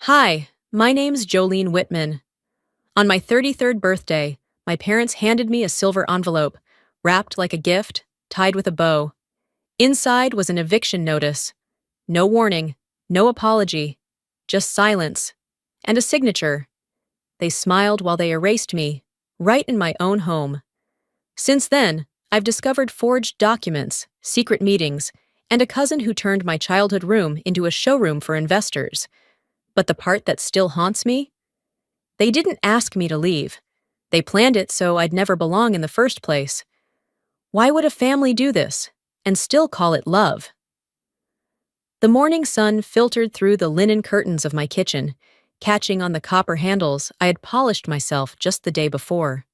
Hi, my name's Jolene Whitman. On my 33rd birthday, my parents handed me a silver envelope, wrapped like a gift, tied with a bow. Inside was an eviction notice. No warning, no apology, just silence. And a signature. They smiled while they erased me, right in my own home. Since then, I've discovered forged documents, secret meetings, and a cousin who turned my childhood room into a showroom for investors. But the part that still haunts me? They didn't ask me to leave. They planned it so I'd never belong in the first place. Why would a family do this and still call it love? The morning sun filtered through the linen curtains of my kitchen, catching on the copper handles I had polished myself just the day before.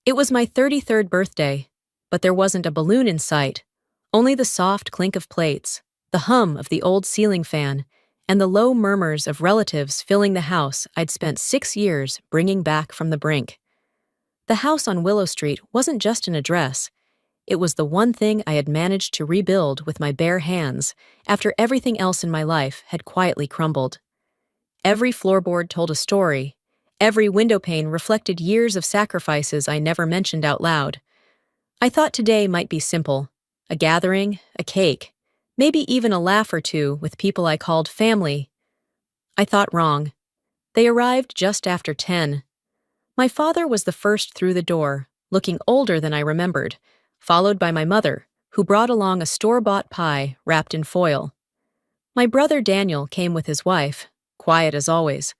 It was my 33rd birthday, but there wasn't a balloon in sight, only the soft clink of plates, the hum of the old ceiling fan, and the low murmurs of relatives filling the house I'd spent 6 years bringing back from the brink. The house on Willow Street wasn't just an address. It was the one thing I had managed to rebuild with my bare hands after everything else in my life had quietly crumbled. Every floorboard told a story. Every windowpane reflected years of sacrifices I never mentioned out loud. I thought today might be simple. A gathering, a cake, maybe even a laugh or two with people I called family. I thought wrong. They arrived just after 10. My father was the first through the door, looking older than I remembered, followed by my mother, who brought along a store-bought pie wrapped in foil. My brother Daniel came with his wife, quiet as always.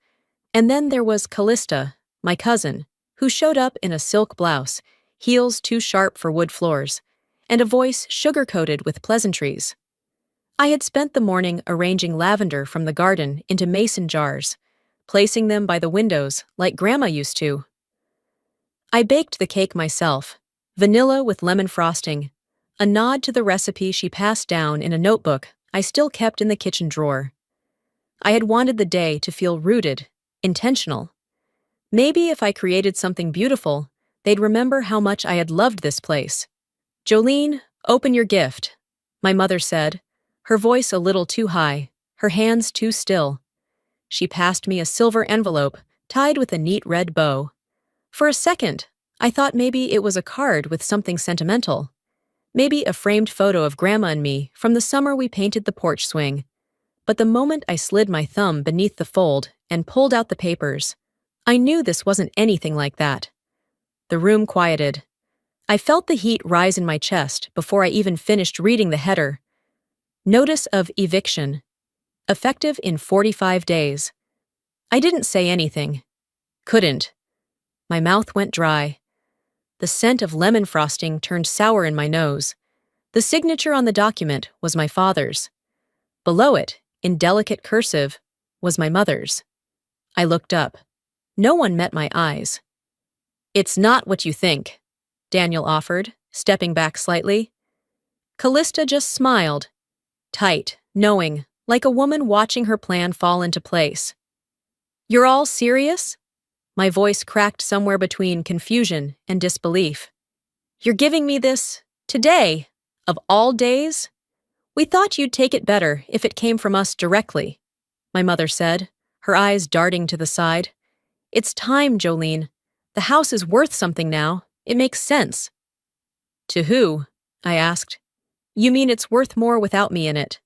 And then there was Callista, my cousin, who showed up in a silk blouse, heels too sharp for wood floors, and a voice sugar-coated with pleasantries. I had spent the morning arranging lavender from the garden into mason jars, placing them by the windows like Grandma used to. I baked the cake myself, vanilla with lemon frosting, a nod to the recipe she passed down in a notebook I still kept in the kitchen drawer. I had wanted the day to feel rooted, intentional. Maybe if I created something beautiful, they'd remember how much I had loved this place. "Jolene, open your gift," my mother said, her voice a little too high, her hands too still. She passed me a silver envelope tied with a neat red bow. For a second, I thought maybe it was a card with something sentimental. Maybe a framed photo of Grandma and me from the summer we painted the porch swing. But the moment I slid my thumb beneath the fold and pulled out the papers, I knew this wasn't anything like that. The room quieted. I felt the heat rise in my chest before I even finished reading the header. Notice of eviction. Effective in 45 days. I didn't say anything. Couldn't. My mouth went dry. The scent of lemon frosting turned sour in my nose. The signature on the document was my father's. Below it, in delicate cursive, was my mother's. I looked up. No one met my eyes. "It's not what you think," Daniel offered, stepping back slightly. Callista just smiled, tight, knowing, like a woman watching her plan fall into place. "You're all serious?" My voice cracked somewhere between confusion and disbelief. "You're giving me this today, of all days? We thought you'd take it better if it came from us directly," my mother said, her eyes darting to the side. "It's time, Jolene. The house is worth something now. It makes sense." "To who?" I asked. "You mean it's worth more without me in it?"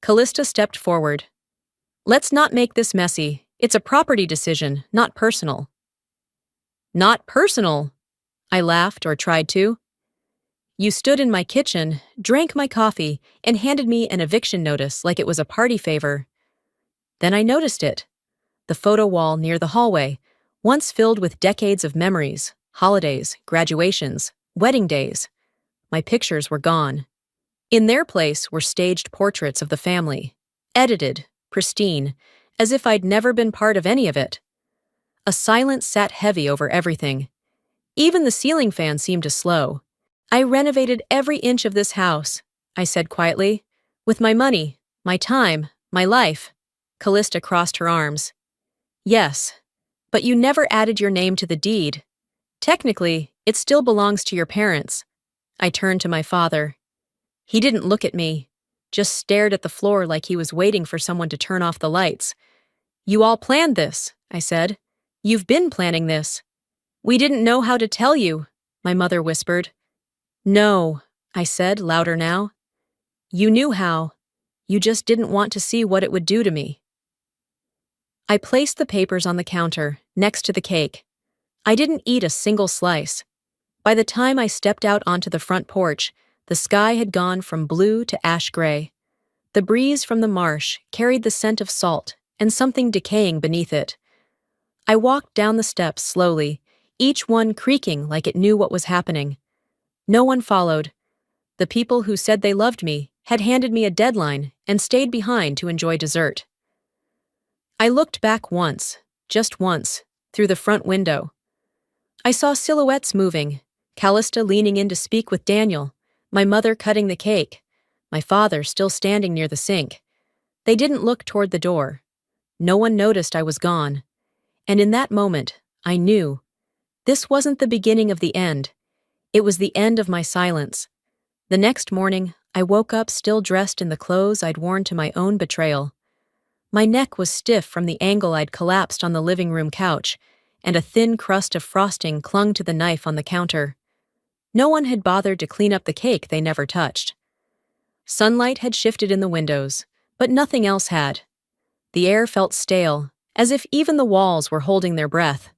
Callista stepped forward. "Let's not make this messy. It's a property decision, not personal." "Not personal?" I laughed, or tried to. "You stood in my kitchen, drank my coffee, and handed me an eviction notice like it was a party favor. Then I noticed it. The photo wall near the hallway, once filled with decades of memories, holidays, graduations, wedding days. My pictures were gone. In their place were staged portraits of the family, edited, pristine, as if I'd never been part of any of it. A silence sat heavy over everything. Even the ceiling fan seemed to slow. "I renovated every inch of this house," I said quietly. "With my money, my time, my life." Callista crossed her arms. "Yes, but you never added your name to the deed. Technically, it still belongs to your parents." I turned to my father. He didn't look at me, just stared at the floor like he was waiting for someone to turn off the lights. You all planned this, I said. You've been planning this. We didn't know how to tell you, my mother whispered. No, I said, louder now. You knew how. You just didn't want to see what it would do to me. I placed the papers on the counter, next to the cake. I didn't eat a single slice. By the time I stepped out onto the front porch, the sky had gone from blue to ash gray. The breeze from the marsh carried the scent of salt and something decaying beneath it. I walked down the steps slowly, each one creaking like it knew what was happening. No one followed. The people who said they loved me had handed me a deadline and stayed behind to enjoy dessert. I looked back once, just once, through the front window. I saw silhouettes moving, Callista leaning in to speak with Daniel, my mother cutting the cake, my father still standing near the sink. They didn't look toward the door. No one noticed I was gone. And in that moment, I knew. This wasn't the beginning of the end. It was the end of my silence. The next morning, I woke up still dressed in the clothes I'd worn to my own betrayal. My neck was stiff from the angle I'd collapsed on the living room couch, and a thin crust of frosting clung to the knife on the counter. No one had bothered to clean up the cake they never touched. Sunlight had shifted in the windows, but nothing else had. The air felt stale, as if even the walls were holding their breath.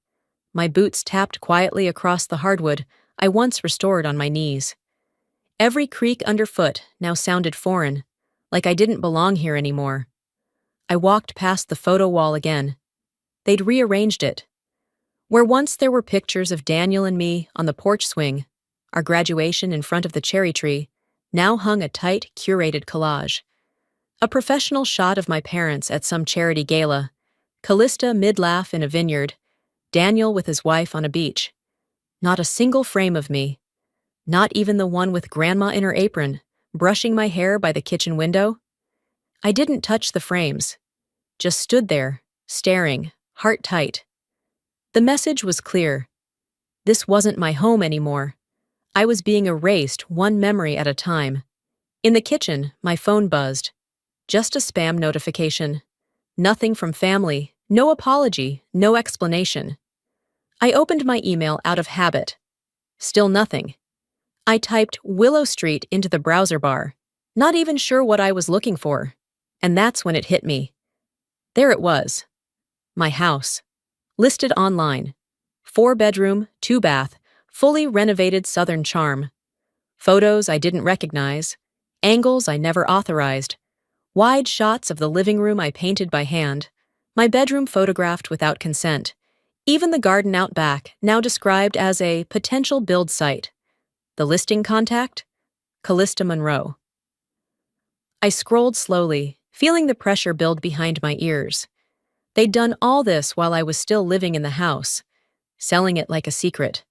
My boots tapped quietly across the hardwood I once restored on my knees. Every creak underfoot now sounded foreign, like I didn't belong here anymore. I walked past the photo wall again. They'd rearranged it. Where once there were pictures of Daniel and me on the porch swing, our graduation in front of the cherry tree, now hung a tight, curated collage. A professional shot of my parents at some charity gala, Callista mid-laugh in a vineyard, Daniel with his wife on a beach. Not a single frame of me. Not even the one with Grandma in her apron, brushing my hair by the kitchen window. I didn't touch the frames. Just stood there, staring, heart tight. The message was clear. This wasn't my home anymore. I was being erased one memory at a time. In the kitchen, my phone buzzed. Just a spam notification. Nothing from family, no apology, no explanation. I opened my email out of habit. Still nothing. I typed Willow Street into the browser bar, not even sure what I was looking for. And that's when it hit me. There it was. My house. Listed online. 4-bedroom, 2-bath, fully renovated Southern charm. Photos I didn't recognize. Angles I never authorized. Wide shots of the living room I painted by hand. My bedroom photographed without consent. Even the garden out back, now described as a potential build site. The listing contact? Callista Monroe. I scrolled slowly, feeling the pressure build behind my ears. They'd done all this while I was still living in the house, selling it like a secret.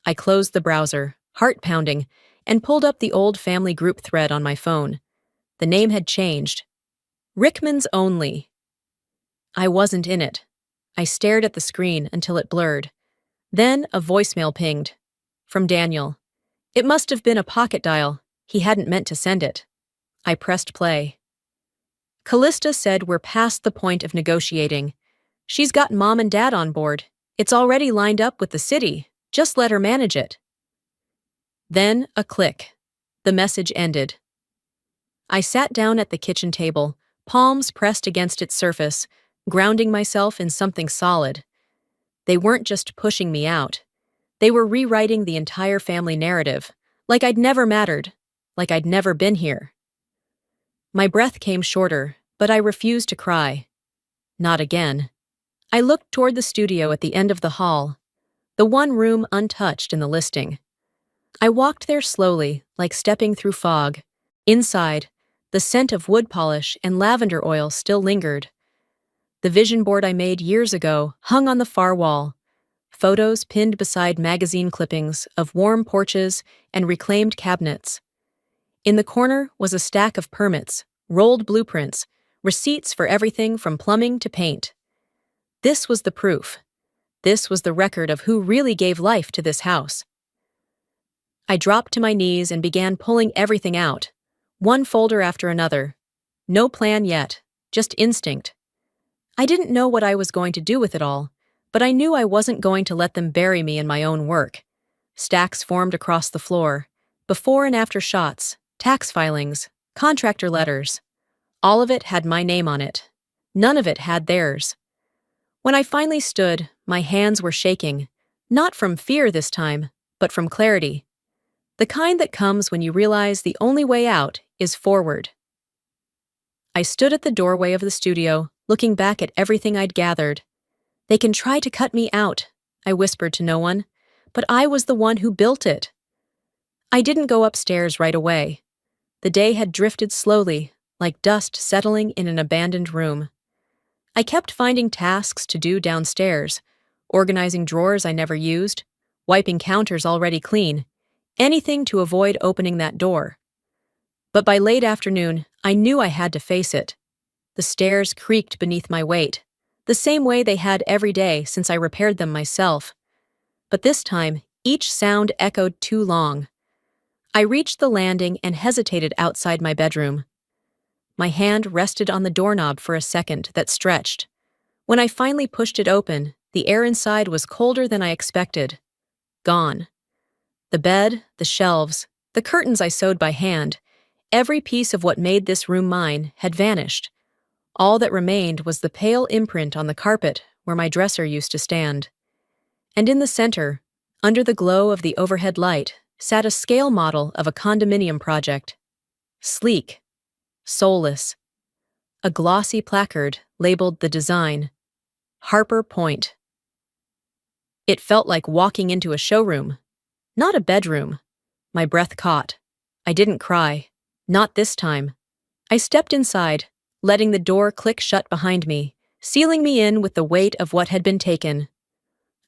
I closed the browser, heart pounding, and pulled up the old family group thread on my phone. The name had changed. Rickman's Only. I wasn't in it. I stared at the screen until it blurred. Then a voicemail pinged. From Daniel. It must have been a pocket dial. He hadn't meant to send it. I pressed play. Callista said we're past the point of negotiating. She's got Mom and Dad on board. It's already lined up with the city. Just let her manage it. Then a click. The message ended. I sat down at the kitchen table, palms pressed against its surface, grounding myself in something solid. They weren't just pushing me out. They were rewriting the entire family narrative, like I'd never mattered, like I'd never been here. My breath came shorter, but I refused to cry. Not again. I looked toward the studio at the end of the hall, the one room untouched in the listing. I walked there slowly, like stepping through fog. Inside, the scent of wood polish and lavender oil still lingered. The vision board I made years ago hung on the far wall, photos pinned beside magazine clippings of warm porches and reclaimed cabinets. In the corner was a stack of permits, rolled blueprints, receipts for everything from plumbing to paint. This was the proof. This was the record of who really gave life to this house. I dropped to my knees and began pulling everything out, one folder after another. No plan yet, just instinct. I didn't know what I was going to do with it all, but I knew I wasn't going to let them bury me in my own work. Stacks formed across the floor, before and after shots, tax filings, contractor letters. All of it had my name on it. None of it had theirs. When I finally stood, my hands were shaking, not from fear this time, but from clarity. The kind that comes when you realize the only way out is forward. I stood at the doorway of the studio, looking back at everything I'd gathered. They can try to cut me out, I whispered to no one, but I was the one who built it. I didn't go upstairs right away. The day had drifted slowly, like dust settling in an abandoned room. I kept finding tasks to do downstairs, organizing drawers I never used, wiping counters already clean, anything to avoid opening that door. But by late afternoon, I knew I had to face it. The stairs creaked beneath my weight, the same way they had every day since I repaired them myself. But this time, each sound echoed too long. I reached the landing and hesitated outside my bedroom. My hand rested on the doorknob for a second that stretched. When I finally pushed it open, the air inside was colder than I expected. Gone. The bed, the shelves, the curtains I sewed by hand, every piece of what made this room mine had vanished. All that remained was the pale imprint on the carpet where my dresser used to stand. And in the center, under the glow of the overhead light, sat a scale model of a condominium project. Sleek. Soulless. A glossy placard labeled the design, Harper Point. It felt like walking into a showroom, not a bedroom. My breath caught. I didn't cry. Not this time. I stepped inside, letting the door click shut behind me, sealing me in with the weight of what had been taken.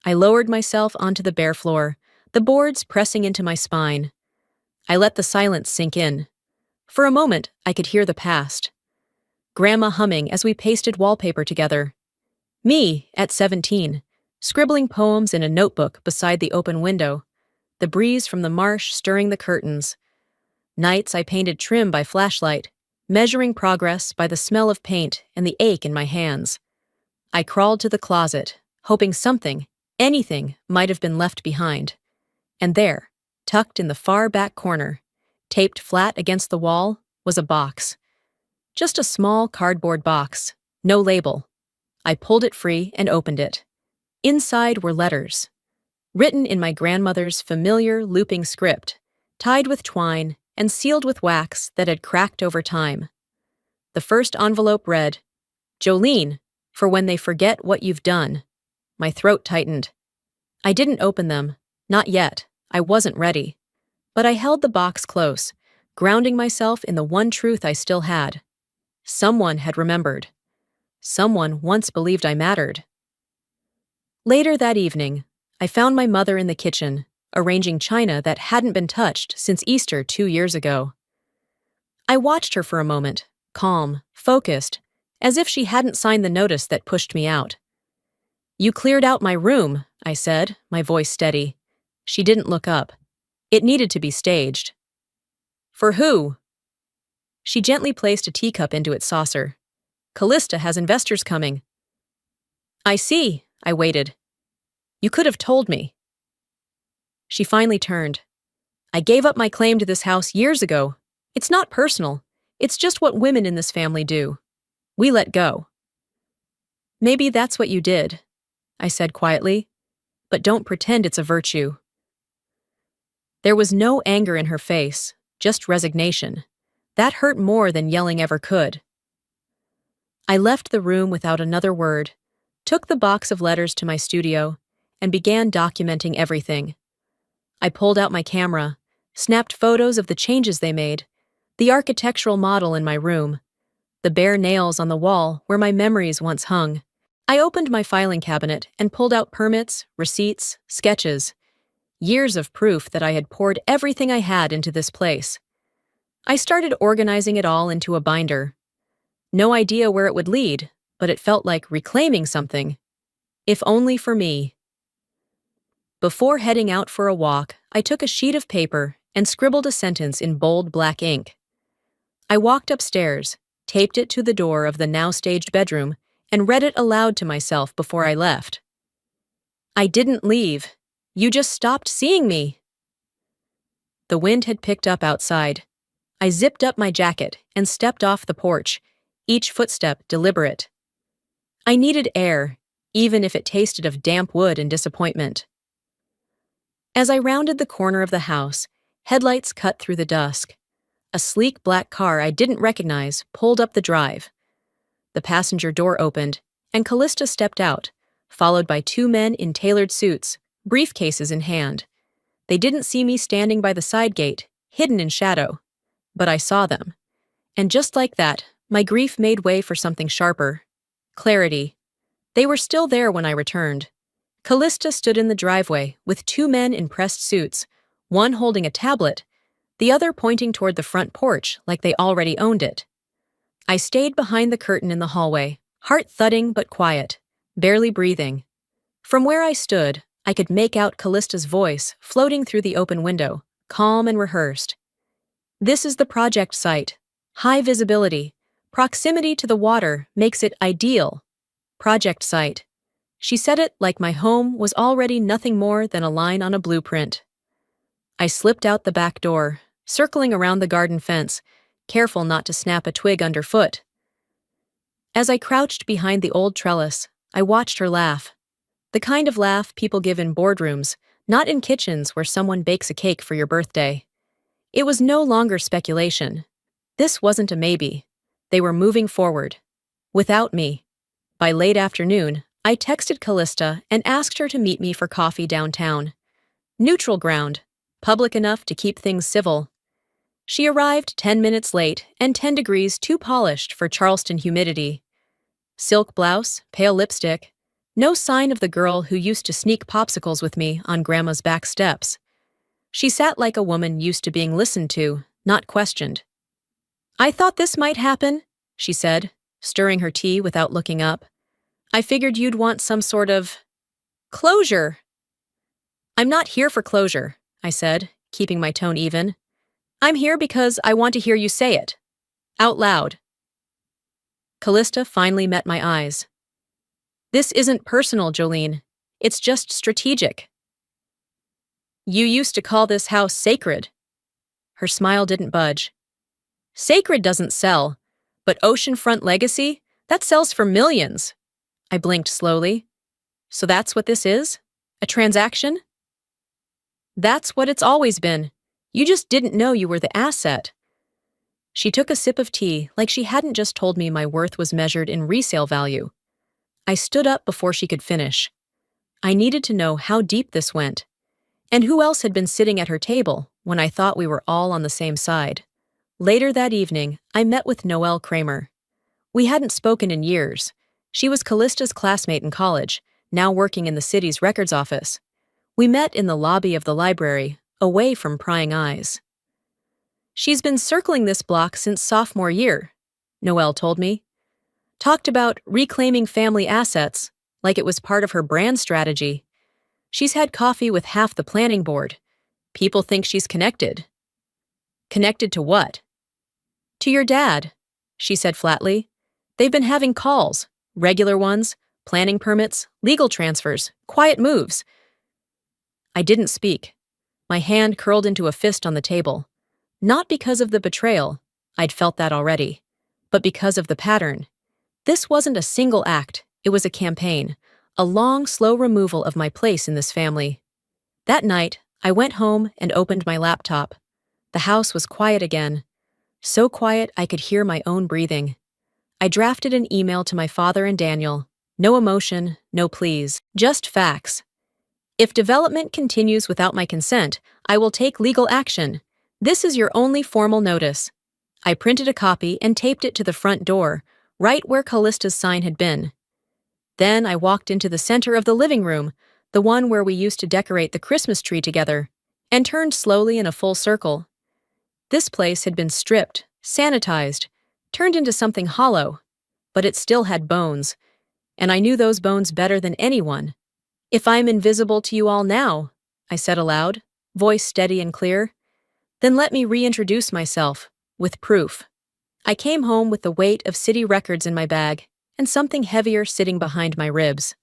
I lowered myself onto the bare floor, the boards pressing into my spine. I let the silence sink in. For a moment, I could hear the past. Grandma humming as we pasted wallpaper together. Me, at 17, scribbling poems in a notebook beside the open window, the breeze from the marsh stirring the curtains. Nights I painted trim by flashlight, measuring progress by the smell of paint and the ache in my hands. I crawled to the closet, hoping something, anything, might have been left behind. And there, tucked in the far back corner, taped flat against the wall, was a box. Just a small cardboard box, no label. I pulled it free and opened it. Inside were letters, written in my grandmother's familiar looping script, tied with twine and sealed with wax that had cracked over time. The first envelope read, "Jolene, for when they forget what you've done." My throat tightened. I didn't open them, not yet. I wasn't ready. But I held the box close, grounding myself in the one truth I still had. Someone had remembered. Someone once believed I mattered. Later that evening, I found my mother in the kitchen, arranging china that hadn't been touched since Easter 2 years ago. I watched her for a moment, calm, focused, as if she hadn't signed the notice that pushed me out. "You cleared out my room," I said, my voice steady. She didn't look up. It needed to be staged. "For who?" She gently placed a teacup into its saucer. "Callista has investors coming." "I see," I waited. "You could have told me." She finally turned. "I gave up my claim to this house years ago. It's not personal. It's just what women in this family do. We let go." "Maybe that's what you did," I said quietly. "But don't pretend it's a virtue." There was no anger in her face, just resignation. That hurt more than yelling ever could. I left the room without another word, took the box of letters to my studio, and began documenting everything. I pulled out my camera, snapped photos of the changes they made, the architectural model in my room, the bare nails on the wall where my memories once hung. I opened my filing cabinet and pulled out permits, receipts, sketches, years of proof that I had poured everything I had into this place. I started organizing it all into a binder. No idea where it would lead, but it felt like reclaiming something. If only for me. Before heading out for a walk, I took a sheet of paper and scribbled a sentence in bold black ink. I walked upstairs, taped it to the door of the now-staged bedroom, and read it aloud to myself before I left. I didn't leave. You just stopped seeing me. The wind had picked up outside. I zipped up my jacket and stepped off the porch, each footstep deliberate. I needed air, even if it tasted of damp wood and disappointment. As I rounded the corner of the house, headlights cut through the dusk. A sleek black car I didn't recognize pulled up the drive. The passenger door opened, and Callista stepped out, followed by two men in tailored suits, briefcases in hand. They didn't see me standing by the side gate, hidden in shadow. But I saw them. And just like that, my grief made way for something sharper. Clarity. They were still there when I returned. Callista stood in the driveway with two men in pressed suits, one holding a tablet, the other pointing toward the front porch like they already owned it. I stayed behind the curtain in the hallway, heart thudding but quiet, barely breathing. From where I stood, I could make out Callista's voice floating through the open window, calm and rehearsed. This is the project site. High visibility. Proximity to the water makes it ideal. Project site. She said it like my home was already nothing more than a line on a blueprint. I slipped out the back door, circling around the garden fence, careful not to snap a twig underfoot. As I crouched behind the old trellis, I watched her laugh. The kind of laugh people give in boardrooms, not in kitchens where someone bakes a cake for your birthday. It was no longer speculation. This wasn't a maybe. They were moving forward. Without me. By late afternoon, I texted Callista and asked her to meet me for coffee downtown. Neutral ground, public enough to keep things civil. She arrived 10 minutes late and 10 degrees too polished for Charleston humidity. Silk blouse, pale lipstick. No sign of the girl who used to sneak popsicles with me on Grandma's back steps. She sat like a woman used to being listened to, not questioned. "I thought this might happen," she said, stirring her tea without looking up. "I figured you'd want some sort of closure." "I'm not here for closure," I said, keeping my tone even. "I'm here because I want to hear you say it. Out loud." Callista finally met my eyes. "This isn't personal, Jolene. It's just strategic." "You used to call this house sacred." Her smile didn't budge. "Sacred doesn't sell, but oceanfront legacy, that sells for millions." I blinked slowly. "So that's what this is? A transaction?" "That's what it's always been. You just didn't know you were the asset." She took a sip of tea like she hadn't just told me my worth was measured in resale value. I stood up before she could finish. I needed to know how deep this went, and who else had been sitting at her table when I thought we were all on the same side. Later that evening, I met with Noelle Kramer. We hadn't spoken in years. She was Callista's classmate in college, now working in the city's records office. We met in the lobby of the library, away from prying eyes. "She's been circling this block since sophomore year," Noelle told me. "Talked about reclaiming family assets, like it was part of her brand strategy. She's had coffee with half the planning board. People think she's connected." "Connected to what?" "To your dad," she said flatly. "They've been having calls, regular ones, planning permits, legal transfers, quiet moves." I didn't speak. My hand curled into a fist on the table. Not because of the betrayal, I'd felt that already, but because of the pattern. This wasn't a single act, it was a campaign, a long, slow removal of my place in this family. That night, I went home and opened my laptop. The house was quiet again. So quiet I could hear my own breathing. I drafted an email to my father and Daniel. No emotion, no pleas, just facts. "If development continues without my consent, I will take legal action. This is your only formal notice." I printed a copy and taped it to the front door, right where Callista's sign had been. Then I walked into the center of the living room, the one where we used to decorate the Christmas tree together, and turned slowly in a full circle. This place had been stripped, sanitized, turned into something hollow, but it still had bones, and I knew those bones better than anyone. "If I'm invisible to you all now," I said aloud, voice steady and clear, "then let me reintroduce myself, with proof." I came home with the weight of city records in my bag, and something heavier sitting behind my ribs.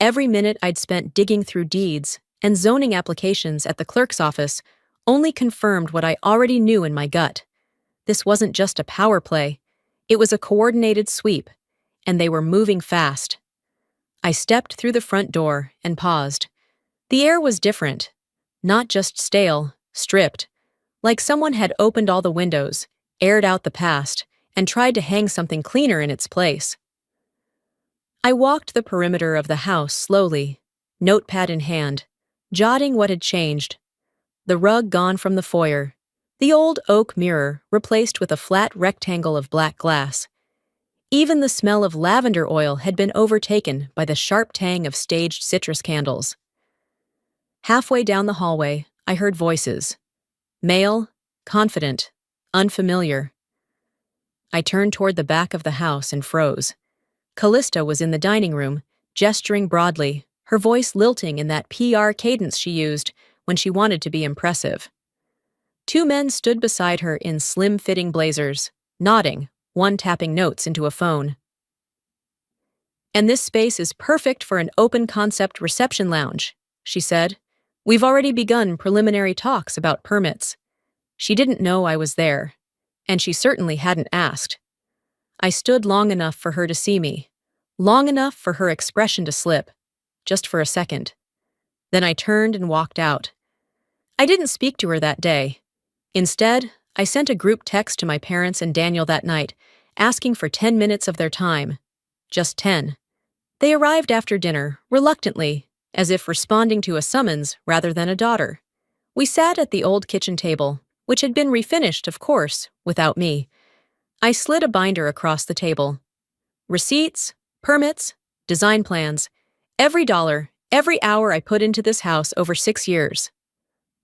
Every minute I'd spent digging through deeds and zoning applications at the clerk's office only confirmed what I already knew in my gut. This wasn't just a power play. It was a coordinated sweep, and they were moving fast. I stepped through the front door and paused. The air was different. Not just stale, stripped. Like someone had opened all the windows, aired out the past, and tried to hang something cleaner in its place. I walked the perimeter of the house slowly, notepad in hand, jotting what had changed. The rug gone from the foyer, the old oak mirror replaced with a flat rectangle of black glass. Even the smell of lavender oil had been overtaken by the sharp tang of staged citrus candles. Halfway down the hallway, I heard voices. Male, confident, unfamiliar. I turned toward the back of the house and froze. Callista was in the dining room, gesturing broadly, her voice lilting in that PR cadence she used when she wanted to be impressive. Two men stood beside her in slim-fitting blazers, nodding, one tapping notes into a phone. "And this space is perfect for an open-concept reception lounge," she said. "We've already begun preliminary talks about permits." She didn't know I was there, and she certainly hadn't asked. I stood long enough for her to see me, long enough for her expression to slip, just for a second. Then I turned and walked out. I didn't speak to her that day. Instead, I sent a group text to my parents and Daniel that night, asking for 10 minutes of their time. Just 10. They arrived after dinner, reluctantly, as if responding to a summons rather than a daughter. We sat at the old kitchen table, which had been refinished, of course, without me. I slid a binder across the table. Receipts, permits, design plans, every dollar, every hour I put into this house over 6 years.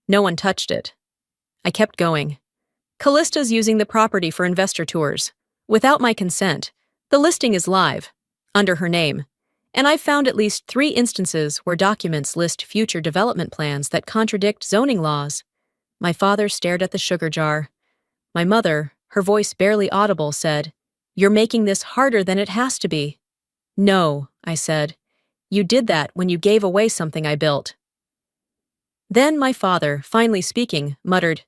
No one touched it. I kept going. Callista's using the property for investor tours. Without my consent, the listing is live, under her name, and I've found at least 3 instances where documents list future development plans that contradict zoning laws. My father stared at the sugar jar. My mother, her voice barely audible, said, "You're making this harder than it has to be." "No," I said. "You did that when you gave away something I built." Then my father, finally speaking, muttered,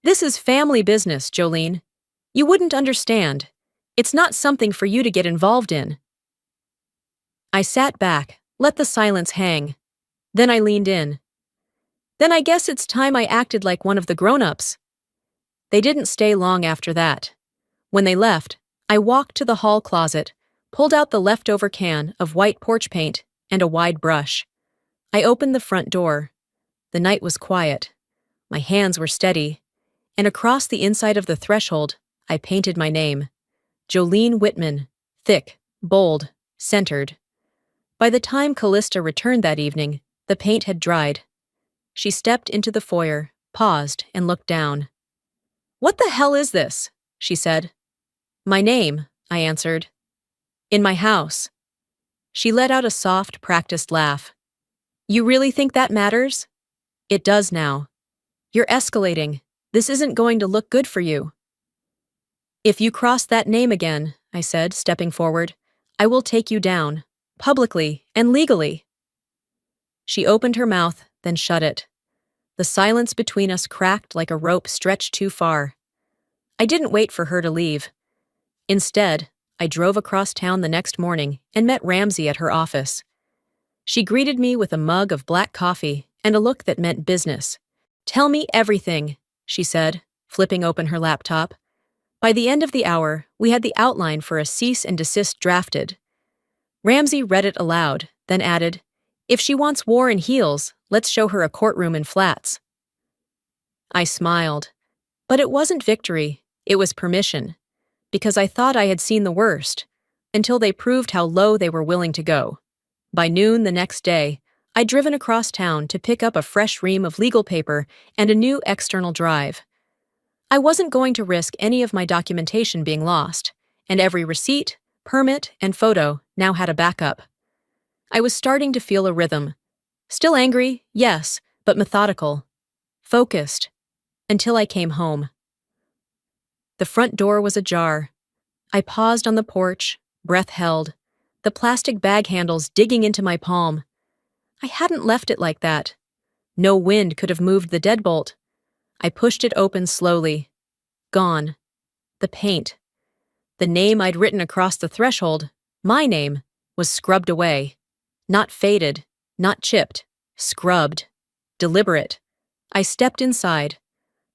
"This is family business, Jolene. You wouldn't understand. It's not something for you to get involved in." I sat back, let the silence hang. Then I leaned in. "Then I guess it's time I acted like one of the grown-ups." They didn't stay long after that. When they left, I walked to the hall closet, pulled out the leftover can of white porch paint and a wide brush. I opened the front door. The night was quiet. My hands were steady, and across the inside of the threshold, I painted my name. Jolene Whitman, thick, bold, centered. By the time Callista returned that evening, the paint had dried. She stepped into the foyer, paused, and looked down. "What the hell is this?" she said. "My name," I answered. "In my house." She let out a soft, practiced laugh. "You really think that matters?" "It does now. You're escalating. This isn't going to look good for you." "If you cross that name again," I said, stepping forward, "I will take you down, publicly and legally." She opened her mouth, then shut it. The silence between us cracked like a rope stretched too far. I didn't wait for her to leave. Instead, I drove across town the next morning and met Ramsey at her office. She greeted me with a mug of black coffee and a look that meant business. "Tell me everything," she said, flipping open her laptop. By the end of the hour, we had the outline for a cease and desist drafted. Ramsey read it aloud, then added, "If she wants war in heels, let's show her a courtroom in flats." I smiled. But it wasn't victory, it was permission. Because I thought I had seen the worst, until they proved how low they were willing to go. By noon the next day, I'd driven across town to pick up a fresh ream of legal paper and a new external drive. I wasn't going to risk any of my documentation being lost, and every receipt, permit, and photo now had a backup. I was starting to feel a rhythm. Still angry, yes, but methodical. Focused. Until I came home. The front door was ajar. I paused on the porch, breath held, the plastic bag handles digging into my palm. I hadn't left it like that. No wind could have moved the deadbolt. I pushed it open slowly. Gone. The paint. The name I'd written across the threshold, my name, was scrubbed away. Not faded, not chipped, scrubbed. Deliberate. I stepped inside.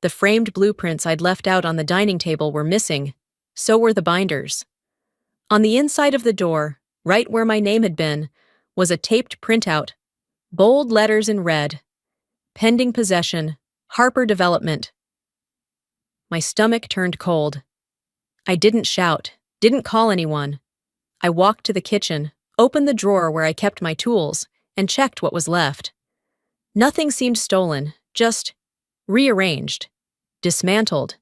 The framed blueprints I'd left out on the dining table were missing. So were the binders. On the inside of the door, right where my name had been, was a taped printout. Bold letters in red. Pending possession. Harper Development. My stomach turned cold. I didn't shout, didn't call anyone. I walked to the kitchen, opened the drawer where I kept my tools, and checked what was left. Nothing seemed stolen, just rearranged, dismantled,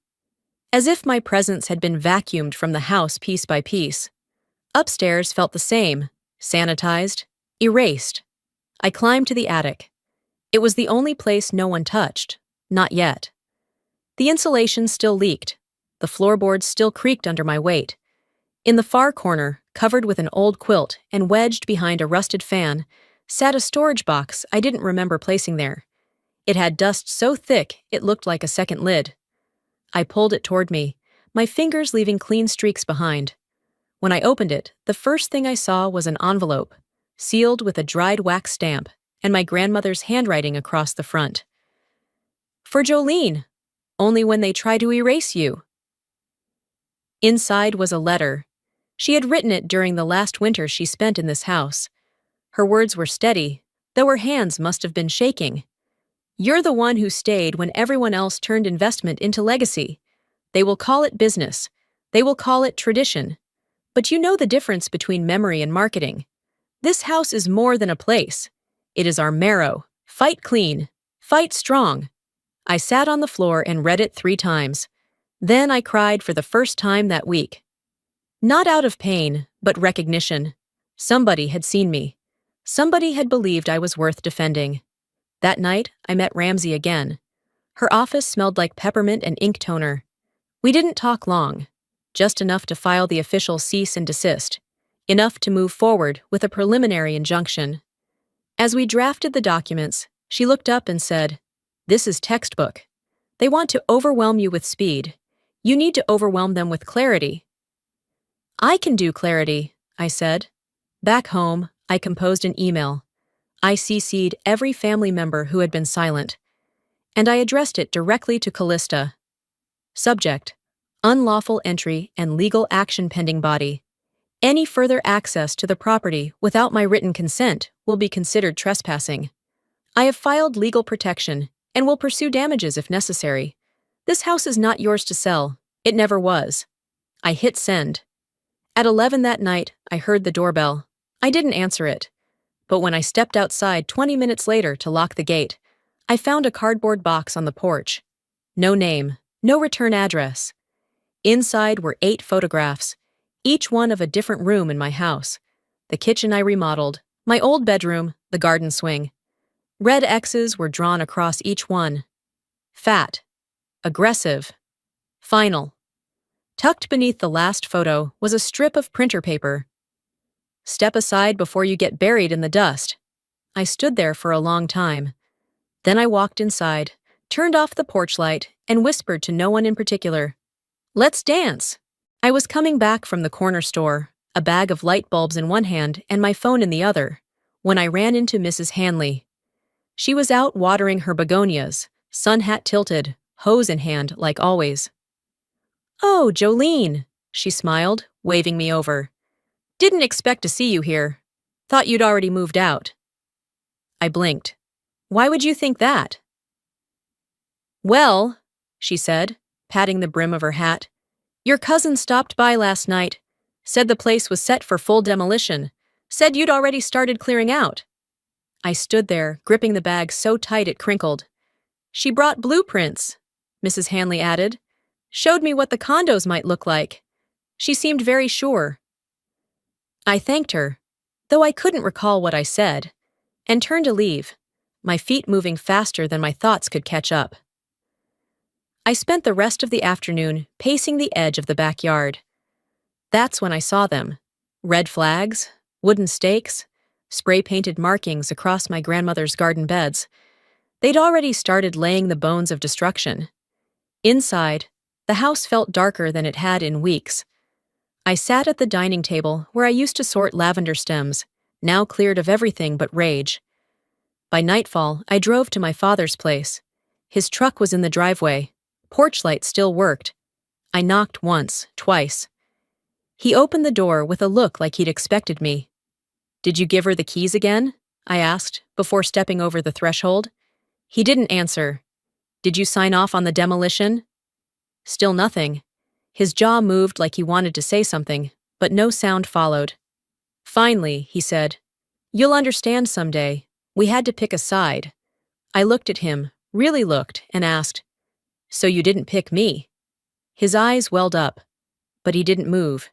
as if my presence had been vacuumed from the house piece by piece. Upstairs felt the same, sanitized, erased. I climbed to the attic. It was the only place no one touched, not yet. The insulation still leaked. The floorboards still creaked under my weight. In the far corner, covered with an old quilt and wedged behind a rusted fan, sat a storage box I didn't remember placing there. It had dust so thick it looked like a second lid. I pulled it toward me, my fingers leaving clean streaks behind. When I opened it, the first thing I saw was an envelope, sealed with a dried wax stamp, and my grandmother's handwriting across the front. For Jolene, only when they try to erase you. Inside was a letter. She had written it during the last winter she spent in this house. Her words were steady, though her hands must have been shaking. You're the one who stayed when everyone else turned investment into legacy. They will call it business. They will call it tradition. But you know the difference between memory and marketing. This house is more than a place. It is our marrow. Fight clean. Fight strong. I sat on the floor and read it 3 times. Then I cried for the first time that week. Not out of pain, but recognition. Somebody had seen me. Somebody had believed I was worth defending. That night, I met Ramsey again. Her office smelled like peppermint and ink toner. We didn't talk long, just enough to file the official cease and desist, enough to move forward with a preliminary injunction. As we drafted the documents, she looked up and said, "This is textbook. They want to overwhelm you with speed. You need to overwhelm them with clarity." "I can do clarity," I said. Back home, I composed an email. I CC'd every family member who had been silent, and I addressed it directly to Callista. Subject: unlawful entry and legal action pending body. Any further access to the property without my written consent will be considered trespassing. I have filed legal protection and will pursue damages if necessary. This house is not yours to sell. It never was. I hit send. At 11 that night, I heard the doorbell. I didn't answer it. But when I stepped outside 20 minutes later to lock the gate, I found a cardboard box on the porch. No name, no return address. Inside were 8 photographs, each one of a different room in my house. The kitchen I remodeled, my old bedroom, the garden swing. Red X's were drawn across each one. Fat. Aggressive. Final. Tucked beneath the last photo was a strip of printer paper. Step aside before you get buried in the dust. I stood there for a long time. Then I walked inside, turned off the porch light, and whispered to no one in particular. "Let's dance." I was coming back from the corner store, a bag of light bulbs in one hand and my phone in the other, when I ran into Mrs. Hanley. She was out watering her begonias, sun hat tilted, hose in hand like always. "Oh, Jolene," she smiled, waving me over. "Didn't expect to see you here. Thought you'd already moved out." I blinked. "Why would you think that?" "Well," she said, patting the brim of her hat, "your cousin stopped by last night, said the place was set for full demolition, said you'd already started clearing out." I stood there, gripping the bag so tight it crinkled. "She brought blueprints," Mrs. Hanley added. "Showed me what the condos might look like. She seemed very sure." I thanked her, though I couldn't recall what I said, and turned to leave, my feet moving faster than my thoughts could catch up. I spent the rest of the afternoon pacing the edge of the backyard. That's when I saw them, Red flags, wooden stakes, spray-painted markings across my grandmother's garden beds. They'd already started laying the bones of destruction. Inside, the house felt darker than it had in weeks. I sat at the dining table where I used to sort lavender stems, now cleared of everything but rage. By nightfall, I drove to my father's place. His truck was in the driveway. Porch light still worked. I knocked once, twice. He opened the door with a look like he'd expected me. "Did you give her the keys again?" I asked, before stepping over the threshold. He didn't answer. "Did you sign off on the demolition?" Still nothing. His jaw moved like he wanted to say something, but no sound followed. Finally, he said, "You'll understand someday. We had to pick a side." I looked at him, really looked, and asked, "So you didn't pick me?" His eyes welled up, but he didn't move.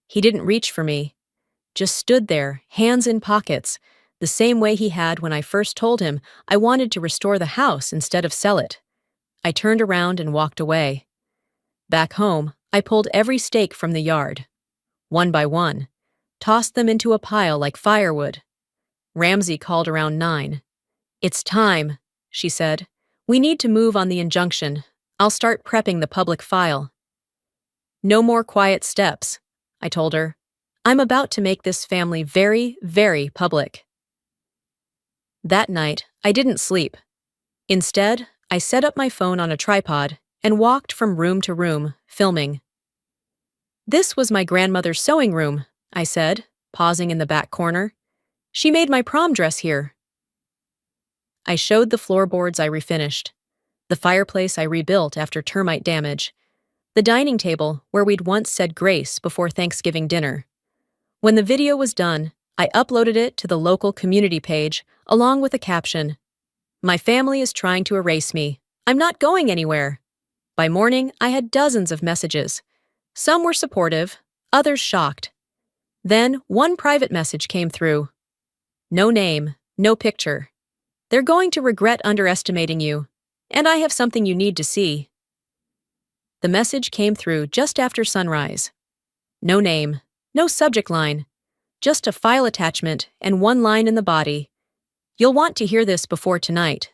He didn't reach for me. Just stood there, hands in pockets, the same way he had when I first told him I wanted to restore the house instead of sell it. I turned around and walked away. Back home, I pulled every stake from the yard. One by one, tossed them into a pile like firewood. Ramsey called around 9. "It's time," she said. "We need to move on the injunction. I'll start prepping the public file." "No more quiet steps," I told her. "I'm about to make this family very, very public." That night, I didn't sleep. Instead, I set up my phone on a tripod and walked from room to room, filming. "This was my grandmother's sewing room," I said, pausing in the back corner. "She made my prom dress here." I showed the floorboards I refinished, the fireplace I rebuilt after termite damage, the dining table where we'd once said grace before Thanksgiving dinner. When the video was done, I uploaded it to the local community page along with a caption, "My family is trying to erase me. I'm not going anywhere." By morning, I had dozens of messages. Some were supportive, others shocked. Then one private message came through. "No name, no picture. They're going to regret underestimating you, and I have something you need to see." The message came through just after sunrise. No name, no subject line, just a file attachment and one line in the body. "You'll want to hear this before tonight."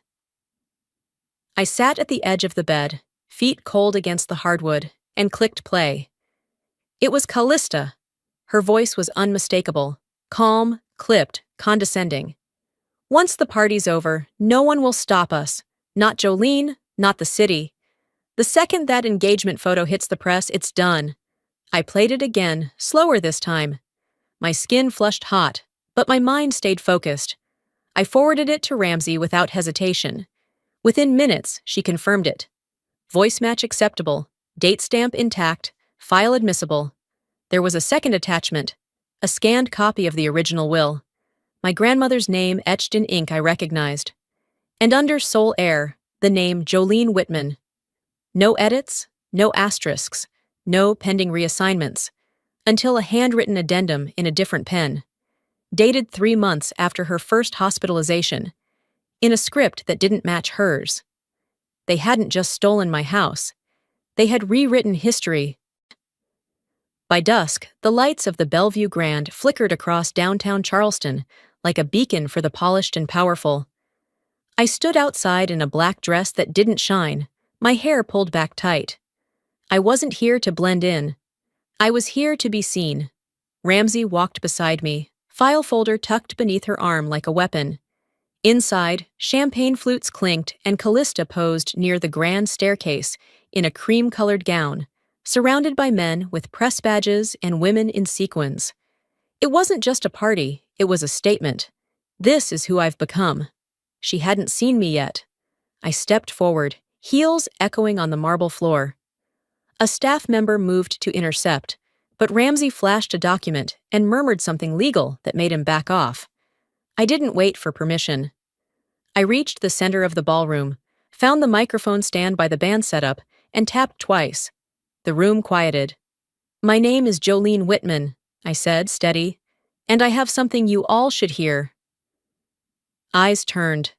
I sat at the edge of the bed, feet cold against the hardwood, and clicked play. It was Callista. Her voice was unmistakable, calm, clipped, condescending. "Once the party's over, no one will stop us. Not Jolene, not the city. The second that engagement photo hits the press, it's done." I played it again, slower this time. My skin flushed hot, but my mind stayed focused. I forwarded it to Ramsey without hesitation. Within minutes, she confirmed it. Voice match acceptable, date stamp intact, file admissible. There was a second attachment, a scanned copy of the original will. My grandmother's name etched in ink I recognized. And under sole heir, the name Jolene Whitman. No edits, no asterisks, no pending reassignments, until a handwritten addendum in a different pen, dated 3 months after her first hospitalization, in a script that didn't match hers. They hadn't just stolen my house. They had rewritten history. By dusk, the lights of the Bellevue Grand flickered across downtown Charleston like a beacon for the polished and powerful. I stood outside in a black dress that didn't shine, my hair pulled back tight. I wasn't here to blend in. I was here to be seen. Ramsey walked beside me, file folder tucked beneath her arm like a weapon. Inside, champagne flutes clinked and Callista posed near the grand staircase in a cream-colored gown, surrounded by men with press badges and women in sequins. It wasn't just a party, it was a statement. This is who I've become. She hadn't seen me yet. I stepped forward, heels echoing on the marble floor. A staff member moved to intercept, but Ramsey flashed a document and murmured something legal that made him back off. I didn't wait for permission. I reached the center of the ballroom, found the microphone stand by the band setup, and tapped twice. The room quieted. "My name is Jolene Whitman," I said, steady, "and I have something you all should hear." Eyes turned.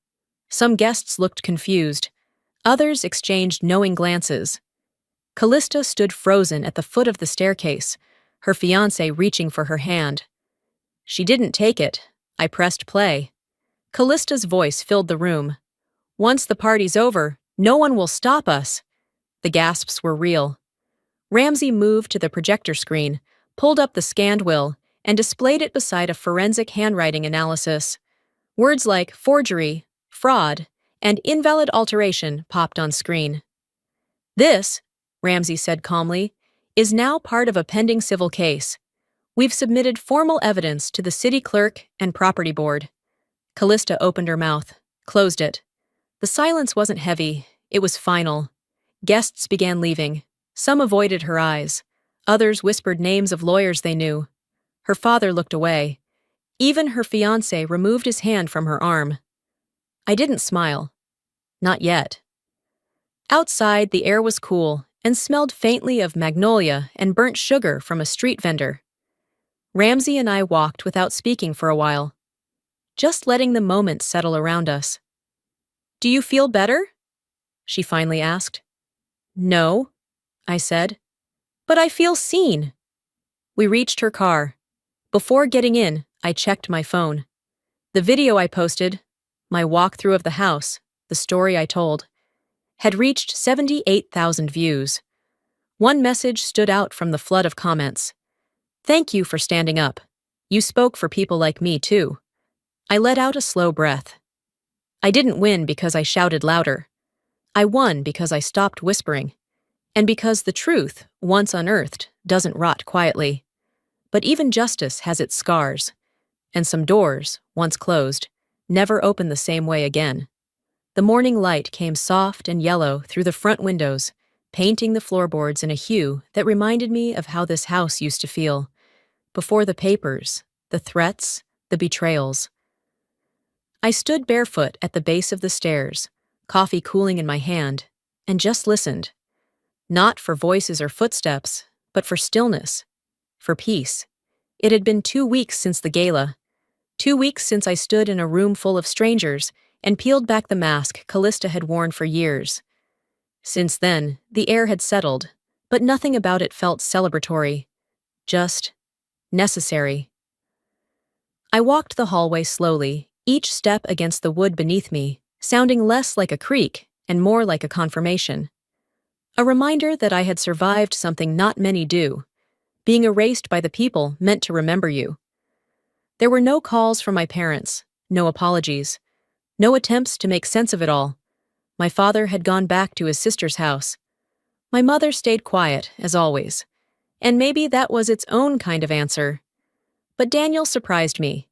Some guests looked confused. Others exchanged knowing glances. Callista stood frozen at the foot of the staircase, her fiancé reaching for her hand. She didn't take it. I pressed play. Callista's voice filled the room. "Once the party's over, no one will stop us." The gasps were real. Ramsey moved to the projector screen, pulled up the scanned will, and displayed it beside a forensic handwriting analysis. Words like forgery, fraud, and invalid alteration popped on screen. "This," Ramsey said calmly, "is now part of a pending civil case. We've submitted formal evidence to the city clerk and property board." Callista opened her mouth, closed it. The silence wasn't heavy, it was final. Guests began leaving. Some avoided her eyes. Others whispered names of lawyers they knew. Her father looked away. Even her fiancé removed his hand from her arm. I didn't smile. Not yet. Outside, the air was cool and smelled faintly of magnolia and burnt sugar from a street vendor. Ramsey and I walked without speaking for a while, just letting the moment settle around us. "Do you feel better?" she finally asked. "No," I said, "but I feel seen." We reached her car. Before getting in, I checked my phone. The video I posted, my walkthrough of the house, the story I told, had reached 78,000 views. One message stood out from the flood of comments. "Thank you for standing up. You spoke for people like me, too." I let out a slow breath. I didn't win because I shouted louder. I won because I stopped whispering. And because the truth, once unearthed, doesn't rot quietly. But even justice has its scars. And some doors, once closed, never open the same way again. The morning light came soft and yellow through the front windows, painting the floorboards in a hue that reminded me of how this house used to feel. Before the papers, the threats, the betrayals. I stood barefoot at the base of the stairs, coffee cooling in my hand, and just listened. Not for voices or footsteps, but for stillness, for peace. It had been 2 weeks since the gala, 2 weeks since I stood in a room full of strangers and peeled back the mask Callista had worn for years. Since then, the air had settled, but nothing about it felt celebratory, just necessary. I walked the hallway slowly, each step against the wood beneath me, sounding less like a creak and more like a confirmation. A reminder that I had survived something not many do, being erased by the people meant to remember you. There were no calls from my parents, no apologies, no attempts to make sense of it all. My father had gone back to his sister's house. My mother stayed quiet, as always, and maybe that was its own kind of answer. But Daniel surprised me.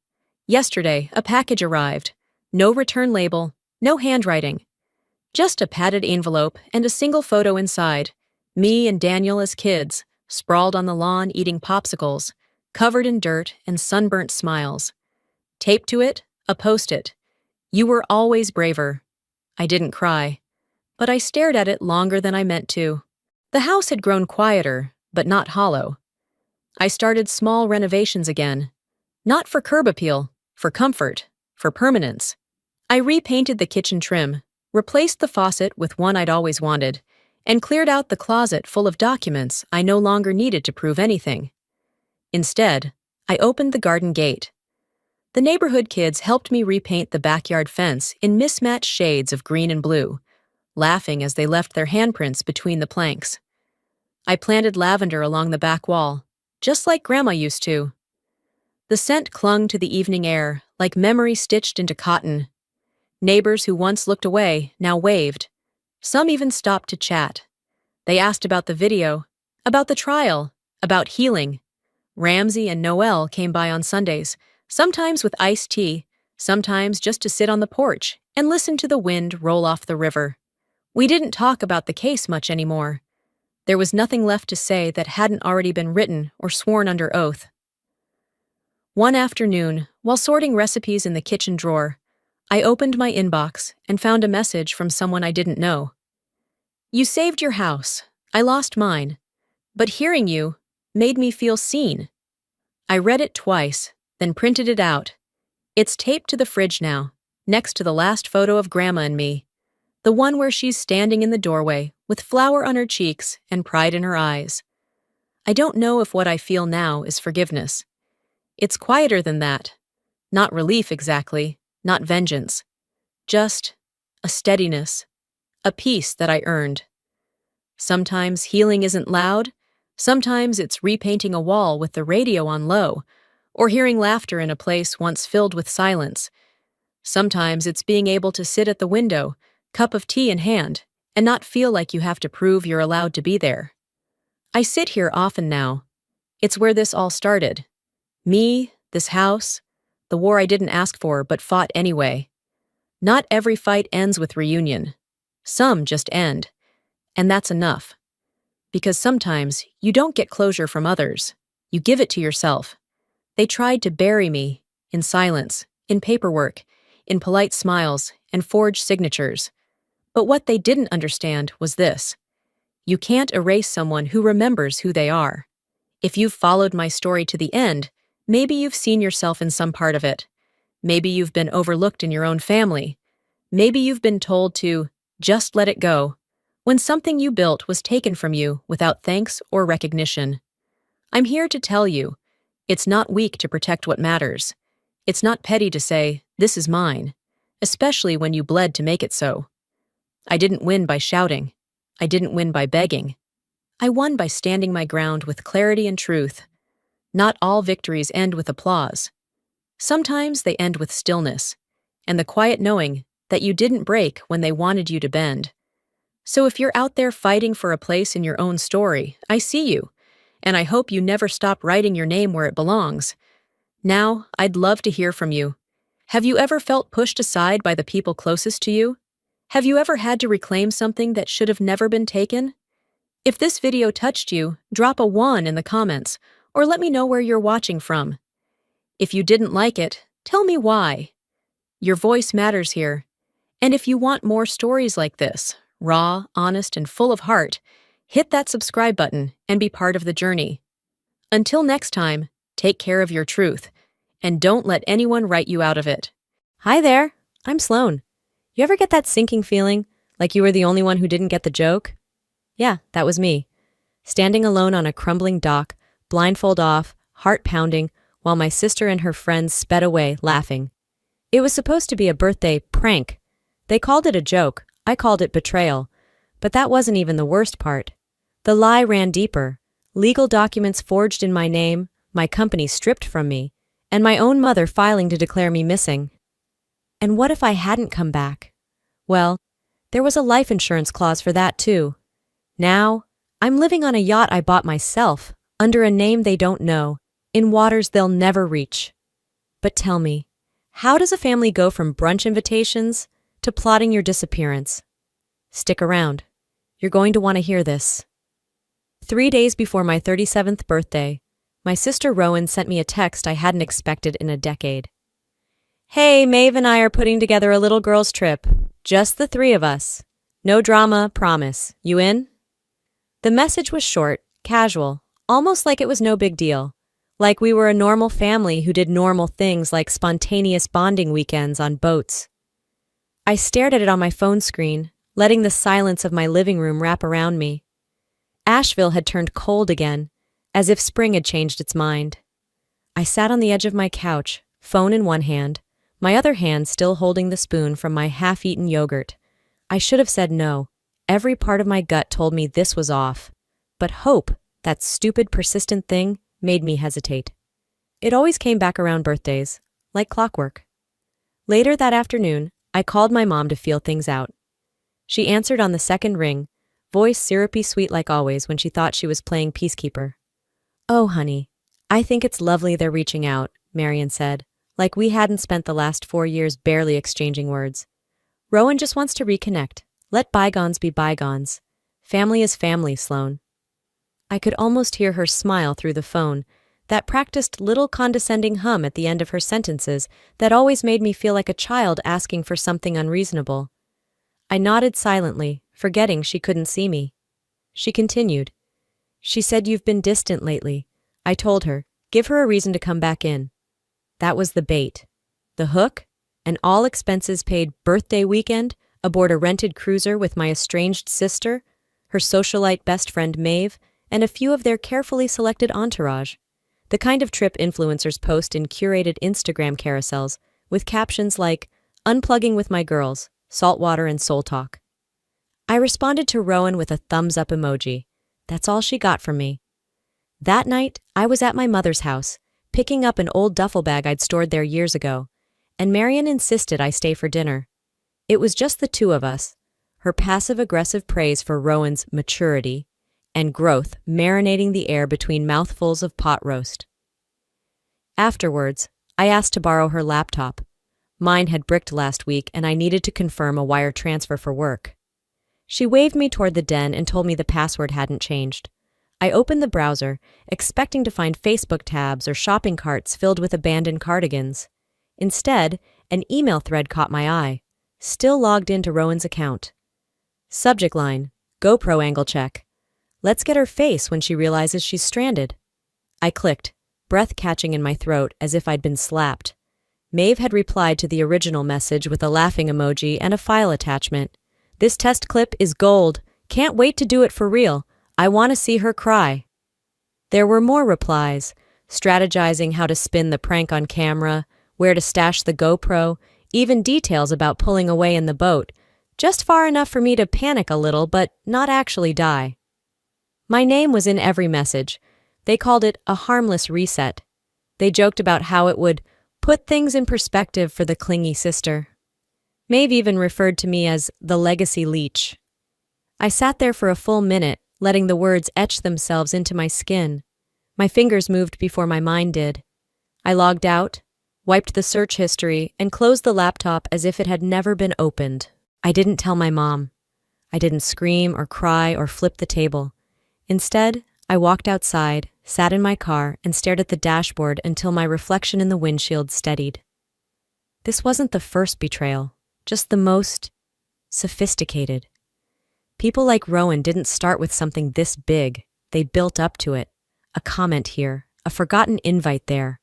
Yesterday, a package arrived. No return label, no handwriting. Just a padded envelope and a single photo inside. Me and Daniel as kids, sprawled on the lawn eating popsicles, covered in dirt and sunburnt smiles. Taped to it, a post-it. "You were always braver." I didn't cry, but I stared at it longer than I meant to. The house had grown quieter, but not hollow. I started small renovations again. Not for curb appeal, for comfort, for permanence. I repainted the kitchen trim, replaced the faucet with one I'd always wanted, and cleared out the closet full of documents I no longer needed to prove anything. Instead, I opened the garden gate. The neighborhood kids helped me repaint the backyard fence in mismatched shades of green and blue, laughing as they left their handprints between the planks. I planted lavender along the back wall, just like Grandma used to. The scent clung to the evening air, like memory stitched into cotton. Neighbors who once looked away now waved. Some even stopped to chat. They asked about the video, about the trial, about healing. Ramsey and Noelle came by on Sundays, sometimes with iced tea, sometimes just to sit on the porch and listen to the wind roll off the river. We didn't talk about the case much anymore. There was nothing left to say that hadn't already been written or sworn under oath. One afternoon, while sorting recipes in the kitchen drawer, I opened my inbox and found a message from someone I didn't know. "You saved your house. I lost mine. But hearing you made me feel seen." I read it twice, then printed it out. It's taped to the fridge now, next to the last photo of Grandma and me. The one where she's standing in the doorway with flour on her cheeks and pride in her eyes. I don't know if what I feel now is forgiveness. It's quieter than that. Not relief exactly, not vengeance. Just a steadiness, a peace that I earned. Sometimes healing isn't loud. Sometimes it's repainting a wall with the radio on low, or hearing laughter in a place once filled with silence. Sometimes it's being able to sit at the window, cup of tea in hand, and not feel like you have to prove you're allowed to be there. I sit here often now. It's where this all started. Me, this house, the war I didn't ask for but fought anyway. Not every fight ends with reunion. Some just end. And that's enough. Because sometimes you don't get closure from others. You give it to yourself. They tried to bury me, in silence, in paperwork, in polite smiles, and forged signatures. But what they didn't understand was this. You can't erase someone who remembers who they are. If you've followed my story to the end, maybe you've seen yourself in some part of it. Maybe you've been overlooked in your own family. Maybe you've been told to just let it go, when something you built was taken from you without thanks or recognition. I'm here to tell you, it's not weak to protect what matters. It's not petty to say, this is mine, especially when you bled to make it so. I didn't win by shouting. I didn't win by begging. I won by standing my ground with clarity and truth. Not all victories end with applause. Sometimes they end with stillness, and the quiet knowing that you didn't break when they wanted you to bend. So if you're out there fighting for a place in your own story, I see you, and I hope you never stop writing your name where it belongs. Now, I'd love to hear from you. Have you ever felt pushed aside by the people closest to you? Have you ever had to reclaim something that should have never been taken? If this video touched you, drop a 1 in the comments, or let me know where you're watching from. If you didn't like it, tell me why. Your voice matters here. And if you want more stories like this, raw, honest, and full of heart, hit that subscribe button and be part of the journey. Until next time, take care of your truth, and don't let anyone write you out of it. Hi there, I'm Sloan. You ever get that sinking feeling, like you were the only one who didn't get the joke? Yeah, that was me. Standing alone on a crumbling dock, blindfold off, heart pounding, while my sister and her friends sped away, laughing. It was supposed to be a birthday prank. They called it a joke. I called it betrayal. But that wasn't even the worst part. The lie ran deeper. Legal documents forged in my name, my company stripped from me, and my own mother filing to declare me missing. And what if I hadn't come back? Well, there was a life insurance clause for that too. Now, I'm living on a yacht I bought myself, under a name they don't know, in waters they'll never reach. But tell me, how does a family go from brunch invitations to plotting your disappearance? Stick around. You're going to want to hear this. 3 days before my 37th birthday, my sister Rowan sent me a text I hadn't expected in a decade. Hey, Maeve and I are putting together a little girls' trip. Just the 3 of us. No drama, promise. You in? The message was short, casual, almost like it was no big deal. Like we were a normal family who did normal things like spontaneous bonding weekends on boats. I stared at it on my phone screen, letting the silence of my living room wrap around me. Asheville had turned cold again, as if spring had changed its mind. I sat on the edge of my couch, phone in one hand, my other hand still holding the spoon from my half-eaten yogurt. I should have said no. Every part of my gut told me this was off. But hope, that stupid, persistent thing, made me hesitate. It always came back around birthdays, like clockwork. Later that afternoon, I called my mom to feel things out. She answered on the second ring, voice syrupy sweet like always when she thought she was playing peacekeeper. Oh, honey, I think it's lovely they're reaching out, Marian said, like we hadn't spent the last 4 years barely exchanging words. Rowan just wants to reconnect. Let bygones be bygones. Family is family, Sloan. I could almost hear her smile through the phone, that practiced little condescending hum at the end of her sentences that always made me feel like a child asking for something unreasonable. I nodded silently, forgetting she couldn't see me. She continued. She said you've been distant lately. I told her, give her a reason to come back in. That was the bait. The hook? An all-expenses-paid birthday weekend aboard a rented cruiser with my estranged sister, her socialite best friend Maeve, and a few of their carefully selected entourage. The kind of trip influencers post in curated Instagram carousels with captions like, "Unplugging with my girls, saltwater and soul talk." I responded to Rowan with a thumbs up emoji. That's all she got from me. That night, I was at my mother's house, picking up an old duffel bag I'd stored there years ago, and Marion insisted I stay for dinner. It was just the two of us, her passive-aggressive praise for Rowan's maturity and growth marinating the air between mouthfuls of pot roast. Afterwards, I asked to borrow her laptop. Mine had bricked last week and I needed to confirm a wire transfer for work. She waved me toward the den and told me the password hadn't changed. I opened the browser, expecting to find Facebook tabs or shopping carts filled with abandoned cardigans. Instead, an email thread caught my eye, still logged into Rowan's account. Subject line, GoPro angle check. Let's get her face when she realizes she's stranded. I clicked, breath catching in my throat as if I'd been slapped. Maeve had replied to the original message with a laughing emoji and a file attachment. "This test clip is gold. Can't wait to do it for real. I want to see her cry." There were more replies, strategizing how to spin the prank on camera, where to stash the GoPro, even details about pulling away in the boat, just far enough for me to panic a little but not actually die. My name was in every message. They called it a harmless reset. They joked about how it would put things in perspective for the clingy sister. Maeve even referred to me as the legacy leech. I sat there for a full minute, letting the words etch themselves into my skin. My fingers moved before my mind did. I logged out, wiped the search history, and closed the laptop as if it had never been opened. I didn't tell my mom. I didn't scream or cry or flip the table. Instead, I walked outside, sat in my car, and stared at the dashboard until my reflection in the windshield steadied. This wasn't the first betrayal, just the most sophisticated. People like Rowan didn't start with something this big. They built up to it. A comment here, a forgotten invite there.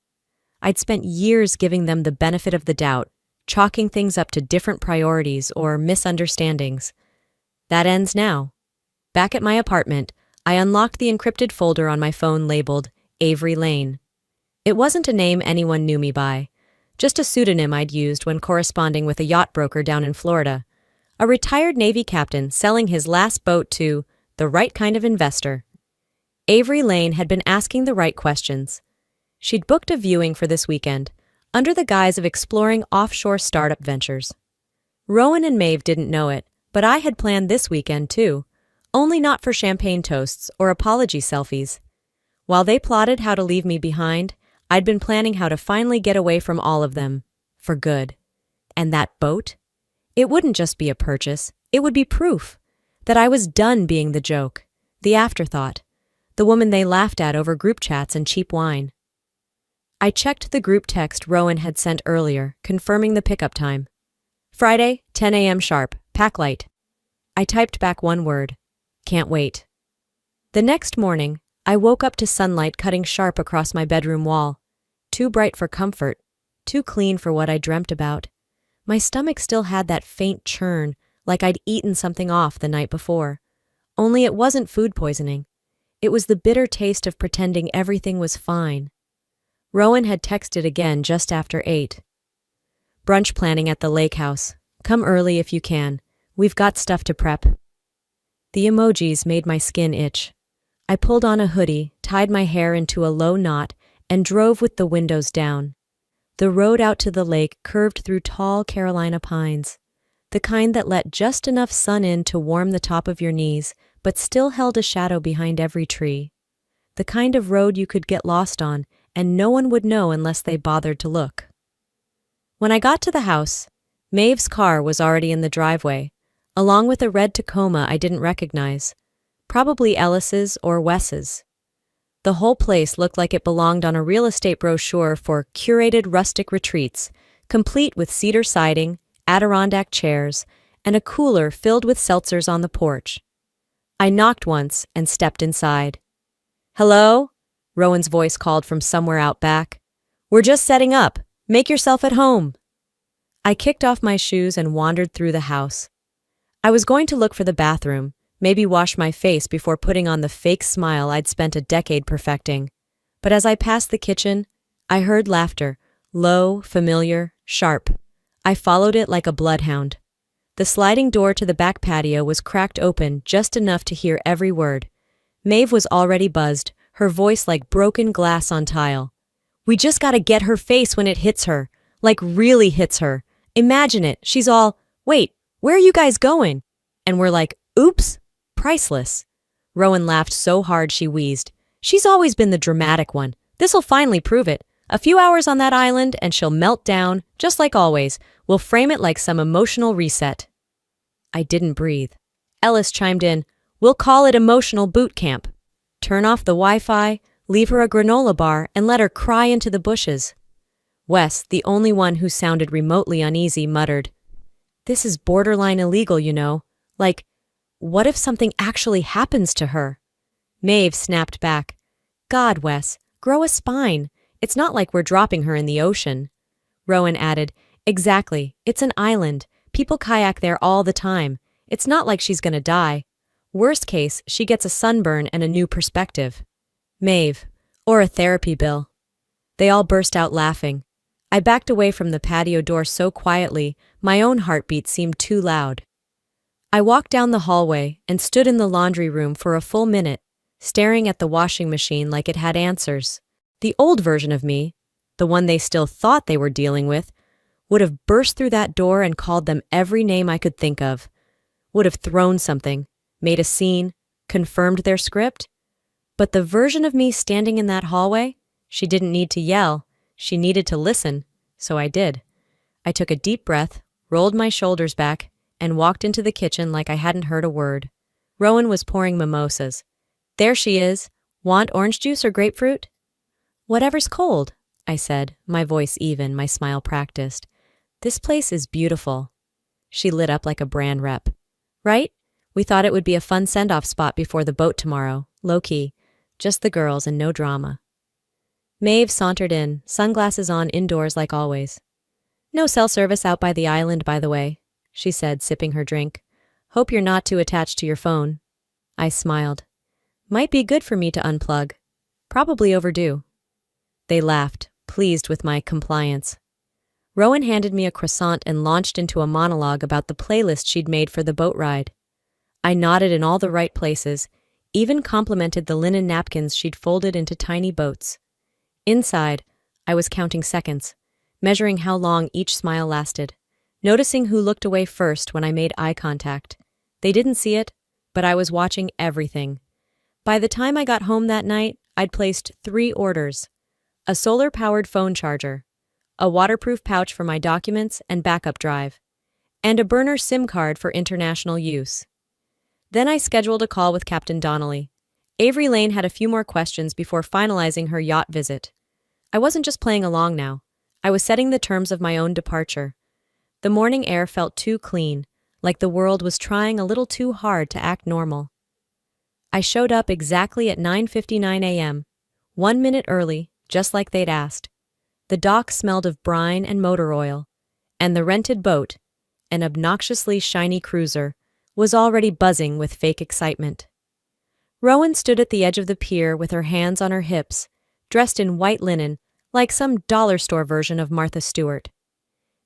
I'd spent years giving them the benefit of the doubt, chalking things up to different priorities or misunderstandings. That ends now. Back at my apartment, I unlocked the encrypted folder on my phone labeled Avery Lane. It wasn't a name anyone knew me by, just a pseudonym I'd used when corresponding with a yacht broker down in Florida, a retired Navy captain selling his last boat to the right kind of investor. Avery Lane had been asking the right questions. She'd booked a viewing for this weekend, under the guise of exploring offshore startup ventures. Rowan and Maeve didn't know it, but I had planned this weekend too, only not for champagne toasts or apology selfies. While they plotted how to leave me behind, I'd been planning how to finally get away from all of them, for good. And that boat? It wouldn't just be a purchase, it would be proof that I was done being the joke, the afterthought, the woman they laughed at over group chats and cheap wine. I checked the group text Rowan had sent earlier, confirming the pickup time. Friday, 10 a.m. sharp, pack light. I typed back one word. Can't wait. The next morning, I woke up to sunlight cutting sharp across my bedroom wall. Too bright for comfort, too clean for what I dreamt about. My stomach still had that faint churn, like I'd eaten something off the night before. Only it wasn't food poisoning. It was the bitter taste of pretending everything was fine. Rowan had texted again just after 8. Brunch planning at the lake house. Come early if you can. We've got stuff to prep. The emojis made my skin itch. I pulled on a hoodie, tied my hair into a low knot, and drove with the windows down. The road out to the lake curved through tall Carolina pines, the kind that let just enough sun in to warm the top of your knees, but still held a shadow behind every tree. The kind of road you could get lost on, and no one would know unless they bothered to look. When I got to the house, Maeve's car was already in the driveway, along with a red Tacoma I didn't recognize, probably Ellis's or Wes's. The whole place looked like it belonged on a real estate brochure for curated rustic retreats, complete with cedar siding, Adirondack chairs, and a cooler filled with seltzers on the porch. I knocked once and stepped inside. "Hello?" Rowan's voice called from somewhere out back. "We're just setting up. Make yourself at home." I kicked off my shoes and wandered through the house. I was going to look for the bathroom, maybe wash my face before putting on the fake smile I'd spent a decade perfecting. But as I passed the kitchen, I heard laughter, low, familiar, sharp. I followed it like a bloodhound. The sliding door to the back patio was cracked open just enough to hear every word. Maeve was already buzzed, her voice like broken glass on tile. "We just gotta get her face when it hits her. Like really hits her. Imagine it, she's all, 'Wait, where are you guys going?' And we're like, 'Oops, priceless.'" Rowan laughed so hard she wheezed. "She's always been the dramatic one. This'll finally prove it. A few hours on that island and she'll melt down, just like always. We'll frame it like some emotional reset." I didn't breathe. Ellis chimed in, "We'll call it emotional boot camp. Turn off the Wi-Fi, leave her a granola bar, and let her cry into the bushes." Wes, the only one who sounded remotely uneasy, muttered, "This is borderline illegal, you know. Like, what if something actually happens to her?" Maeve snapped back, "God, Wes, grow a spine. It's not like we're dropping her in the ocean." Rowan added, "Exactly. It's an island. People kayak there all the time. It's not like she's gonna die. Worst case, she gets a sunburn and a new perspective." Maeve, or a therapy bill. They all burst out laughing. I backed away from the patio door so quietly, my own heartbeat seemed too loud. I walked down the hallway and stood in the laundry room for a full minute, staring at the washing machine like it had answers. The old version of me, the one they still thought they were dealing with, would have burst through that door and called them every name I could think of. Would have thrown something, made a scene, confirmed their script. But the version of me standing in that hallway, she didn't need to yell, she needed to listen, so I did. I took a deep breath, rolled my shoulders back, and walked into the kitchen like I hadn't heard a word. Rowan was pouring mimosas. "There she is. Want orange juice or grapefruit?" "Whatever's cold," I said, my voice even, my smile practiced. "This place is beautiful." She lit up like a brand rep. "Right? We thought it would be a fun send-off spot before the boat tomorrow, low-key. Just the girls and no drama." Maeve sauntered in, sunglasses on indoors like always. "No cell service out by the island, by the way," she said, sipping her drink. "Hope you're not too attached to your phone." I smiled. "Might be good for me to unplug. Probably overdue." They laughed, pleased with my compliance. Rowan handed me a croissant and launched into a monologue about the playlist she'd made for the boat ride. I nodded in all the right places, even complimented the linen napkins she'd folded into tiny boats. Inside, I was counting seconds, measuring how long each smile lasted, noticing who looked away first when I made eye contact. They didn't see it, but I was watching everything. By the time I got home that night, I'd placed 3 orders: a solar-powered phone charger, a waterproof pouch for my documents and backup drive, and a burner SIM card for international use. Then I scheduled a call with Captain Donnelly. Avery Lane had a few more questions before finalizing her yacht visit. I wasn't just playing along now. I was setting the terms of my own departure. The morning air felt too clean, like the world was trying a little too hard to act normal. I showed up exactly at 9:59 a.m., 1 minute early, just like they'd asked. The dock smelled of brine and motor oil, and the rented boat, an obnoxiously shiny cruiser, was already buzzing with fake excitement. Rowan stood at the edge of the pier with her hands on her hips, dressed in white linen, like some dollar store version of Martha Stewart.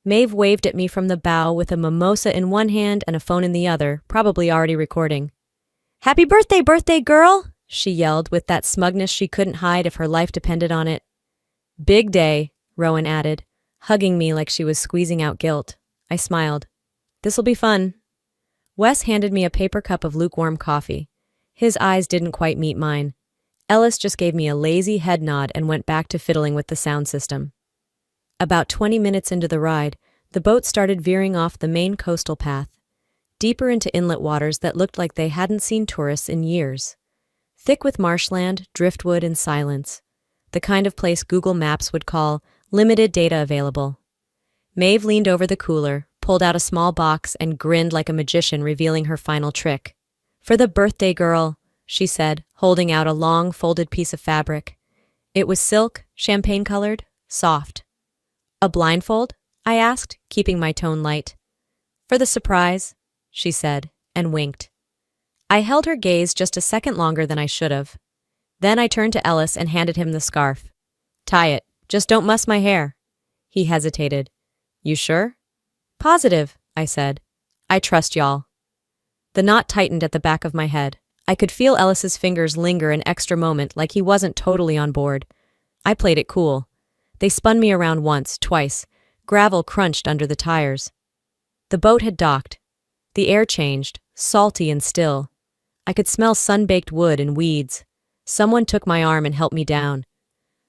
Maeve waved at me from the bow with a mimosa in one hand and a phone in the other, probably already recording. "Happy birthday, birthday girl!" she yelled with that smugness she couldn't hide if her life depended on it. "Big day," Rowan added, hugging me like she was squeezing out guilt. I smiled. "This'll be fun." Wes handed me a paper cup of lukewarm coffee. His eyes didn't quite meet mine. Ellis just gave me a lazy head nod and went back to fiddling with the sound system. About 20 minutes into the ride, the boat started veering off the main coastal path, deeper into inlet waters that looked like they hadn't seen tourists in years. Thick with marshland, driftwood, and silence. The kind of place Google Maps would call limited data available. Maeve leaned over the cooler, pulled out a small box, and grinned like a magician revealing her final trick. "For the birthday girl," she said, holding out a long, folded piece of fabric. It was silk, champagne-colored, soft. "A blindfold?" I asked, keeping my tone light. "For the surprise," she said, and winked. I held her gaze just a second longer than I should have. Then I turned to Ellis and handed him the scarf. Tie it. Just don't muss my hair. He hesitated. You sure? Positive, I said. I trust y'all. The knot tightened at the back of my head. I could feel Ellis's fingers linger an extra moment like he wasn't totally on board. I played it cool. They spun me around once, twice. Gravel crunched under the tires. The boat had docked. The air changed, salty and still. I could smell sun-baked wood and weeds. Someone took my arm and helped me down.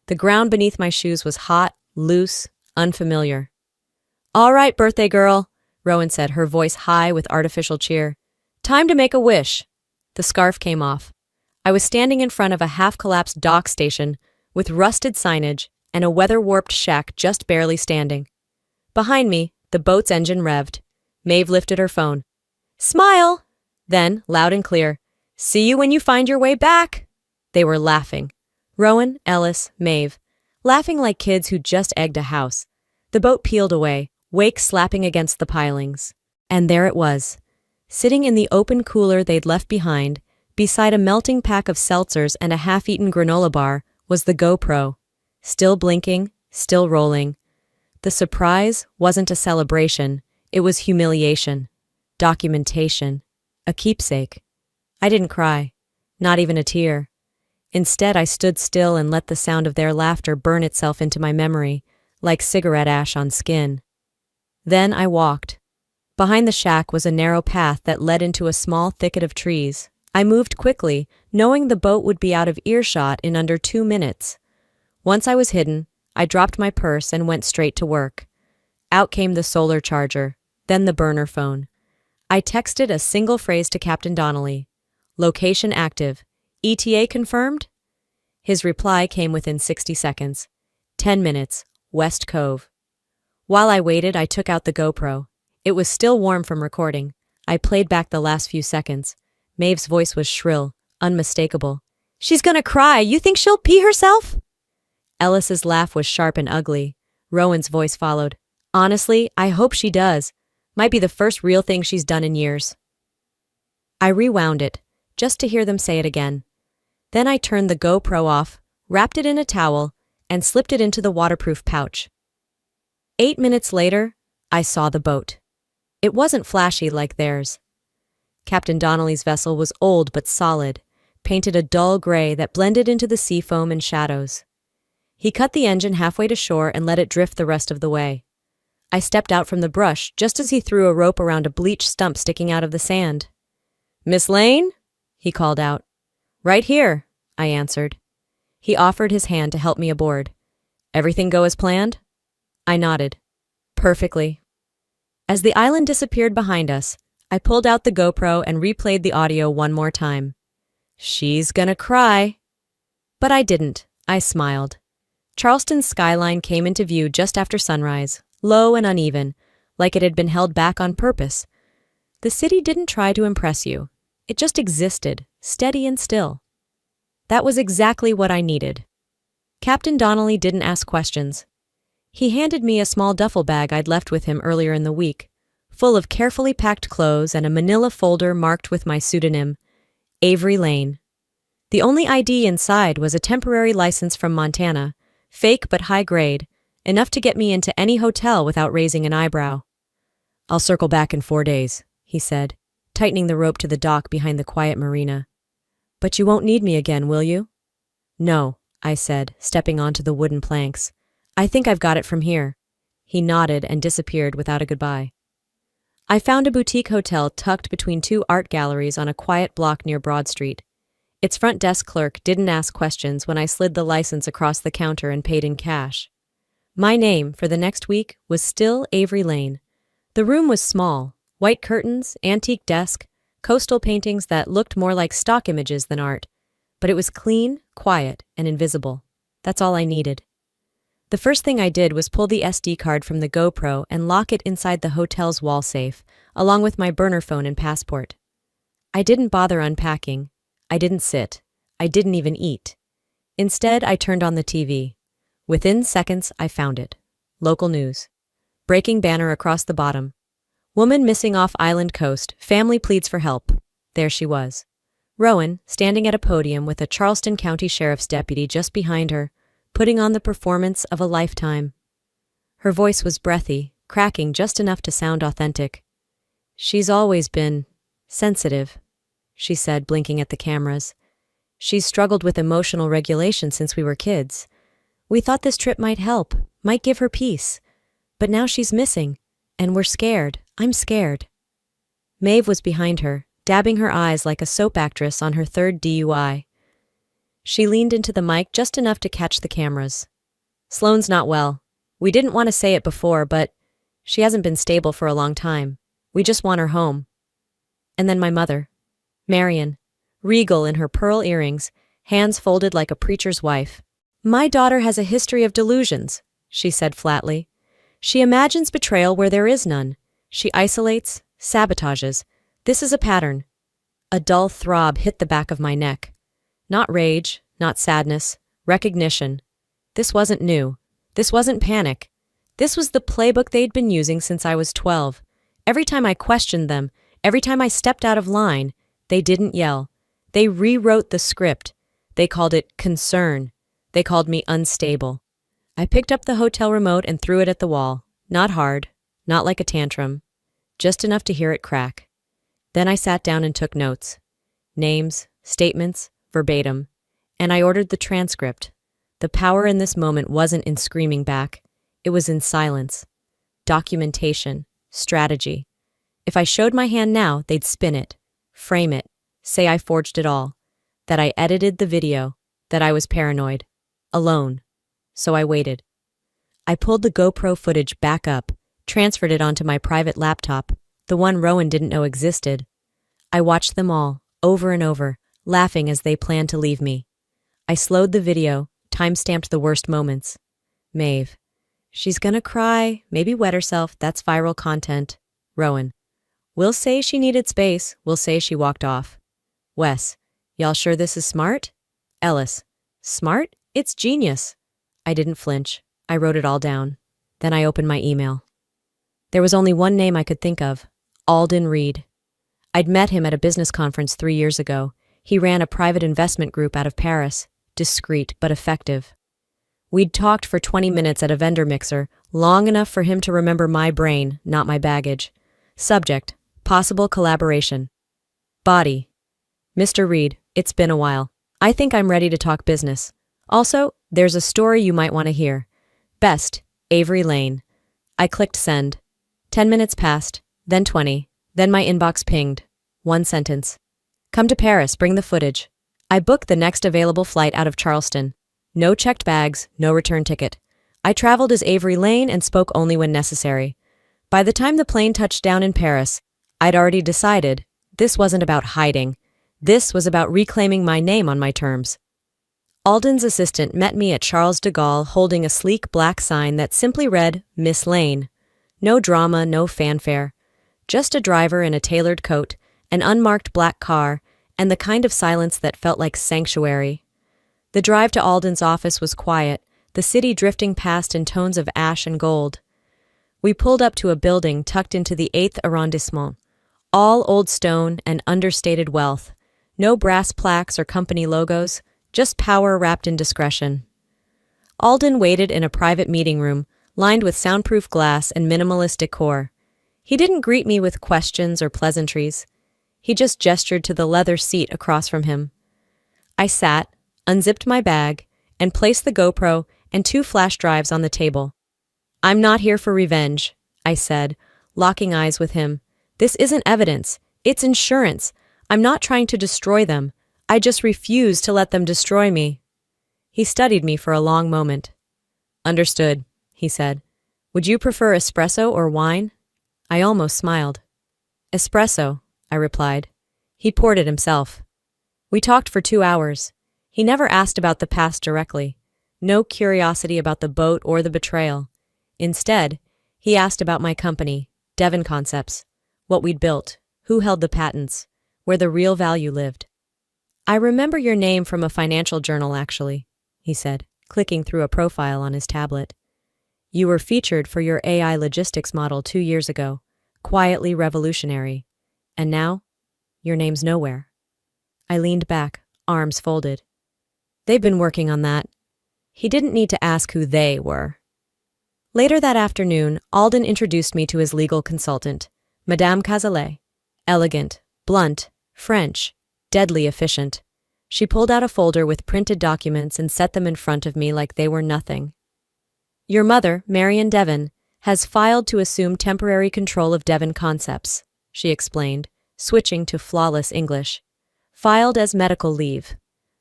The ground beneath my shoes was hot, loose, unfamiliar. All right, birthday girl, Rowan said, her voice high with artificial cheer. Time to make a wish. The scarf came off. I was standing in front of a half-collapsed dock station with rusted signage and a weather-warped shack just barely standing. Behind me, the boat's engine revved. Maeve lifted her phone. Smile! Then, loud and clear, see you when you find your way back! They were laughing. Rowan, Ellis, Maeve. Laughing like kids who just egged a house. The boat peeled away, wake slapping against the pilings. And there it was. Sitting in the open cooler they'd left behind, beside a melting pack of seltzers and a half-eaten granola bar, was the GoPro. Still blinking, still rolling. The surprise wasn't a celebration, it was humiliation. Documentation. A keepsake. I didn't cry. Not even a tear. Instead, I stood still and let the sound of their laughter burn itself into my memory, like cigarette ash on skin. Then I walked. Behind the shack was a narrow path that led into a small thicket of trees. I moved quickly, knowing the boat would be out of earshot in under 2 minutes. Once I was hidden, I dropped my purse and went straight to work. Out came the solar charger, then the burner phone. I texted a single phrase to Captain Donnelly. Location active. ETA confirmed? His reply came within 60 seconds. 10 minutes, West Cove. While I waited, I took out the GoPro. It was still warm from recording. I played back the last few seconds. Maeve's voice was shrill, unmistakable. She's gonna cry. You think she'll pee herself? Ellis's laugh was sharp and ugly. Rowan's voice followed. Honestly, I hope she does. Might be the first real thing she's done in years. I rewound it, just to hear them say it again. Then I turned the GoPro off, wrapped it in a towel, and slipped it into the waterproof pouch. 8 minutes later, I saw the boat. It wasn't flashy like theirs. Captain Donnelly's vessel was old but solid, painted a dull gray that blended into the sea foam and shadows. He cut the engine halfway to shore and let it drift the rest of the way. I stepped out from the brush just as he threw a rope around a bleached stump sticking out of the sand. Miss Lane? He called out. Right here, I answered. He offered his hand to help me aboard. Everything go as planned? I nodded. Perfectly. As the island disappeared behind us, I pulled out the GoPro and replayed the audio one more time. She's gonna cry. But I didn't. I smiled. Charleston's skyline came into view just after sunrise, low and uneven, like it had been held back on purpose. The city didn't try to impress you. It just existed, steady and still. That was exactly what I needed. Captain Donnelly didn't ask questions. He handed me a small duffel bag I'd left with him earlier in the week, full of carefully packed clothes and a manila folder marked with my pseudonym, Avery Lane. The only ID inside was a temporary license from Montana, fake but high grade, enough to get me into any hotel without raising an eyebrow. I'll circle back in 4 days, he said, tightening the rope to the dock behind the quiet marina. But you won't need me again, will you? No, I said, stepping onto the wooden planks. I think I've got it from here. He nodded and disappeared without a goodbye. I found a boutique hotel tucked between 2 art galleries on a quiet block near Broad Street. Its front desk clerk didn't ask questions when I slid the license across the counter and paid in cash. My name for the next week was still Avery Lane. The room was small, white curtains, antique desk, coastal paintings that looked more like stock images than art, but it was clean, quiet, and invisible. That's all I needed. The first thing I did was pull the SD card from the GoPro and lock it inside the hotel's wall safe, along with my burner phone and passport. I didn't bother unpacking. I didn't sit. I didn't even eat. Instead, I turned on the TV. Within seconds, I found it. Local news. Breaking banner across the bottom. Woman missing off island coast. Family pleads for help. There she was. Rowan, standing at a podium with a Charleston County Sheriff's deputy just behind her, putting on the performance of a lifetime. Her voice was breathy, cracking just enough to sound authentic. "She's always been sensitive," she said, blinking at the cameras. "She's struggled with emotional regulation since we were kids. We thought this trip might help, might give her peace. But now she's missing, and we're scared. I'm scared." Maeve was behind her, dabbing her eyes like a soap actress on her third DUI. She leaned into the mic just enough to catch the cameras. "Sloane's not well. We didn't want to say it before, but she hasn't been stable for a long time. We just want her home." And then my mother, Marion, regal in her pearl earrings, hands folded like a preacher's wife. "My daughter has a history of delusions," she said flatly. "She imagines betrayal where there is none. She isolates, sabotages. This is a pattern." A dull throb hit the back of my neck. Not rage, not sadness, recognition. This wasn't new. This wasn't panic. This was the playbook they'd been using since I was 12. Every time I questioned them, every time I stepped out of line, they didn't yell. They rewrote the script. They called it concern. They called me unstable. I picked up the hotel remote and threw it at the wall. Not hard, not like a tantrum, just enough to hear it crack. Then I sat down and took notes. Names, statements, verbatim. And I ordered the transcript. The power in this moment wasn't in screaming back. It was in silence. Documentation. Strategy. If I showed my hand now, they'd spin it, frame it, say I forged it all, that I edited the video, that I was paranoid. Alone. So I waited. I pulled the GoPro footage back up, transferred it onto my private laptop, the one Rowan didn't know existed. I watched them all, over and over, laughing as they planned to leave me. I slowed the video, time-stamped the worst moments. Maeve. "She's gonna cry, maybe wet herself, that's viral content." Rowan. "We'll say she needed space, we'll say she walked off." Wes. "Y'all sure this is smart?" Ellis. "Smart? It's genius." I didn't flinch. I wrote it all down. Then I opened my email. There was only one name I could think of. Alden Reed. I'd met him at a business conference 3 years ago. He ran a private investment group out of Paris. Discreet but effective. We'd talked for 20 minutes at a vendor mixer, long enough for him to remember my brain, not my baggage. Subject: possible collaboration. Body: "Mr. Reed, it's been a while. I think I'm ready to talk business. Also, there's a story you might want to hear. Best, Avery Lane." I clicked send. 10 minutes passed, then 20, then my inbox pinged. One sentence. "Come to Paris, bring the footage." I booked the next available flight out of Charleston. No checked bags, no return ticket. I traveled as Avery Lane and spoke only when necessary. By the time the plane touched down in Paris, I'd already decided this wasn't about hiding. This was about reclaiming my name on my terms. Alden's assistant met me at Charles de Gaulle holding a sleek black sign that simply read, "Miss Lane." No drama, no fanfare. Just a driver in a tailored coat, an unmarked black car, and the kind of silence that felt like sanctuary. The drive to Alden's office was quiet, the city drifting past in tones of ash and gold. We pulled up to a building tucked into the 8th arrondissement. All old stone and understated wealth. No brass plaques or company logos, just power wrapped in discretion. Alden waited in a private meeting room, lined with soundproof glass and minimalist decor. He didn't greet me with questions or pleasantries. He just gestured to the leather seat across from him. I sat, unzipped my bag, and placed the GoPro and 2 flash drives on the table. "I'm not here for revenge," I said, locking eyes with him. "This isn't evidence. It's insurance. I'm not trying to destroy them. I just refuse to let them destroy me." He studied me for a long moment. "Understood," he said. "Would you prefer espresso or wine?" I almost smiled. "Espresso," I replied. He poured it himself. We talked for 2 hours. He never asked about the past directly. No curiosity about the boat or the betrayal. Instead, he asked about my company, Devon Concepts, what we'd built, who held the patents, where the real value lived. "I remember your name from a financial journal, actually," he said, clicking through a profile on his tablet. "You were featured for your AI logistics model 2 years ago, quietly revolutionary. And now, Your name's nowhere. I leaned back, arms folded. They've been working on that. He didn't need to ask who they were. Later that afternoon, Alden introduced me to his legal consultant, Madame Cazalet. Elegant, blunt, French, deadly efficient. She pulled out a folder with printed documents and set them in front of me like they were nothing. Your mother, Marion Devon, has filed to assume temporary control of Devon Concepts, she explained, switching to flawless English. Filed as medical leave.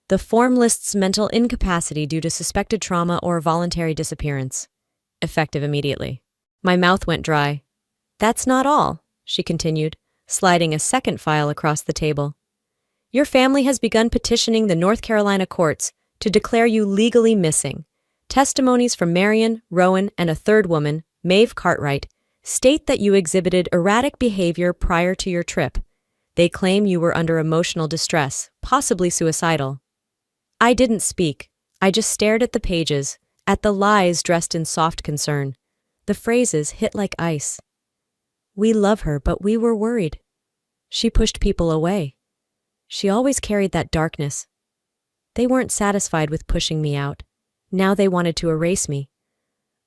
The form lists mental incapacity due to suspected trauma or voluntary disappearance. Effective immediately. My mouth went dry. That's not all, she continued, sliding a second file across the table. Your family has begun petitioning the North Carolina courts to declare you legally missing. Testimonies from Marion, Rowan, and a third woman, Maeve Cartwright, state that you exhibited erratic behavior prior to your trip. They claim you were under emotional distress, possibly suicidal. I didn't speak. I just stared at the pages, at the lies dressed in soft concern. The phrases hit like ice. We love her, but we were worried. She pushed people away. She always carried that darkness. They weren't satisfied with pushing me out. Now they wanted to erase me.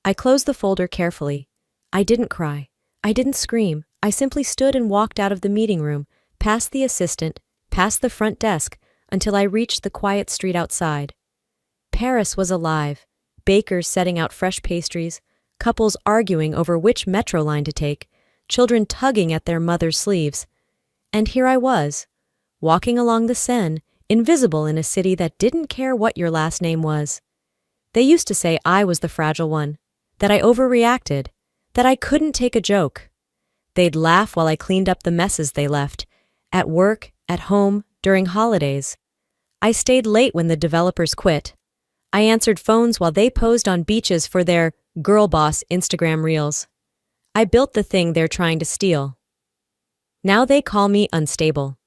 I closed the folder carefully. I didn't cry. I didn't scream. I simply stood and walked out of the meeting room, past the assistant, past the front desk, until I reached the quiet street outside. Paris was alive. Bakers setting out fresh pastries, couples arguing over which metro line to take, children tugging at their mother's sleeves. And here I was, walking along the Seine, invisible in a city that didn't care what your last name was. They used to say I was the fragile one, that I overreacted, that I couldn't take a joke. They'd laugh while I cleaned up the messes they left, at work, at home, during holidays. I stayed late when the developers quit. I answered phones while they posed on beaches for their girl boss Instagram reels. I built the thing they're trying to steal. Now they call me unstable.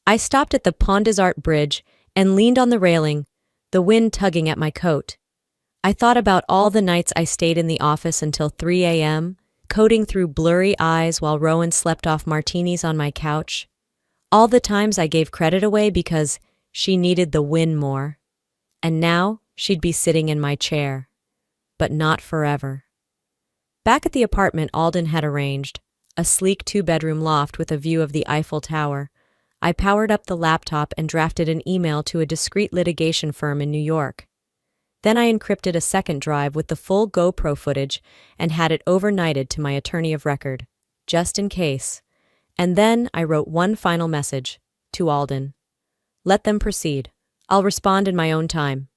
I stopped at the Pont des Arts Bridge and leaned on the railing, the wind tugging at my coat. I thought about all the nights I stayed in the office until 3 a.m., coding through blurry eyes while Rowan slept off martinis on my couch. All the times I gave credit away because she needed the win more. And now she'd be sitting in my chair. But not forever. Back at the apartment Alden had arranged, a sleek two-bedroom loft with a view of the Eiffel Tower, I powered up the laptop and drafted an email to a discreet litigation firm in New York. Then I encrypted a second drive with the full GoPro footage and had it overnighted to my attorney of record, just in case. And then I wrote one final message, to Alden. Let them proceed. I'll respond in my own time.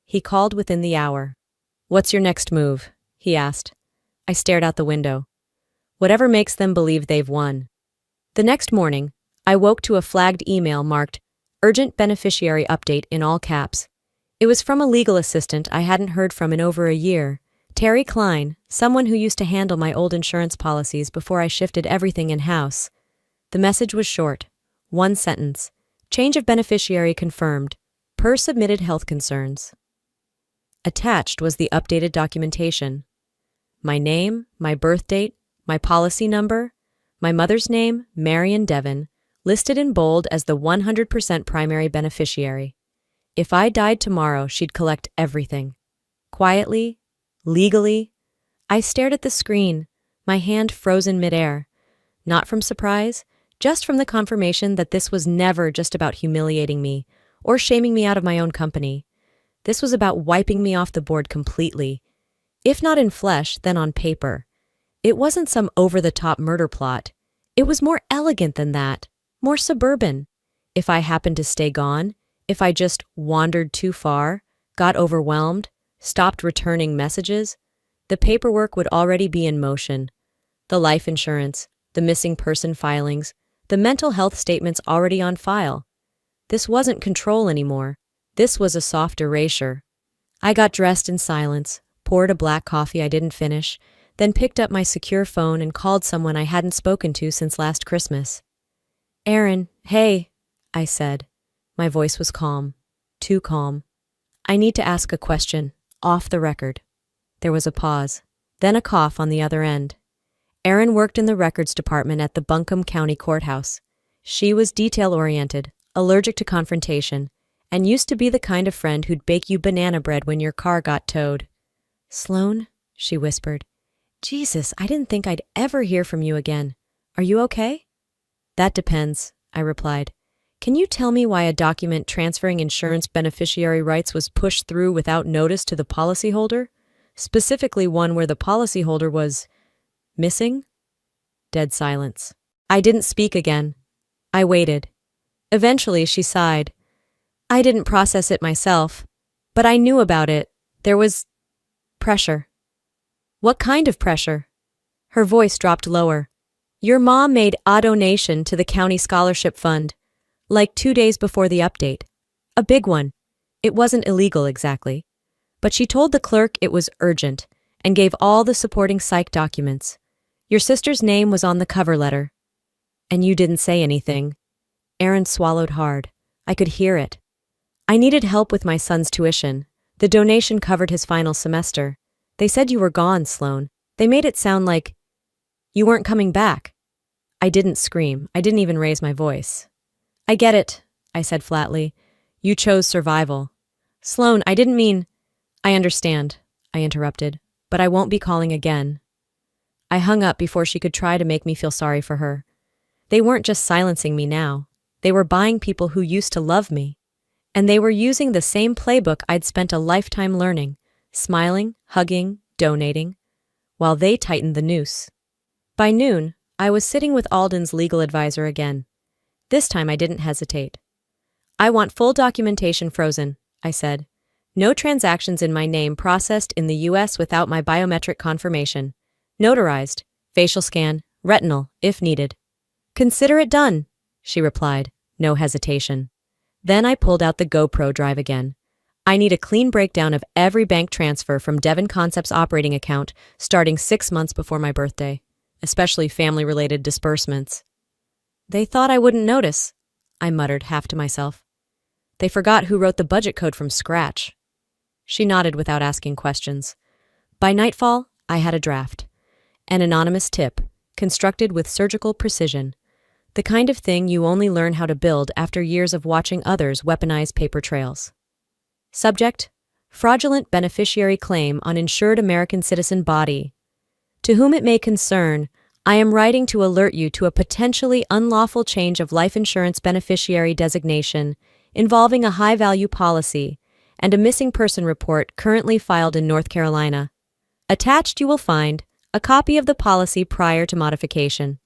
He called within the hour. What's your next move? He asked. I stared out the window. Whatever makes them believe they've won. The next morning, I woke to a flagged email marked Urgent Beneficiary Update in all caps. It was from a legal assistant I hadn't heard from in over a year, Terry Klein, someone who used to handle my old insurance policies before I shifted everything in-house. The message was short. One sentence. Change of beneficiary confirmed. Per submitted health concerns. Attached was the updated documentation. My name, my birth date, my policy number, my mother's name, Marion Devon, listed in bold as the 100% primary beneficiary. If I died tomorrow, she'd collect everything. Quietly, legally. I stared at the screen, my hand frozen midair. Not from surprise, just from the confirmation that this was never just about humiliating me or shaming me out of my own company. This was about wiping me off the board completely. If not in flesh, then on paper. It wasn't some over-the-top murder plot. It was more elegant than that, more suburban. If I happened to stay gone, if I just wandered too far, got overwhelmed, stopped returning messages, the paperwork would already be in motion. The life insurance, the missing person filings, the mental health statements already on file. This wasn't control anymore. This was a soft erasure. I got dressed in silence, poured a black coffee I didn't finish, then picked up my secure phone and called someone I hadn't spoken to since last Christmas. Aaron, hey, I said. My voice was calm, too calm. I need to ask a question, off the record. There was a pause, then a cough on the other end. Aaron worked in the records department at the Buncombe County Courthouse. She was detail-oriented, allergic to confrontation, and used to be the kind of friend who'd bake you banana bread when your car got towed. "Sloan," she whispered, "Jesus, I didn't think I'd ever hear from you again. Are you okay?" "That depends," I replied. "Can you tell me why a document transferring insurance beneficiary rights was pushed through without notice to the policyholder? Specifically one where the policyholder was missing?" Dead silence. I didn't speak again. I waited. Eventually, she sighed. "I didn't process it myself, but I knew about it. There was pressure." "What kind of pressure?" Her voice dropped lower. "Your mom made a donation to the county scholarship fund, like 2 days before the update. A big one. It wasn't illegal exactly. But she told the clerk it was urgent and gave all the supporting psych documents. Your sister's name was on the cover letter. And you didn't say anything." Aaron swallowed hard. I could hear it. "I needed help with my son's tuition. The donation covered his final semester. They said you were gone, Sloan. They made it sound like you weren't coming back." I didn't scream. I didn't even raise my voice. "I get it," I said flatly. "You chose survival." "Sloan, I didn't mean—" "I understand," I interrupted, "but I won't be calling again." I hung up before she could try to make me feel sorry for her. They weren't just silencing me now. They were buying people who used to love me. And they were using the same playbook I'd spent a lifetime learning, smiling, hugging, donating, while they tightened the noose. By noon, I was sitting with Alden's legal advisor again. This time I didn't hesitate. "I want full documentation frozen," I said. "No transactions in my name processed in the U.S. without my biometric confirmation. Notarized, facial scan, retinal, if needed." "Consider it done," she replied, no hesitation. Then I pulled out the GoPro drive again. "I need a clean breakdown of every bank transfer from Devon Concepts operating account starting 6 months before my birthday, especially family-related disbursements." "They thought I wouldn't notice," I muttered, half to myself. "They forgot who wrote the budget code from scratch." She nodded without asking questions. By nightfall, I had a draft. An anonymous tip, constructed with surgical precision. The kind of thing you only learn how to build after years of watching others weaponize paper trails. Subject: fraudulent beneficiary claim on insured American citizen body. To whom it may concern, I am writing to alert you to a potentially unlawful change of life insurance beneficiary designation involving a high-value policy and a missing person report currently filed in North Carolina. Attached you will find a copy of the policy prior to modification.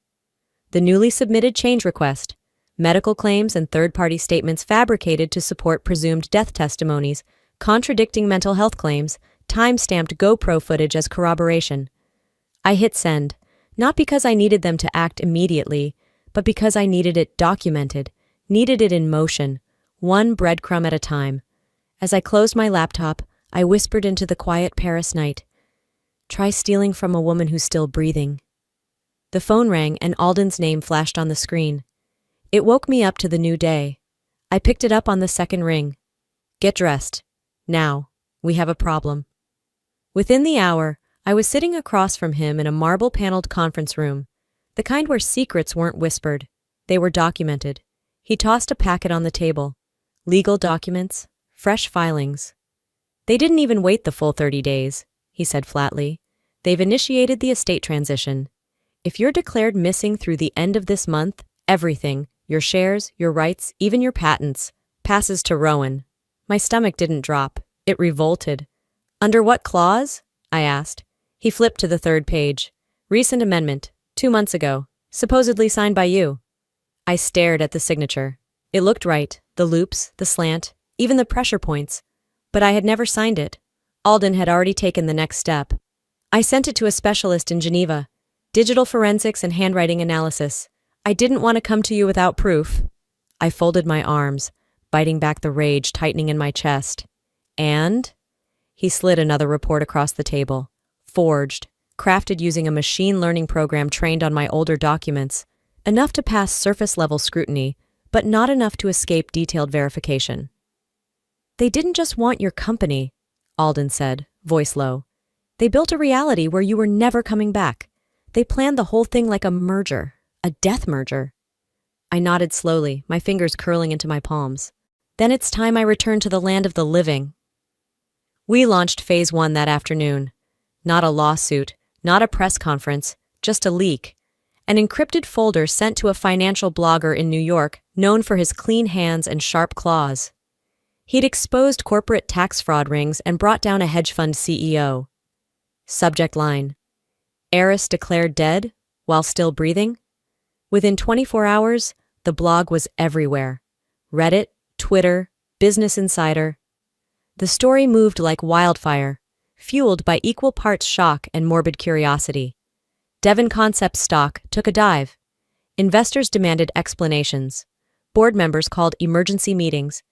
The newly submitted change request, medical claims and third-party statements fabricated to support presumed death testimonies, contradicting mental health claims, time-stamped GoPro footage as corroboration. I hit send, not because I needed them to act immediately, but because I needed it documented, needed it in motion, one breadcrumb at a time. As I closed my laptop, I whispered into the quiet Paris night, "Try stealing from a woman who's still breathing." The phone rang and Alden's name flashed on the screen. It woke me up to the new day. I picked it up on the second ring. "Get dressed. Now. We have a problem." Within the hour, I was sitting across from him in a marble-paneled conference room, the kind where secrets weren't whispered. They were documented. He tossed a packet on the table. Legal documents, fresh filings. "They didn't even wait the full 30 days, he said flatly. "They've initiated the estate transition. If you're declared missing through the end of this month, everything, your shares, your rights, even your patents, passes to Rowan." My stomach didn't drop. It revolted. "Under what clause?" I asked. He flipped to the third page. "Recent amendment, 2 months ago, supposedly signed by you." I stared at the signature. It looked right, the loops, the slant, even the pressure points. But I had never signed it. Alden had already taken the next step. "I sent it to a specialist in Geneva. Digital forensics and handwriting analysis. I didn't want to come to you without proof." I folded my arms, biting back the rage tightening in my chest. "And?" He slid another report across the table. Forged, crafted using a machine learning program trained on my older documents. Enough to pass surface-level scrutiny, but not enough to escape detailed verification. "They didn't just want your company," Alden said, voice low. "They built a reality where you were never coming back. They planned the whole thing like a merger, a death merger." I nodded slowly, my fingers curling into my palms. Then it's time I returned to the land of the living. We launched Phase 1 that afternoon. Not a lawsuit, not a press conference, just a leak. An encrypted folder sent to a financial blogger in New York known for his clean hands and sharp claws. He'd exposed corporate tax fraud rings and brought down a hedge fund CEO. Subject line: heiress declared dead while still breathing. Within 24 hours, the blog was everywhere. Reddit, Twitter, Business Insider. The story moved like wildfire, fueled by equal parts shock and morbid curiosity. Devon Concepts stock took a dive. Investors demanded explanations. Board members called emergency meetings.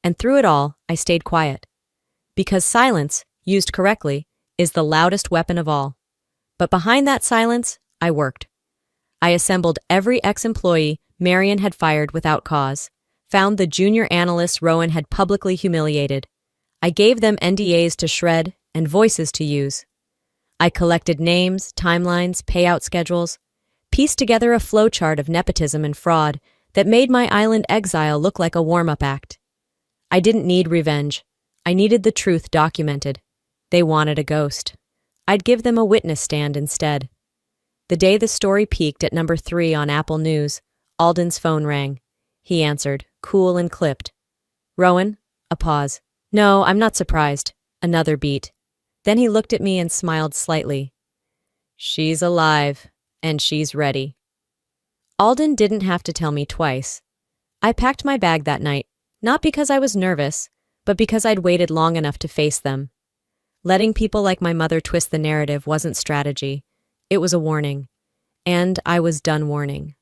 And through it all, I stayed quiet. Because silence, used correctly, is the loudest weapon of all. But behind that silence, I worked. I assembled every ex-employee Marion had fired without cause, found the junior analysts Rowan had publicly humiliated. I gave them NDAs to shred and voices to use. I collected names, timelines, payout schedules, pieced together a flowchart of nepotism and fraud that made my island exile look like a warm-up act. I didn't need revenge. I needed the truth documented. They wanted a ghost. I'd give them a witness stand instead. The day the story peaked at number 3 on Apple News, Alden's phone rang. He answered, cool and clipped. Rowan? A pause. No, I'm not surprised. Another beat. Then he looked at me and smiled slightly. She's alive, and she's ready. Alden didn't have to tell me twice. I packed my bag that night, not because I was nervous, but because I'd waited long enough to face them. Letting people like my mother twist the narrative wasn't strategy. It was a warning. And I was done warning.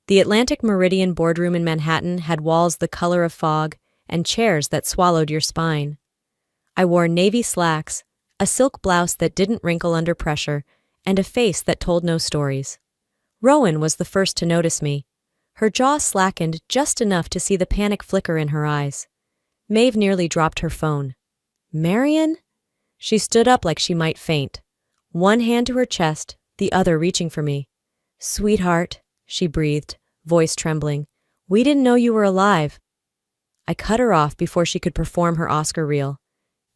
The Atlantic Meridian boardroom in Manhattan had walls the color of fog and chairs that swallowed your spine. I wore navy slacks, a silk blouse that didn't wrinkle under pressure, and a face that told no stories. Rowan was the first to notice me. Her jaw slackened just enough to see the panic flicker in her eyes. Maeve nearly dropped her phone. Marion? She stood up like she might faint. One hand to her chest, the other reaching for me. Sweetheart, she breathed, voice trembling. We didn't know you were alive. I cut her off before she could perform her Oscar reel.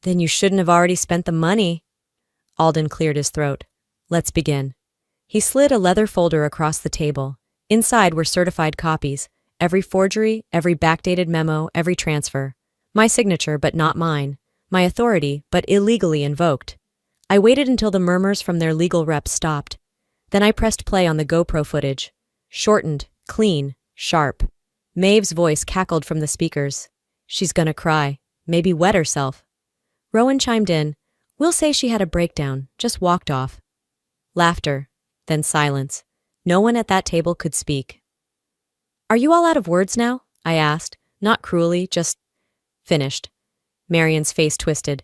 Then you shouldn't have already spent the money. Alden cleared his throat. Let's begin. He slid a leather folder across the table. Inside were certified copies. Every forgery, every backdated memo, every transfer. My signature, but not mine. My authority, but illegally invoked. I waited until the murmurs from their legal reps stopped. Then I pressed play on the GoPro footage. Shortened, clean, sharp. Maeve's voice cackled from the speakers. She's gonna cry. Maybe wet herself. Rowan chimed in. We'll say she had a breakdown, just walked off. Laughter, then silence. No one at that table could speak. Are you all out of words now? I asked, not cruelly, just finished. Marion's face twisted.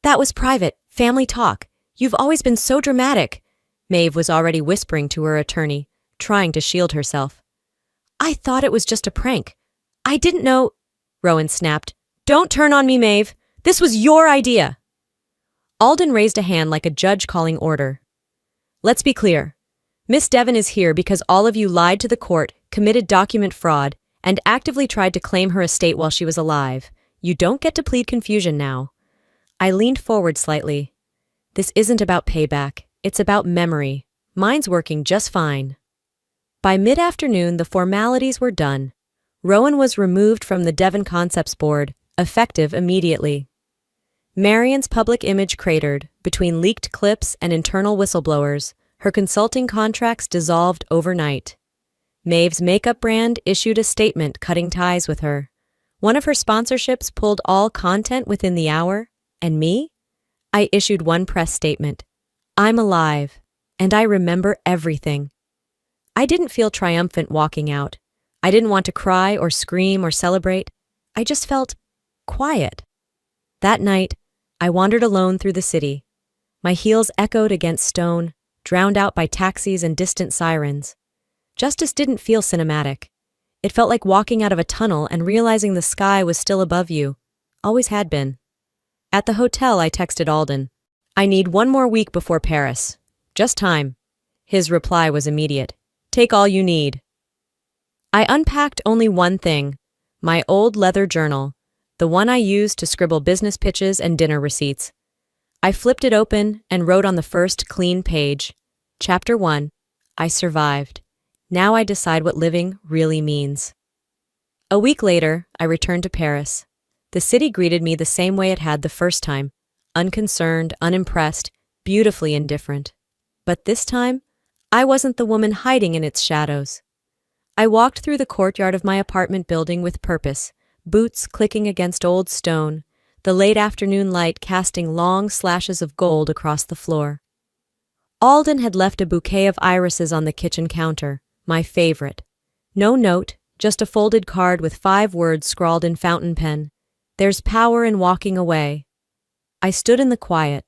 That was private, family talk. You've always been so dramatic. Maeve was already whispering to her attorney, trying to shield herself. I thought it was just a prank. I didn't know. Rowan snapped. Don't turn on me, Maeve. This was your idea. Alden raised a hand like a judge calling order. Let's be clear. Miss Devon is here because all of you lied to the court, committed document fraud, and actively tried to claim her estate while she was alive. You don't get to plead confusion now. I leaned forward slightly. This isn't about payback. It's about memory. Mine's working just fine. By mid-afternoon, the formalities were done. Rowan was removed from the Devon Concepts board, effective immediately. Marion's public image cratered. Between leaked clips and internal whistleblowers, her consulting contracts dissolved overnight. Maeve's makeup brand issued a statement cutting ties with her. One of her sponsorships pulled all content within the hour. And me? I issued one press statement. I'm alive, and I remember everything. I didn't feel triumphant walking out. I didn't want to cry or scream or celebrate. I just felt quiet. That night, I wandered alone through the city. My heels echoed against stone, drowned out by taxis and distant sirens. Justice didn't feel cinematic. It felt like walking out of a tunnel and realizing the sky was still above you. Always had been. At the hotel, I texted Alden. I need 1 more week before Paris. Just time. His reply was immediate. Take all you need. I unpacked only one thing: my old leather journal, the one I used to scribble business pitches and dinner receipts. I flipped it open and wrote on the first clean page, Chapter 1, I survived. Now I decide what living really means. A week later, I returned to Paris. The city greeted me the same way it had the first time: unconcerned, unimpressed, beautifully indifferent. But this time, I wasn't the woman hiding in its shadows. I walked through the courtyard of my apartment building with purpose, boots clicking against old stone, the late afternoon light casting long slashes of gold across the floor. Alden had left a bouquet of irises on the kitchen counter, my favorite. No note, just a folded card with 5 words scrawled in fountain pen. There's power in walking away. I stood in the quiet.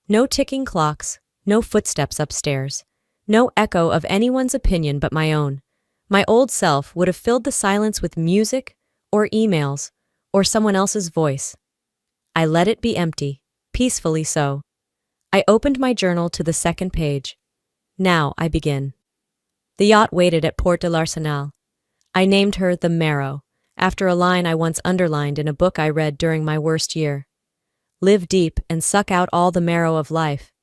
No ticking clocks, no footsteps upstairs, no echo of anyone's opinion but my own. My old self would have filled the silence with music, or emails, or someone else's voice. I let it be empty, peacefully so. I opened my journal to the second page. Now I begin. The yacht waited at Port de l'Arsenal. I named her the Marrow, after a line I once underlined in a book I read during my worst year. Live deep and suck out all the marrow of life.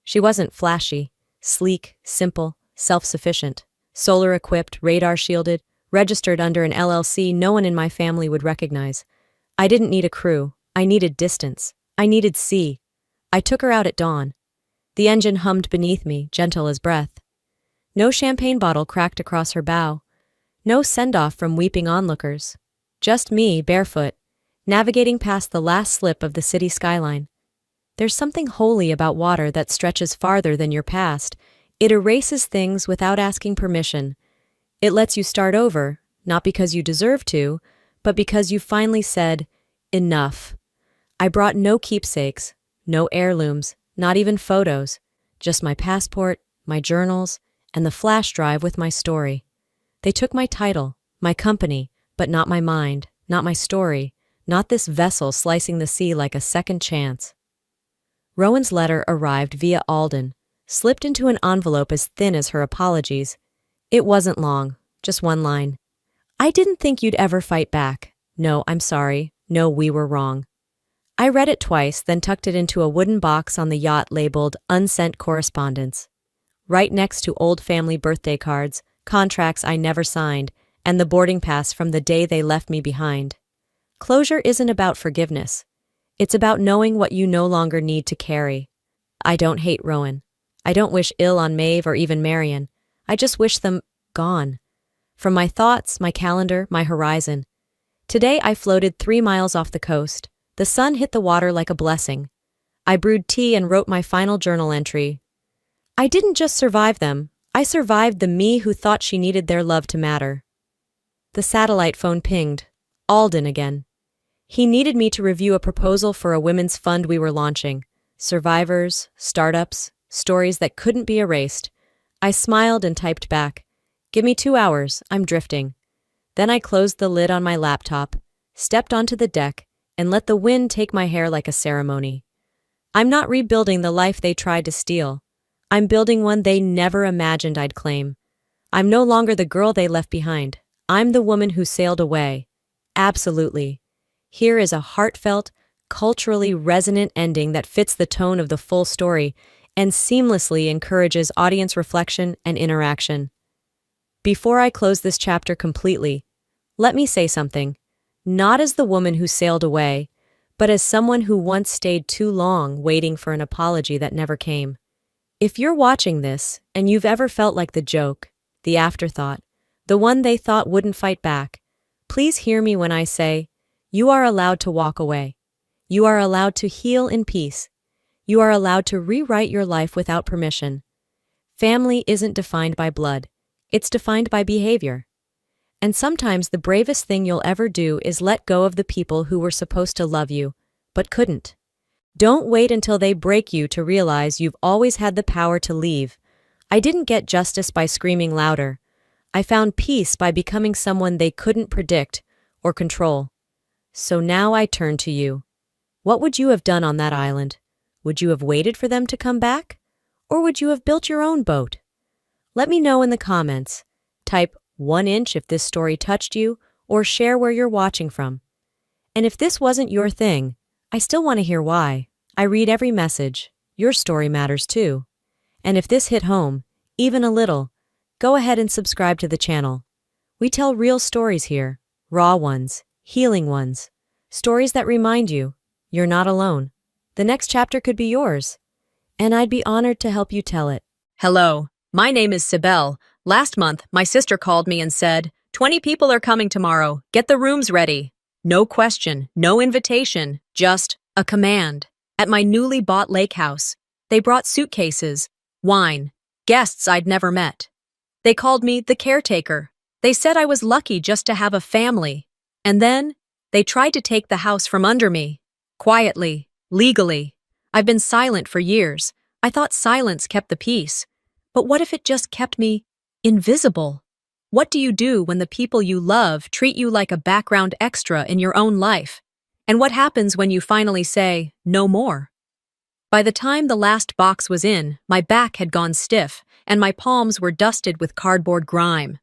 She wasn't flashy, sleek, simple, self-sufficient, solar-equipped, radar-shielded, registered under an LLC no one in my family would recognize. I didn't need a crew. I needed distance. I needed sea. I took her out at dawn. The engine hummed beneath me, gentle as breath. No champagne bottle cracked across her bow. No send-off from weeping onlookers. Just me, barefoot, navigating past the last slip of the city skyline. There's something holy about water that stretches farther than your past. It erases things without asking permission. It lets you start over, not because you deserve to, but because you finally said, enough. I brought no keepsakes, no heirlooms, not even photos, just my passport, my journals, and the flash drive with my story. They took my title, my company, but not my mind, not my story, not this vessel slicing the sea like a second chance. Rowan's letter arrived via Alden, slipped into an envelope as thin as her apologies. It wasn't long, just one line. I didn't think you'd ever fight back. No, I'm sorry. No, we were wrong. I read it twice, then tucked it into a wooden box on the yacht labeled Unsent Correspondence. Right next to old family birthday cards, contracts I never signed, and the boarding pass from the day they left me behind. Closure isn't about forgiveness. It's about knowing what you no longer need to carry. I don't hate Rowan. I don't wish ill on Maeve or even Marion. I just wish them gone. From my thoughts, my calendar, my horizon. Today I floated 3 miles off the coast. The sun hit the water like a blessing. I brewed tea and wrote my final journal entry. I didn't just survive them. I survived the me who thought she needed their love to matter. The satellite phone pinged. Alden again. He needed me to review a proposal for a women's fund we were launching. Survivors, startups, stories that couldn't be erased. I smiled and typed back, "Give me 2 hours, I'm drifting." Then I closed the lid on my laptop, stepped onto the deck, and let the wind take my hair like a ceremony. I'm not rebuilding the life they tried to steal. I'm building one they never imagined I'd claim. I'm no longer the girl they left behind. I'm the woman who sailed away. Absolutely. Here is a heartfelt, culturally resonant ending that fits the tone of the full story and seamlessly encourages audience reflection and interaction. Before I close this chapter completely, let me say something. Not as the woman who sailed away, but as someone who once stayed too long waiting for an apology that never came. If you're watching this and you've ever felt like the joke, the afterthought, the one they thought wouldn't fight back, please hear me when I say, you are allowed to walk away. You are allowed to heal in peace. You are allowed to rewrite your life without permission. Family isn't defined by blood. It's defined by behavior. And sometimes the bravest thing you'll ever do is let go of the people who were supposed to love you, but couldn't. Don't wait until they break you to realize you've always had the power to leave. I didn't get justice by screaming louder. I found peace by becoming someone they couldn't predict or control. So now I turn to you. What would you have done on that island? Would you have waited for them to come back? Or would you have built your own boat? Let me know in the comments. Type 1 inch if this story touched you, or share where you're watching from. And if this wasn't your thing, I still want to hear why. I read every message. Your story matters too. And if this hit home, even a little, go ahead and subscribe to the channel. We tell real stories here, raw ones, healing ones, stories that remind you you're not alone. The next chapter could be yours, and I'd be honored to help you tell it. Hello, my name is Sibel. Last month, my sister called me and said, 20 people are coming tomorrow. Get the rooms ready. No question, no invitation, just a command. At my newly bought lake house, they brought suitcases, wine, guests I'd never met. They called me the caretaker. They said I was lucky just to have a family. And then, they tried to take the house from under me. Quietly, legally. I've been silent for years. I thought silence kept the peace. But what if it just kept me invisible? What do you do when the people you love treat you like a background extra in your own life? And what happens when you finally say, no more? By the time the last box was in, my back had gone stiff, and my palms were dusted with cardboard grime.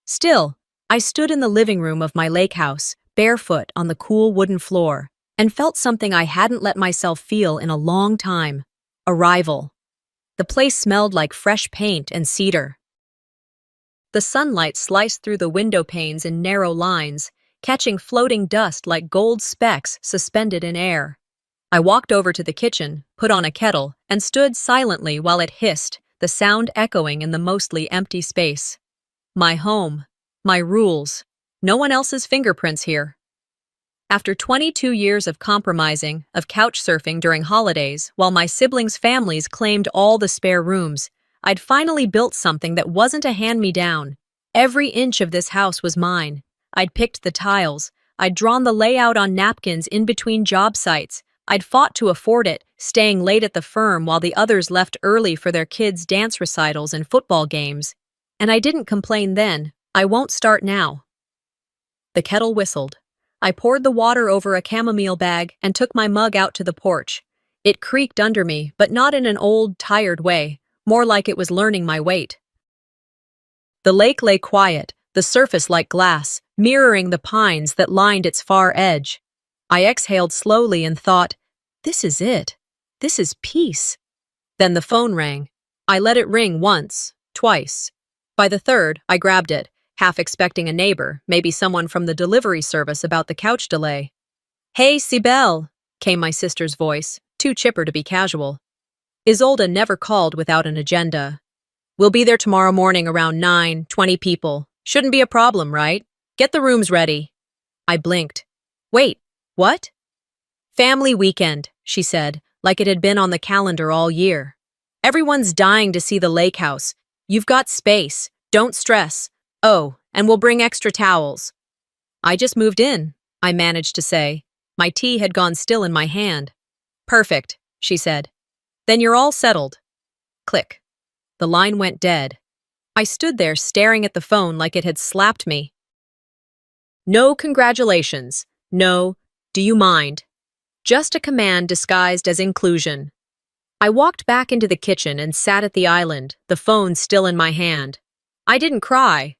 Still, I stood in the living room of my lake house, barefoot on the cool wooden floor, and felt something I hadn't let myself feel in a long time: arrival. The place smelled like fresh paint and cedar. The sunlight sliced through the window panes in narrow lines, catching floating dust like gold specks suspended in air. I walked over to the kitchen, put on a kettle, and stood silently while it hissed, the sound echoing in the mostly empty space. My home. My rules. No one else's fingerprints here. After 22 years of compromising, of couch surfing during holidays, while my siblings' families claimed all the spare rooms, I'd finally built something that wasn't a hand-me-down. Every inch of this house was mine. I'd picked the tiles. I'd drawn the layout on napkins in between job sites. I'd fought to afford it, staying late at the firm while the others left early for their kids' dance recitals and football games. And I didn't complain then. I won't start now. The kettle whistled. I poured the water over a chamomile bag and took my mug out to the porch. It creaked under me, but not in an old, tired way, more like it was learning my weight. The lake lay quiet, the surface like glass, mirroring the pines that lined its far edge. I exhaled slowly and thought, this is it. This is peace. Then the phone rang. I let it ring once, twice. By the third, I grabbed it, half expecting a neighbor, maybe someone from the delivery service about the couch delay. Hey, Sibel, came my sister's voice, too chipper to be casual. Isolde never called without an agenda. We'll be there tomorrow morning around 9, 20 people. Shouldn't be a problem, right? Get the rooms ready. I blinked. Wait, what? Family weekend, she said, like it had been on the calendar all year. Everyone's dying to see the lake house. You've got space. Don't stress. Oh, and we'll bring extra towels. I just moved in, I managed to say. My tea had gone still in my hand. Perfect, she said. Then you're all settled. Click. The line went dead. I stood there staring at the phone like it had slapped me. No congratulations. No, do you mind? Just a command disguised as inclusion. I walked back into the kitchen and sat at the island, the phone still in my hand. I didn't cry.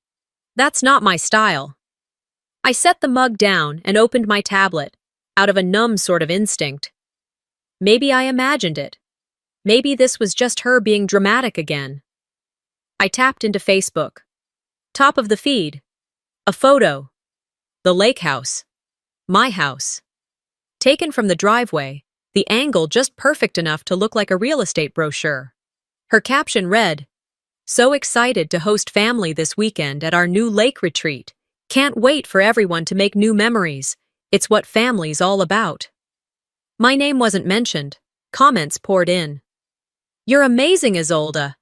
That's not my style. I set the mug down and opened my tablet, out of a numb sort of instinct. Maybe I imagined it. Maybe this was just her being dramatic again. I tapped into Facebook. Top of the feed. A photo. The lake house. My house. Taken from the driveway, the angle just perfect enough to look like a real estate brochure. Her caption read, "So excited to host family this weekend at our new lake retreat. Can't wait for everyone to make new memories. It's what family's all about." My name wasn't mentioned. Comments poured in. You're amazing, Isolde.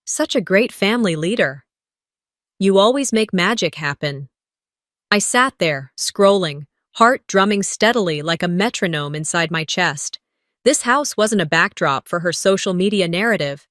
Such a great family leader. You always make magic happen. I sat there, scrolling, heart drumming steadily like a metronome inside my chest. This house wasn't a backdrop for her social media narrative.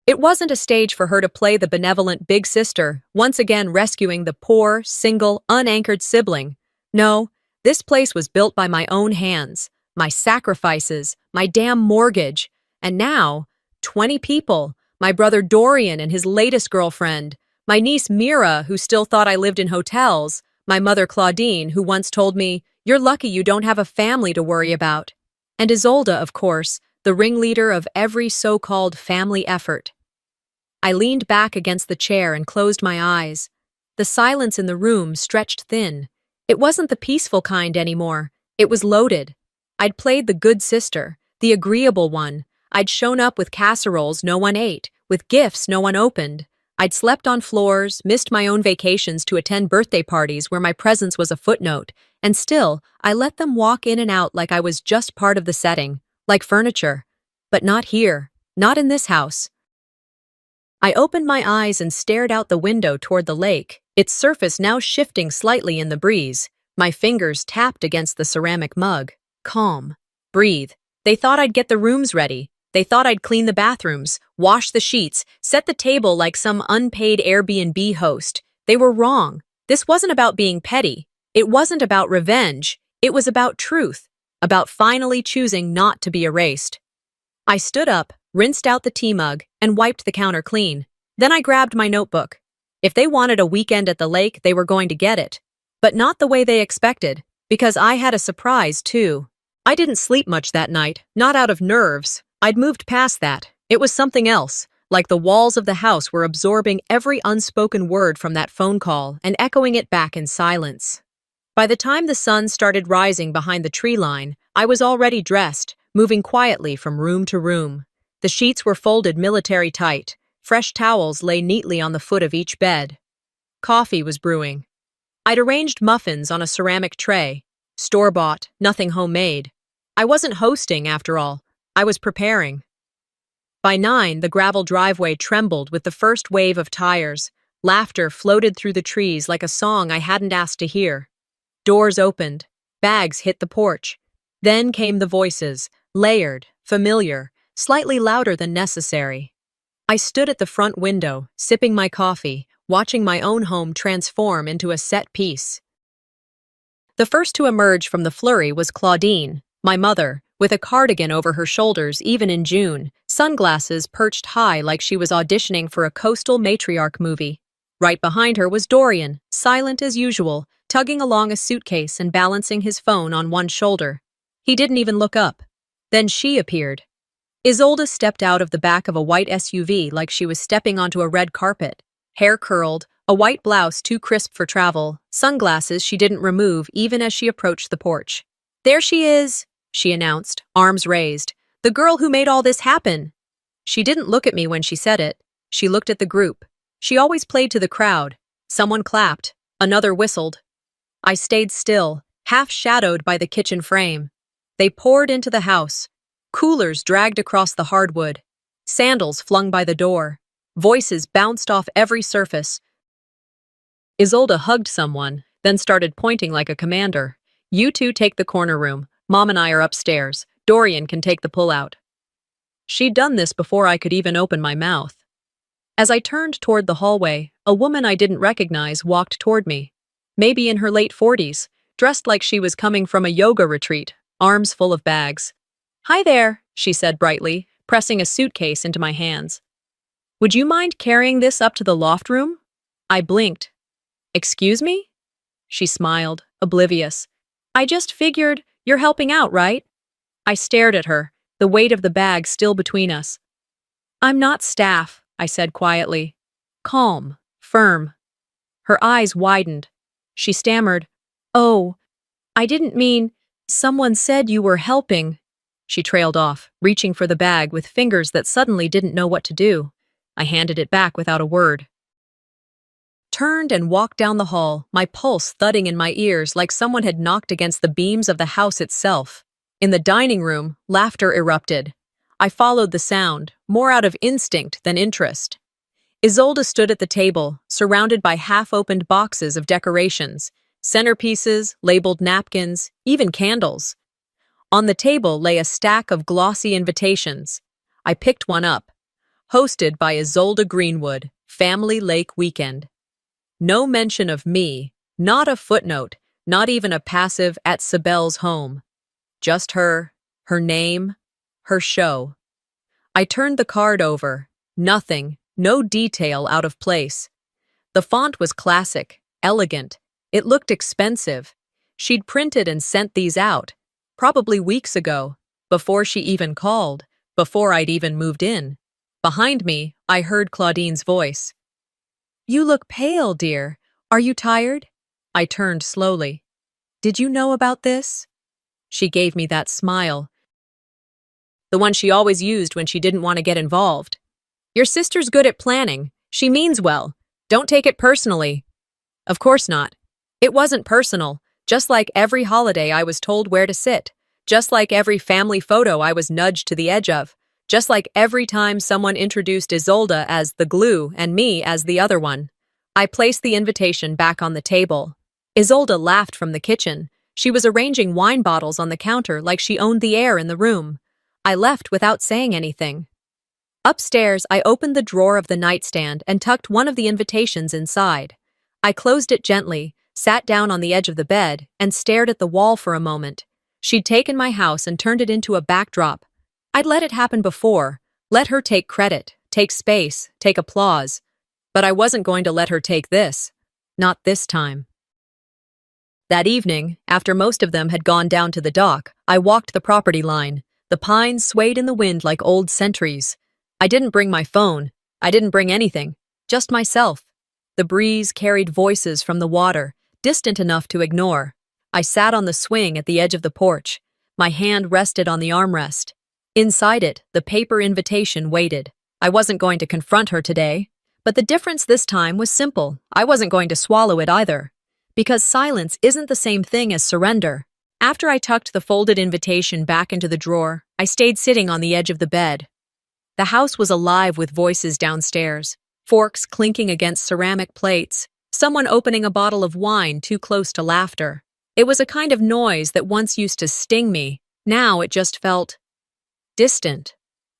It wasn't a stage for her to play the benevolent big sister, once again rescuing the poor, single, unanchored sibling. No, this place was built by my own hands, my sacrifices, my damn mortgage. And now, 20 people, my brother Dorian and his latest girlfriend, My niece Mira, who still thought I lived in hotels, my mother Claudine, who once told me, "You're lucky you don't have a family to worry about," and Isolde, of course, the ringleader of every so-called family effort. I leaned back against the chair and closed my eyes. The silence in the room stretched thin. It wasn't the peaceful kind anymore. It was loaded. I'd played the good sister, the agreeable one. I'd shown up with casseroles no one ate, with gifts no one opened. I'd slept on floors, missed my own vacations to attend birthday parties where my presence was a footnote, and still, I let them walk in and out like I was just part of the setting, like furniture. But not here, not in this house. I opened my eyes and stared out the window toward the lake, its surface now shifting slightly in the breeze. My fingers tapped against the ceramic mug. Calm. Breathe. They thought I'd get the rooms ready. They thought I'd clean the bathrooms, wash the sheets, set the table like some unpaid Airbnb host. They were wrong. This wasn't about being petty. It wasn't about revenge. It was about truth, about finally choosing not to be erased. I stood up, rinsed out the tea mug, and wiped the counter clean. Then I grabbed my notebook. If they wanted a weekend at the lake, they were going to get it. But not the way they expected, because I had a surprise, too. I didn't sleep much that night, not out of nerves. I'd moved past that. It was something else, like the walls of the house were absorbing every unspoken word from that phone call and echoing it back in silence. By the time the sun started rising behind the tree line, I was already dressed, moving quietly from room to room. The sheets were folded military tight. Fresh towels lay neatly on the foot of each bed. Coffee was brewing. I'd arranged muffins on a ceramic tray. Store-bought, nothing homemade. I wasn't hosting, after all. I was preparing. By 9, the gravel driveway trembled with the first wave of tires. Laughter floated through the trees like a song I hadn't asked to hear. Doors opened. Bags hit the porch. Then came the voices, layered, familiar, slightly louder than necessary. I stood at the front window, sipping my coffee, watching my own home transform into a set piece. The first to emerge from the flurry was Claudine, my mother, with a cardigan over her shoulders even in June, sunglasses perched high like she was auditioning for a coastal matriarch movie. Right behind her was Dorian, silent as usual, tugging along a suitcase and balancing his phone on one shoulder. He didn't even look up. Then she appeared. Isolde stepped out of the back of a white SUV like she was stepping onto a red carpet. Hair curled, a white blouse too crisp for travel, sunglasses she didn't remove even as she approached the porch. "There she is," she announced, arms raised. "The girl who made all this happen." She didn't look at me when she said it. She looked at the group. She always played to the crowd. Someone clapped. Another whistled. I stayed still, half shadowed by the kitchen frame. They poured into the house. Coolers dragged across the hardwood. Sandals flung by the door. Voices bounced off every surface. Isolde hugged someone, then started pointing like a commander. "You two take the corner room. Mom and I are upstairs. Dorian can take the pull-out." She'd done this before I could even open my mouth. As I turned toward the hallway, a woman I didn't recognize walked toward me. Maybe in her late 40s, dressed like she was coming from a yoga retreat, arms full of bags. "Hi there," she said brightly, pressing a suitcase into my hands. "Would you mind carrying this up to the loft room?" I blinked. "Excuse me?" She smiled, oblivious. "I just figured you're helping out, right?" I stared at her, the weight of the bag still between us. "I'm not staff," I said quietly. Calm, firm. Her eyes widened. She stammered, "Oh, I didn't mean, someone said you were helping." She trailed off, reaching for the bag with fingers that suddenly didn't know what to do. I handed it back without a word. Turned and walked down the hall, my pulse thudding in my ears like someone had knocked against the beams of the house itself. In the dining room, laughter erupted. I followed the sound, more out of instinct than interest. Isolde stood at the table, surrounded by half-opened boxes of decorations, centerpieces, labeled napkins, even candles. On the table lay a stack of glossy invitations. I picked one up. Hosted by Isolde Greenwood, Family Lake Weekend. No mention of me, not a footnote, not even a passive "at Sibel's home." Just her name, her show. I turned the card over. Nothing, no detail out of place. The font was classic, elegant. It looked expensive. She'd printed and sent these out, probably weeks ago, before she even called, before I'd even moved in. Behind me, I heard Claudine's voice. "You look pale, dear. Are you tired?" I turned slowly. "Did you know about this?" She gave me that smile, the one she always used when she didn't want to get involved. "Your sister's good at planning. She means well. Don't take it personally." Of course not. It wasn't personal, just like every holiday I was told where to sit, just like every family photo I was nudged to the edge of, just like every time someone introduced Isolde as the glue and me as the other one. I placed the invitation back on the table. Isolde laughed from the kitchen. She was arranging wine bottles on the counter like she owned the air in the room. I left without saying anything. Upstairs, I opened the drawer of the nightstand and tucked one of the invitations inside. I closed it gently, sat down on the edge of the bed, and stared at the wall for a moment. She'd taken my house and turned it into a backdrop. I'd let it happen before, let her take credit, take space, take applause. But I wasn't going to let her take this. Not this time. That evening, after most of them had gone down to the dock, I walked the property line. The pines swayed in the wind like old sentries. I didn't bring my phone. I didn't bring anything. Just myself. The breeze carried voices from the water, distant enough to ignore. I sat on the swing at the edge of the porch. My hand rested on the armrest. Inside it, the paper invitation waited. I wasn't going to confront her today. But the difference this time was simple. I wasn't going to swallow it either. Because silence isn't the same thing as surrender. After I tucked the folded invitation back into the drawer, I stayed sitting on the edge of the bed. The house was alive with voices downstairs, forks clinking against ceramic plates, someone opening a bottle of wine too close to laughter. It was a kind of noise that once used to sting me. Now it just felt distant.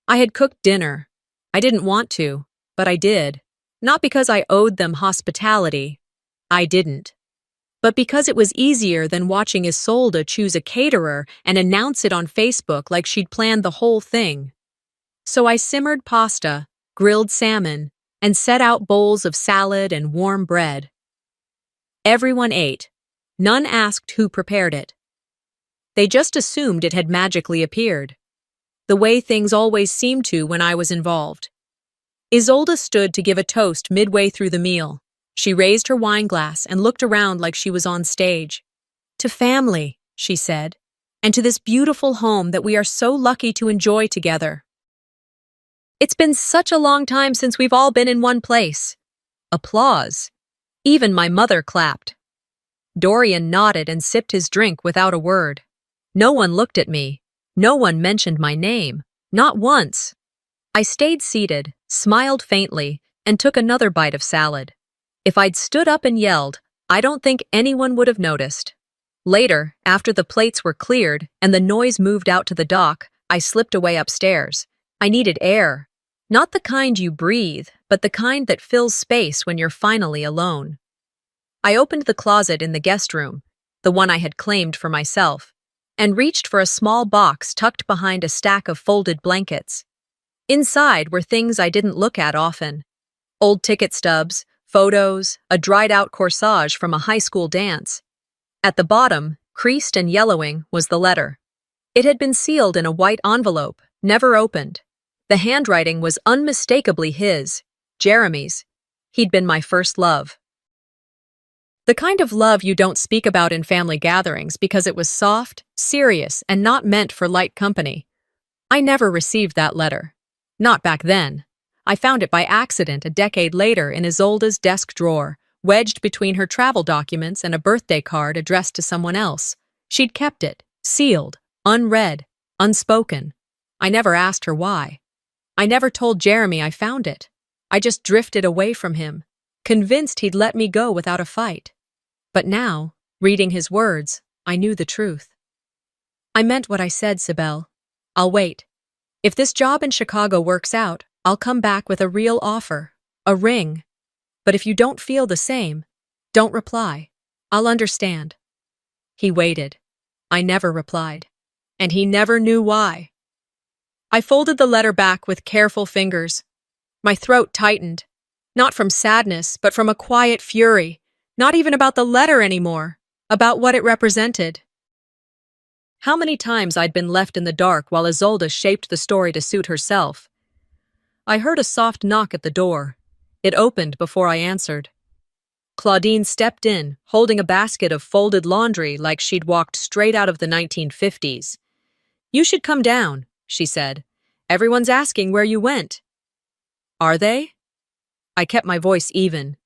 I had cooked dinner. I didn't want to, but I did. Not because I owed them hospitality. I didn't. But because it was easier than watching Isolde choose a caterer and announce it on Facebook like she'd planned the whole thing. So I simmered pasta, grilled salmon, and set out bowls of salad and warm bread. Everyone ate. None asked who prepared it. They just assumed it had magically appeared. The way things always seemed to when I was involved. Isolde stood to give a toast midway through the meal. She raised her wine glass and looked around like she was on stage. "To family," she said, "and to this beautiful home that we are so lucky to enjoy together. It's been such a long time since we've all been in one place." Applause. Even my mother clapped. Dorian nodded and sipped his drink without a word. No one looked at me. No one mentioned my name. Not once. I stayed seated, smiled faintly, and took another bite of salad. If I'd stood up and yelled, I don't think anyone would have noticed. Later, after the plates were cleared and the noise moved out to the dock, I slipped away upstairs. I needed air. Not the kind you breathe, but the kind that fills space when you're finally alone. I opened the closet in the guest room, the one I had claimed for myself, and reached for a small box tucked behind a stack of folded blankets. Inside were things I didn't look at often. Old ticket stubs, photos, a dried-out corsage from a high school dance. At the bottom, creased and yellowing, was the letter. It had been sealed in a white envelope, never opened. The handwriting was unmistakably his, Jeremy's. He'd been my first love. The kind of love you don't speak about in family gatherings because it was soft, serious, and not meant for light company. I never received that letter. Not back then. I found it by accident a decade later in Isolde's desk drawer, wedged between her travel documents and a birthday card addressed to someone else. She'd kept it, sealed, unread, unspoken. I never asked her why. I never told Jeremy I found it. I just drifted away from him, convinced he'd let me go without a fight. But now, reading his words, I knew the truth. "I meant what I said, Sibel. I'll wait. If this job in Chicago works out, I'll come back with a real offer, a ring. But if you don't feel the same, don't reply. I'll understand." He waited. I never replied. And he never knew why. I folded the letter back with careful fingers. My throat tightened. Not from sadness, but from a quiet fury. Not even about the letter anymore, about what it represented. How many times I'd been left in the dark while Isolde shaped the story to suit herself. I heard a soft knock at the door. It opened before I answered. Claudine stepped in, holding a basket of folded laundry like she'd walked straight out of the 1950s. "You should come down," she said. "Everyone's asking where you went." "Are they?" I kept my voice even.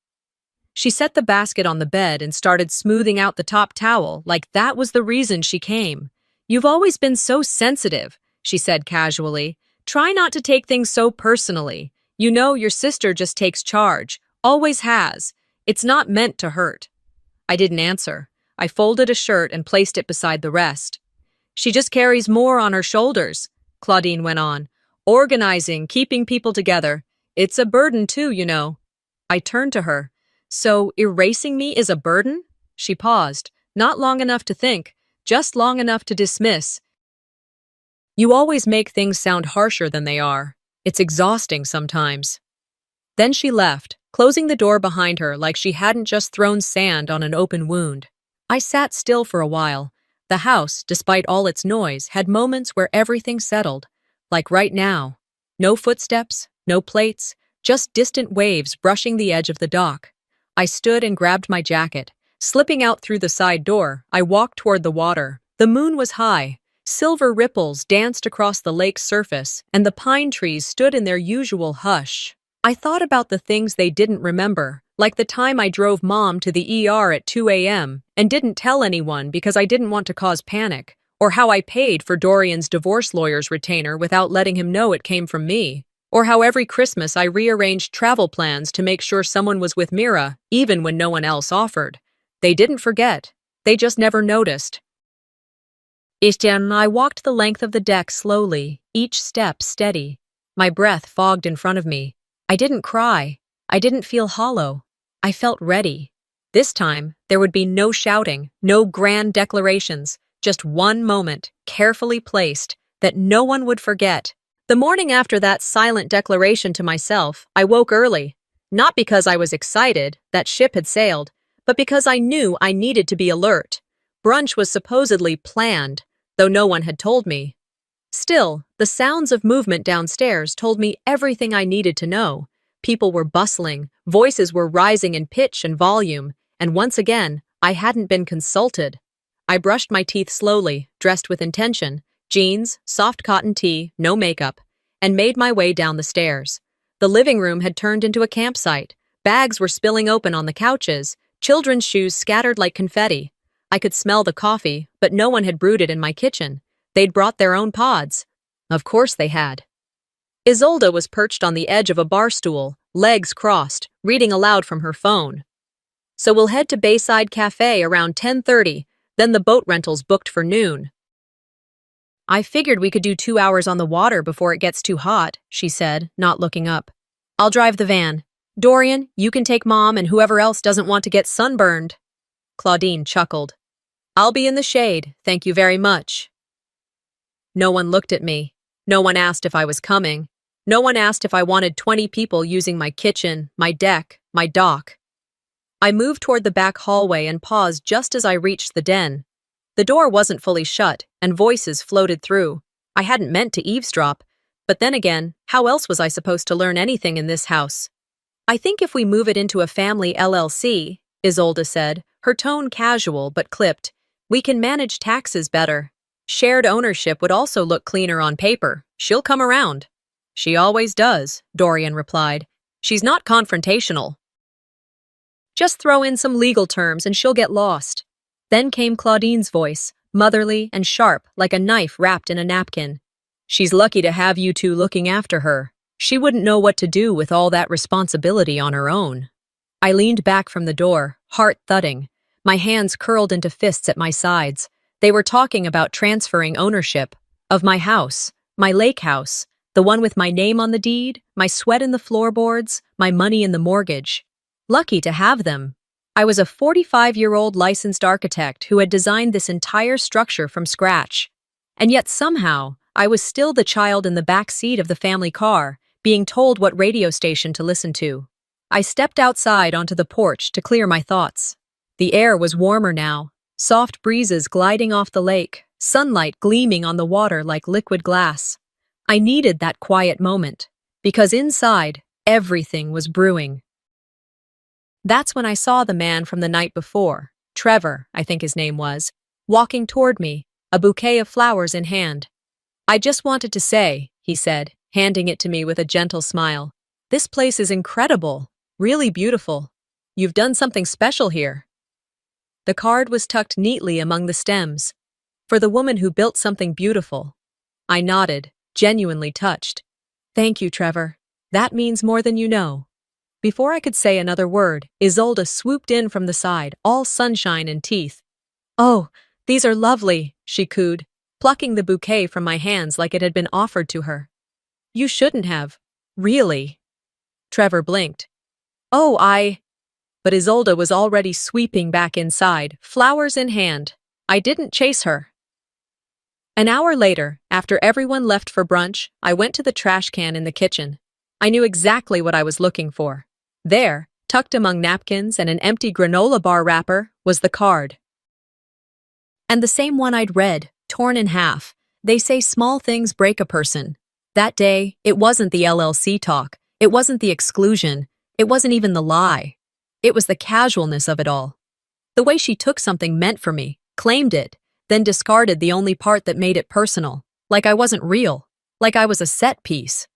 She set the basket on the bed and started smoothing out the top towel like that was the reason she came. "You've always been so sensitive," she said casually. "Try not to take things so personally. You know your sister just takes charge, always has. It's not meant to hurt." I didn't answer. I folded a shirt and placed it beside the rest. "She just carries more on her shoulders," Claudine went on. "Organizing, keeping people together. It's a burden too, you know." I turned to her. "So erasing me is a burden?" She paused, not long enough to think, just long enough to dismiss. "You always make things sound harsher than they are. It's exhausting sometimes." Then she left, closing the door behind her like she hadn't just thrown sand on an open wound. I sat still for a while. The house, despite all its noise, had moments where everything settled, like right now. No footsteps, no plates, just distant waves brushing the edge of the dock. I stood and grabbed my jacket. Slipping out through the side door, I walked toward the water. The moon was high. Silver ripples danced across the lake's surface, and the pine trees stood in their usual hush. I thought about the things they didn't remember, like the time I drove Mom to the ER at 2 a.m. and didn't tell anyone because I didn't want to cause panic, or how I paid for Dorian's divorce lawyer's retainer without letting him know it came from me, or how every Christmas I rearranged travel plans to make sure someone was with Mira, even when no one else offered. They didn't forget. They just never noticed. I walked the length of the deck slowly, each step steady. My breath fogged in front of me. I didn't cry. I didn't feel hollow. I felt ready. This time, there would be no shouting, no grand declarations, just one moment, carefully placed, that no one would forget. The morning after that silent declaration to myself, I woke early. Not because I was excited that ship had sailed, but because I knew I needed to be alert. Brunch was supposedly planned, though no one had told me. Still, the sounds of movement downstairs told me everything I needed to know. People were bustling, voices were rising in pitch and volume, and once again, I hadn't been consulted. I brushed my teeth slowly, dressed with intention, jeans, soft cotton tee, no makeup, and made my way down the stairs. The living room had turned into a campsite. Bags were spilling open on the couches, children's shoes scattered like confetti. I could smell the coffee, but no one had brewed it in my kitchen. They'd brought their own pods. Of course they had. Isolde was perched on the edge of a bar stool, legs crossed, reading aloud from her phone. "So we'll head to Bayside Cafe around 10:30, then the boat rental's booked for noon." "I figured we could do 2 hours on the water before it gets too hot," she said, not looking up. "I'll drive the van. Dorian, you can take Mom and whoever else doesn't want to get sunburned." Claudine chuckled. "I'll be in the shade, thank you very much." No one looked at me. No one asked if I was coming. No one asked if I wanted 20 people using my kitchen, my deck, my dock. I moved toward the back hallway and paused just as I reached the den. The door wasn't fully shut, and voices floated through. I hadn't meant to eavesdrop, but then again, how else was I supposed to learn anything in this house? "I think if we move it into a family LLC, Isolde said, her tone casual but clipped, "we can manage taxes better. Shared ownership would also look cleaner on paper. She'll come around." "She always does," Dorian replied. "She's not confrontational. Just throw in some legal terms and she'll get lost." Then came Claudine's voice, motherly and sharp like a knife wrapped in a napkin. "She's lucky to have you two looking after her. She wouldn't know what to do with all that responsibility on her own." I leaned back from the door, heart thudding. My hands curled into fists at my sides. They were talking about transferring ownership of my house, my lake house, the one with my name on the deed, my sweat in the floorboards, my money in the mortgage. Lucky to have them. I was a 45-year-old licensed architect who had designed this entire structure from scratch. And yet somehow, I was still the child in the back seat of the family car, being told what radio station to listen to. I stepped outside onto the porch to clear my thoughts. The air was warmer now, soft breezes gliding off the lake, sunlight gleaming on the water like liquid glass. I needed that quiet moment, because inside, everything was brewing. That's when I saw the man from the night before, Trevor, I think his name was, walking toward me, a bouquet of flowers in hand. "I just wanted to say," he said, handing it to me with a gentle smile, "this place is incredible, really beautiful. You've done something special here." The card was tucked neatly among the stems. "For the woman who built something beautiful." I nodded, genuinely touched. "Thank you, Trevor. That means more than you know." Before I could say another word, Isolde swooped in from the side, all sunshine and teeth. "Oh, these are lovely," she cooed, plucking the bouquet from my hands like it had been offered to her. "You shouldn't have. Really?" Trevor blinked. "Oh, But Isolde was already sweeping back inside, flowers in hand. I didn't chase her. An hour later, after everyone left for brunch, I went to the trash can in the kitchen. I knew exactly what I was looking for. There, tucked among napkins and an empty granola bar wrapper, was the card. And the same one I'd read, torn in half. They say small things break a person. That day, it wasn't the LLC talk. It wasn't the exclusion. It wasn't even the lie. It was the casualness of it all. The way she took something meant for me, claimed it, then discarded the only part that made it personal, like I wasn't real, like I was a set piece.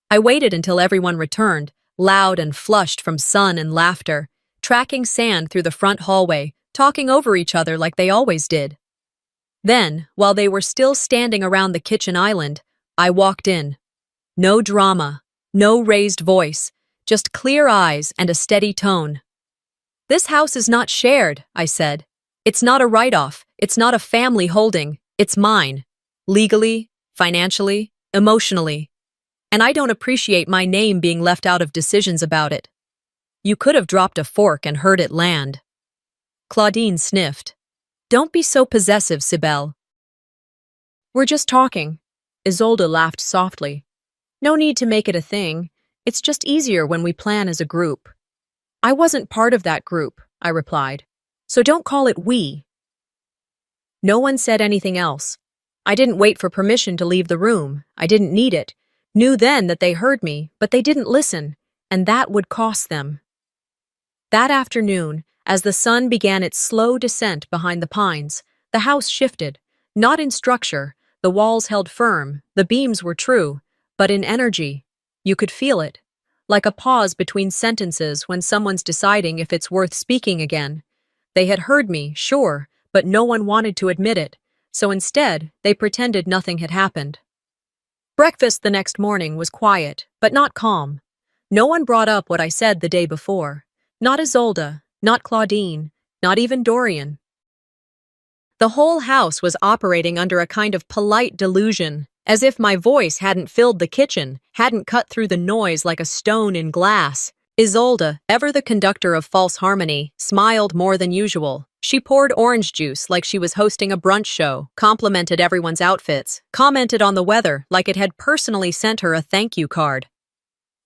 I waited until everyone returned, loud and flushed from sun and laughter, tracking sand through the front hallway, talking over each other like they always did. Then, while they were still standing around the kitchen island, I walked in. No drama, no raised voice, just clear eyes and a steady tone. "This house is not shared," I said. "It's not a write-off, it's not a family holding, it's mine. Legally, financially, emotionally. And I don't appreciate my name being left out of decisions about it." You could have dropped a fork and heard it land. Claudine sniffed. "Don't be so possessive, Sibel." "We're just talking." Isolde laughed softly. "No need to make it a thing. It's just easier when we plan as a group." "I wasn't part of that group," I replied. "So don't call it we." No one said anything else. I didn't wait for permission to leave the room. I didn't need it. Knew then that they heard me, but they didn't listen, and that would cost them. That afternoon, as the sun began its slow descent behind the pines, the house shifted, not in structure, the walls held firm, the beams were true, but in energy. You could feel it, like a pause between sentences when someone's deciding if it's worth speaking again. They had heard me, sure, but no one wanted to admit it, so instead, they pretended nothing had happened. Breakfast the next morning was quiet, but not calm. No one brought up what I said the day before. Not Isolde, not Claudine, not even Dorian. The whole house was operating under a kind of polite delusion, as if my voice hadn't filled the kitchen, hadn't cut through the noise like a stone in glass. Isolde, ever the conductor of false harmony, smiled more than usual. She poured orange juice like she was hosting a brunch show, complimented everyone's outfits, commented on the weather like it had personally sent her a thank you card.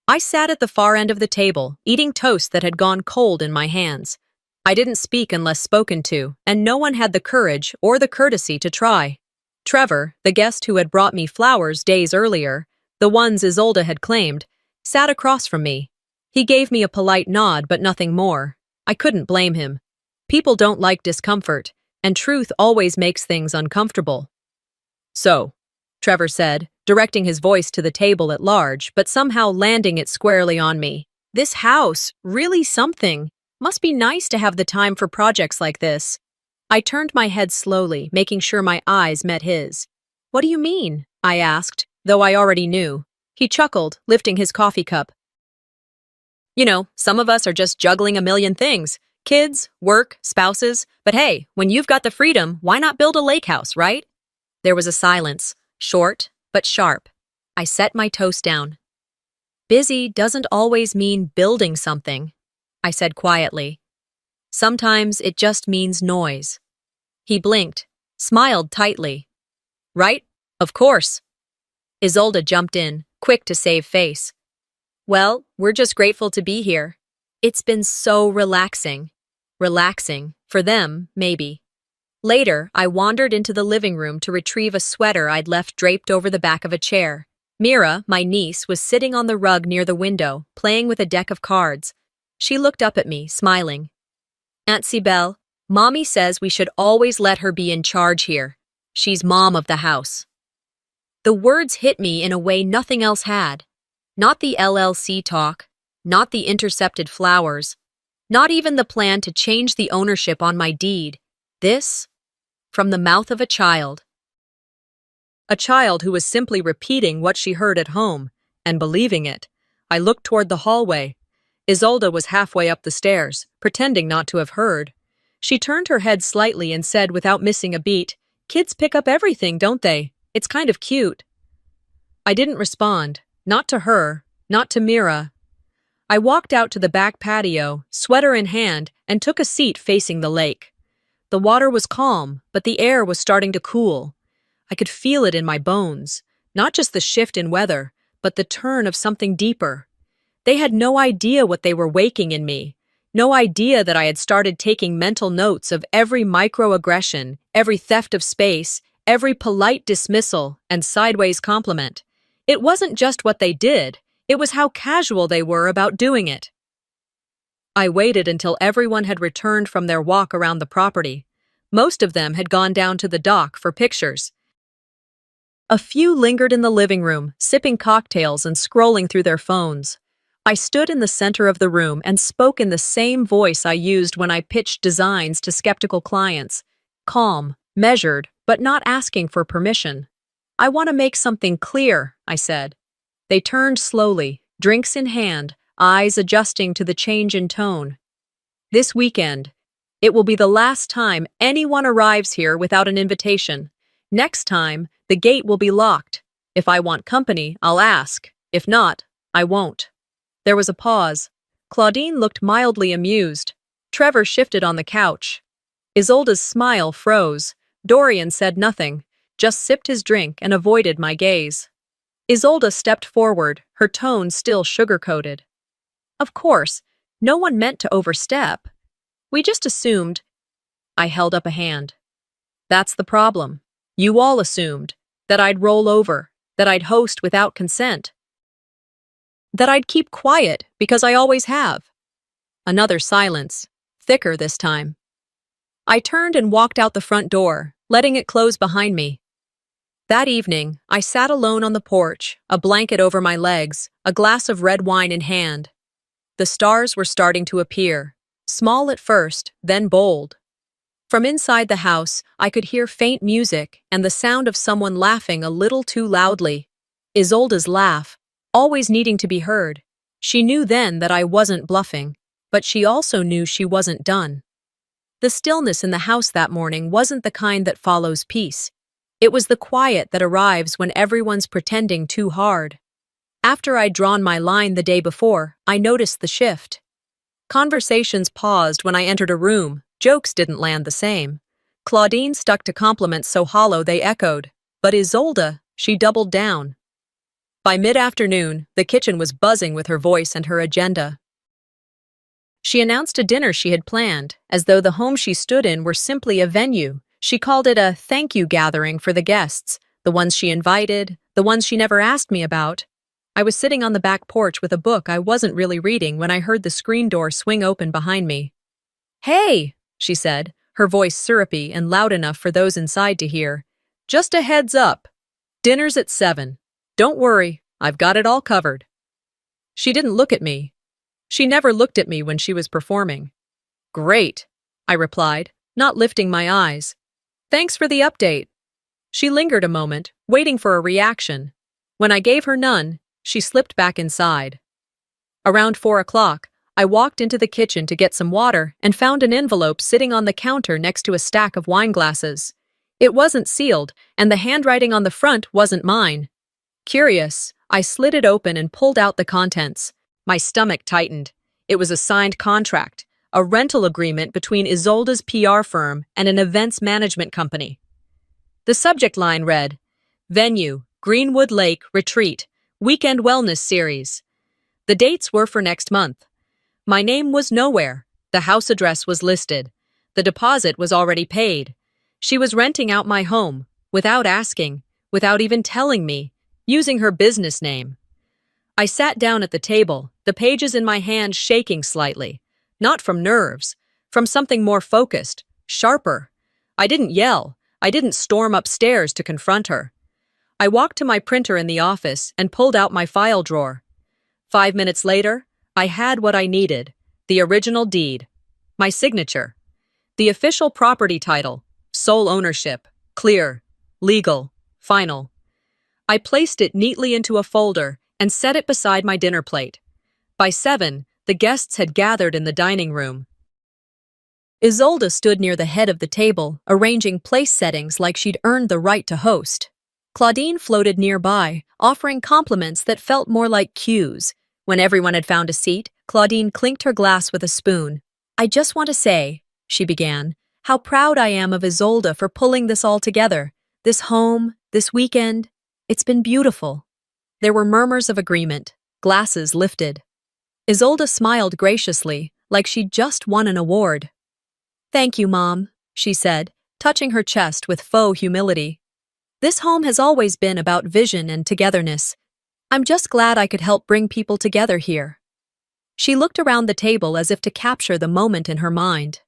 I sat at the far end of the table, eating toast that had gone cold in my hands. I didn't speak unless spoken to, and no one had the courage or the courtesy to try. Trevor, the guest who had brought me flowers days earlier, the ones Isolde had claimed, sat across from me. He gave me a polite nod, but nothing more. I couldn't blame him. People don't like discomfort, and truth always makes things uncomfortable. "So," Trevor said, directing his voice to the table at large, but somehow landing it squarely on me. "This house, really something. Must be nice to have the time for projects like this." I turned my head slowly, making sure my eyes met his. "What do you mean?" I asked, though I already knew. He chuckled, lifting his coffee cup. "You know, some of us are just juggling a million things. Kids, work, spouses. But hey, when you've got the freedom, why not build a lake house, right?" There was a silence, short but sharp. I set my toast down. "Busy doesn't always mean building something," I said quietly. "Sometimes it just means noise." He blinked, smiled tightly. "Right? Of course." Isolde jumped in, quick to save face. Well, we're just grateful to be here. It's been so relaxing. Relaxing. For them, maybe. Later, I wandered into the living room to retrieve a sweater I'd left draped over the back of a chair. Mira, my niece, was sitting on the rug near the window, playing with a deck of cards. She looked up at me, smiling. Aunt Sibel, Mommy says we should always let her be in charge here. She's mom of the house. The words hit me in a way nothing else had. Not the LLC talk, not the intercepted flowers, not even the plan to change the ownership on my deed. This, from the mouth of a child. A child who was simply repeating what she heard at home, and believing it. I looked toward the hallway. Isolde was halfway up the stairs, pretending not to have heard. She turned her head slightly and said without missing a beat, "Kids pick up everything, don't they? It's kind of cute." I didn't respond, not to her, not to Mira. I walked out to the back patio, sweater in hand, and took a seat facing the lake. The water was calm, but the air was starting to cool. I could feel it in my bones, not just the shift in weather, but the turn of something deeper. They had no idea what they were waking in me, no idea that I had started taking mental notes of every microaggression, every theft of space, every polite dismissal and sideways compliment. It wasn't just what they did, it was how casual they were about doing it. I waited until everyone had returned from their walk around the property. Most of them had gone down to the dock for pictures. A few lingered in the living room, sipping cocktails and scrolling through their phones. I stood in the center of the room and spoke in the same voice I used when I pitched designs to skeptical clients. Calm, measured, but not asking for permission. "I want to make something clear," I said. They turned slowly, drinks in hand, eyes adjusting to the change in tone. "This weekend, it will be the last time anyone arrives here without an invitation. Next time, the gate will be locked. If I want company, I'll ask. If not, I won't." There was a pause. Claudine looked mildly amused. Trevor shifted on the couch. Isolde's smile froze. Dorian said nothing, just sipped his drink and avoided my gaze. Isolde stepped forward, her tone still sugar-coated. "Of course, no one meant to overstep. We just assumed—" I held up a hand. "That's the problem. You all assumed that I'd roll over, that I'd host without consent, that I'd keep quiet because I always have." Another silence, thicker this time. I turned and walked out the front door, letting it close behind me. That evening, I sat alone on the porch, a blanket over my legs, a glass of red wine in hand. The stars were starting to appear, small at first, then bold. From inside the house, I could hear faint music and the sound of someone laughing a little too loudly. Isolde's laugh, always needing to be heard. She knew then that I wasn't bluffing, but she also knew she wasn't done. The stillness in the house that morning wasn't the kind that follows peace. It was the quiet that arrives when everyone's pretending too hard. After I'd drawn my line the day before, I noticed the shift. Conversations paused when I entered a room. Jokes didn't land the same. Claudine stuck to compliments so hollow they echoed. But Isolde, she doubled down. By mid-afternoon, the kitchen was buzzing with her voice and her agenda. She announced a dinner she had planned, as though the home she stood in were simply a venue. She called it a thank you gathering for the guests, the ones she invited, the ones she never asked me about. I was sitting on the back porch with a book I wasn't really reading when I heard the screen door swing open behind me. "Hey," she said, her voice syrupy and loud enough for those inside to hear. "Just a heads up. Dinner's at 7. Don't worry, I've got it all covered." She didn't look at me. She never looked at me when she was performing. "Great," I replied, not lifting my eyes. "Thanks for the update." She lingered a moment, waiting for a reaction. When I gave her none, she slipped back inside. Around 4 o'clock, I walked into the kitchen to get some water and found an envelope sitting on the counter next to a stack of wine glasses. It wasn't sealed, and the handwriting on the front wasn't mine. Curious, I slid it open and pulled out the contents. My stomach tightened. It was a signed contract, a rental agreement between Isolde's PR firm and an events management company. The subject line read, "Venue, Greenwood Lake Retreat, Weekend Wellness Series." The dates were for next month. My name was nowhere. The house address was listed. The deposit was already paid. She was renting out my home, without asking, without even telling me, using her business name. I sat down at the table, the pages in my hand shaking slightly. Not from nerves, from something more focused, sharper. I didn't yell. I didn't storm upstairs to confront her. I walked to my printer in the office and pulled out my file drawer. 5 minutes later, I had what I needed: the original deed, my signature, the official property title, sole ownership, clear, legal, final. I placed it neatly into a folder and set it beside my dinner plate. By 7, the guests had gathered in the dining room. Isolde stood near the head of the table, arranging place settings like she'd earned the right to host. Claudine floated nearby, offering compliments that felt more like cues. When everyone had found a seat, Claudine clinked her glass with a spoon. "I just want to say," she began, "how proud I am of Isolde for pulling this all together. This home, this weekend. It's been beautiful." There were murmurs of agreement, glasses lifted. Isolde smiled graciously, like she'd just won an award. "Thank you, Mom," she said, touching her chest with faux humility. "This home has always been about vision and togetherness. I'm just glad I could help bring people together here." She looked around the table as if to capture the moment in her mind.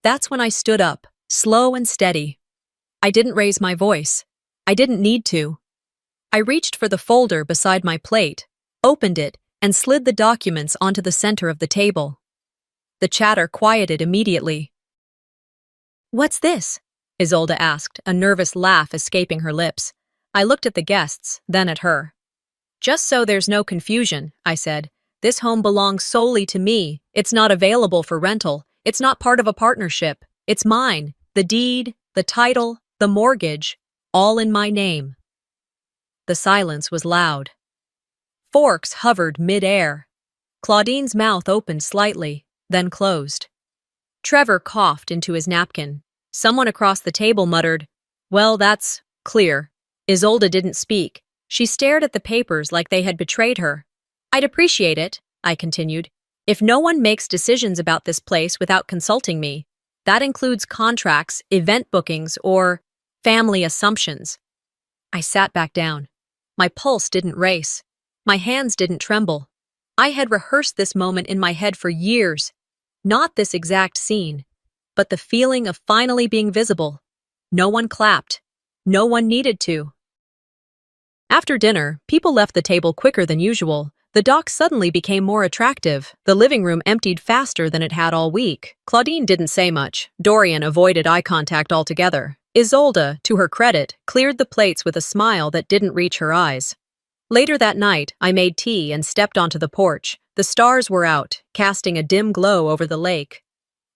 That's when I stood up, slow and steady. I didn't raise my voice. I didn't need to. I reached for the folder beside my plate, opened it, and slid the documents onto the center of the table. The chatter quieted immediately. "What's this?" Isolde asked, a nervous laugh escaping her lips. I looked at the guests, then at her. "Just so there's no confusion," I said, "this home belongs solely to me. It's not available for rental. It's not part of a partnership. It's mine. The deed, the title, the mortgage, all in my name." The silence was loud. Forks hovered mid-air. Claudine's mouth opened slightly, then closed. Trevor coughed into his napkin. Someone across the table muttered, "Well, that's clear." Isolde didn't speak. She stared at the papers like they had betrayed her. "I'd appreciate it," I continued, "if no one makes decisions about this place without consulting me. That includes contracts, event bookings, or family assumptions." I sat back down. My pulse didn't race. My hands didn't tremble. I had rehearsed this moment in my head for years. Not this exact scene, but the feeling of finally being visible. No one clapped. No one needed to. After dinner, people left the table quicker than usual. The dock suddenly became more attractive. The living room emptied faster than it had all week. Claudine didn't say much. Dorian avoided eye contact altogether. Isolde, to her credit, cleared the plates with a smile that didn't reach her eyes. Later that night, I made tea and stepped onto the porch. The stars were out, casting a dim glow over the lake.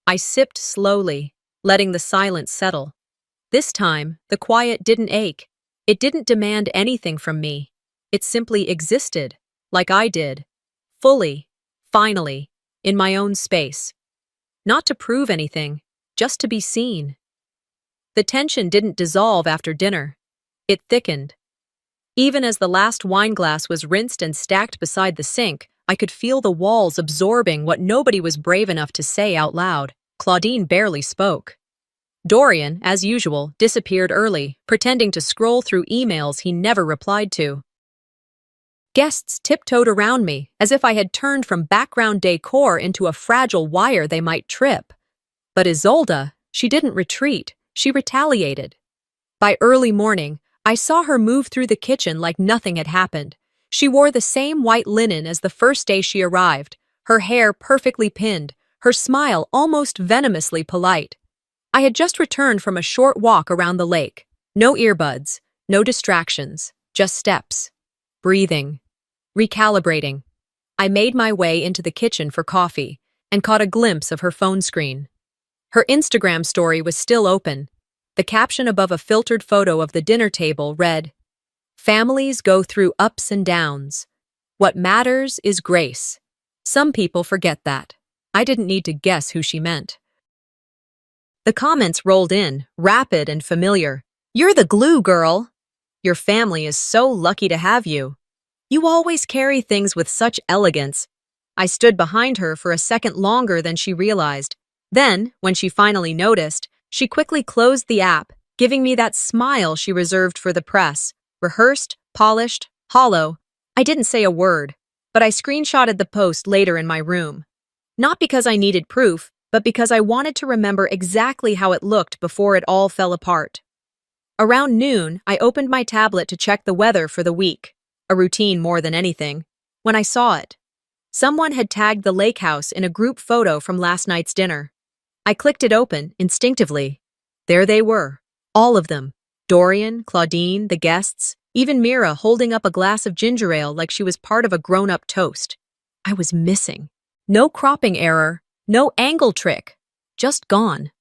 I sipped slowly, letting the silence settle. This time, the quiet didn't ache. It didn't demand anything from me. It simply existed, like I did, fully, finally, in my own space. Not to prove anything, just to be seen. The tension didn't dissolve after dinner. It thickened. Even as the last wineglass was rinsed and stacked beside the sink, I could feel the walls absorbing what nobody was brave enough to say out loud. Claudine barely spoke. Dorian, as usual, disappeared early, pretending to scroll through emails he never replied to. Guests tiptoed around me, as if I had turned from background decor into a fragile wire they might trip. But Isolde, she didn't retreat, she retaliated. By early morning, I saw her move through the kitchen like nothing had happened. She wore the same white linen as the first day she arrived, her hair perfectly pinned, her smile almost venomously polite. I had just returned from a short walk around the lake. No earbuds, no distractions, just steps. Breathing. Recalibrating. I made my way into the kitchen for coffee and caught a glimpse of her phone screen. Her Instagram story was still open. The caption above a filtered photo of the dinner table read, "Families go through ups and downs. What matters is grace." Some people forget that. I didn't need to guess who she meant. The comments rolled in, rapid and familiar. "You're the glue, girl." "Your family is so lucky to have you." You always carry things with such elegance." I stood behind her for a second longer than she realized. Then, when she finally noticed, she quickly closed the app, giving me that smile she reserved for the press. Rehearsed, polished, hollow. I didn't say a word, but I screenshotted the post later in my room. Not because I needed proof, but because I wanted to remember exactly how it looked before it all fell apart. Around noon, I opened my tablet to check the weather for the week, a routine more than anything, when I saw it. Someone had tagged the lake house in a group photo from last night's dinner. I clicked it open, instinctively. There they were, all of them. Dorian, Claudine, the guests, even Mira holding up a glass of ginger ale like she was part of a grown-up toast. I was missing. No cropping error, no angle trick, just gone.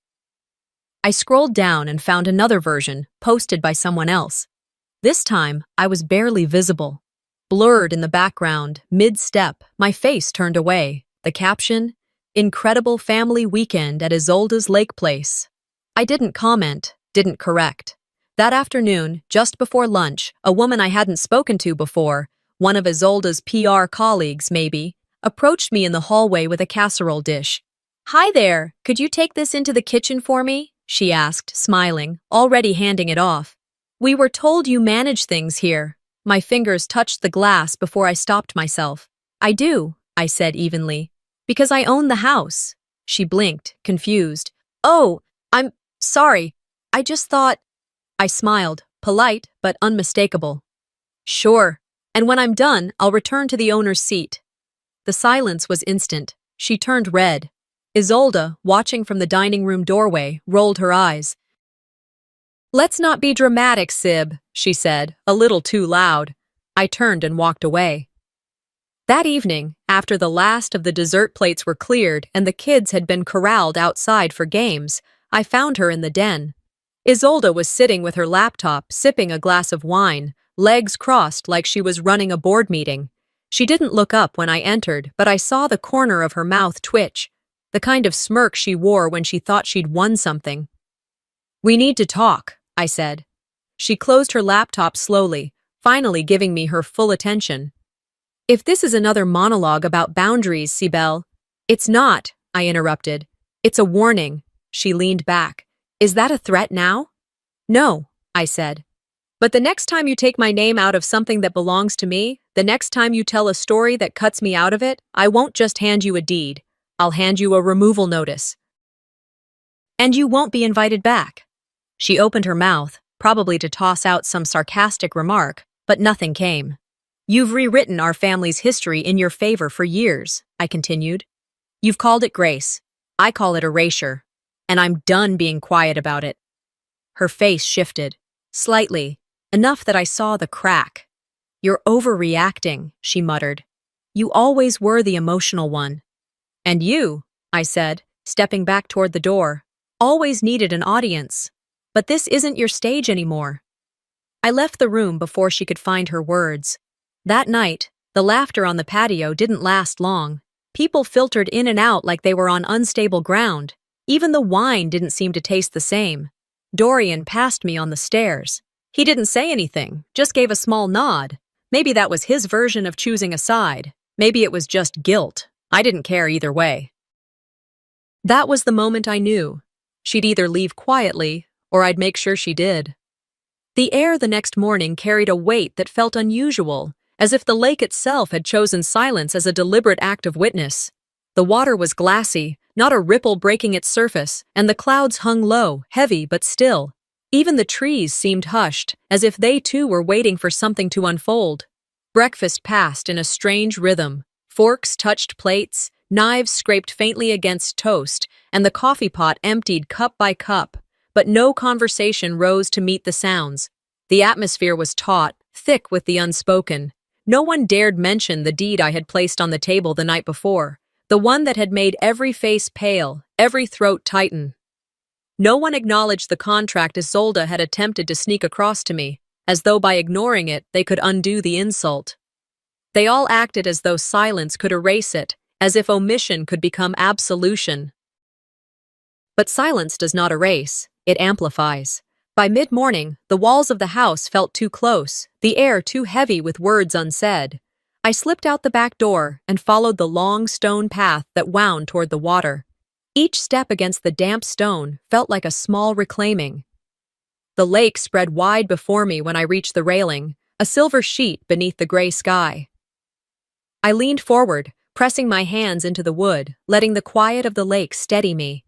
I scrolled down and found another version, posted by someone else. This time, I was barely visible. Blurred in the background, mid-step, my face turned away. The caption, "Incredible family weekend at Isolde's lake place." I didn't comment, didn't correct. That afternoon, just before lunch, a woman I hadn't spoken to before, one of Isolde's PR colleagues maybe, approached me in the hallway with a casserole dish. "Hi there, could you take this into the kitchen for me?" she asked, smiling, already handing it off. "We were told you manage things here." My fingers touched the glass before I stopped myself. "I do," I said evenly, "because I own the house." She blinked, confused. "Oh, I'm sorry. I just thought—" I smiled, polite but unmistakable. "Sure, and when I'm done, I'll return to the owner's seat." The silence was instant. She turned red. Isolde, watching from the dining room doorway, rolled her eyes. "Let's not be dramatic, Sib," she said, a little too loud. I turned and walked away. That evening, after the last of the dessert plates were cleared and the kids had been corralled outside for games, I found her in the den. Isolde was sitting with her laptop, sipping a glass of wine, legs crossed like she was running a board meeting. She didn't look up when I entered, but I saw the corner of her mouth twitch, the kind of smirk she wore when she thought she'd won something. "We need to talk," I said. She closed her laptop slowly, finally giving me her full attention. "If this is another monologue about boundaries, Sibel—" "It's not," I interrupted. "It's a warning." She leaned back. "Is that a threat now?" "No," I said. "But the next time you take my name out of something that belongs to me, the next time you tell a story that cuts me out of it, I won't just hand you a deed. I'll hand you a removal notice. And you won't be invited back." She opened her mouth, probably to toss out some sarcastic remark, but nothing came. "You've rewritten our family's history in your favor for years," I continued. "You've called it grace. I call it erasure. And I'm done being quiet about it." Her face shifted, slightly, enough that I saw the crack. "You're overreacting," she muttered. "You always were the emotional one." "And you," I said, stepping back toward the door, "always needed an audience. But this isn't your stage anymore." I left the room before she could find her words. That night, the laughter on the patio didn't last long. People filtered in and out like they were on unstable ground. Even the wine didn't seem to taste the same. Dorian passed me on the stairs. He didn't say anything, just gave a small nod. Maybe that was his version of choosing a side. Maybe it was just guilt. I didn't care either way. That was the moment I knew. She'd either leave quietly, or I'd make sure she did. The air the next morning carried a weight that felt unusual, as if the lake itself had chosen silence as a deliberate act of witness. The water was glassy, not a ripple breaking its surface, and the clouds hung low, heavy but still. Even the trees seemed hushed, as if they too were waiting for something to unfold. Breakfast passed in a strange rhythm. Forks touched plates, knives scraped faintly against toast, and the coffee pot emptied cup by cup. But no conversation rose to meet the sounds. The atmosphere was taut, thick with the unspoken. No one dared mention the deed I had placed on the table the night before, the one that had made every face pale, every throat tighten. No one acknowledged the contract Isolde had attempted to sneak across to me, as though by ignoring it they could undo the insult. They all acted as though silence could erase it, as if omission could become absolution. But silence does not erase, it amplifies. By mid-morning, the walls of the house felt too close, the air too heavy with words unsaid. I slipped out the back door and followed the long stone path that wound toward the water. Each step against the damp stone felt like a small reclaiming. The lake spread wide before me when I reached the railing, a silver sheet beneath the gray sky. I leaned forward, pressing my hands into the wood, letting the quiet of the lake steady me.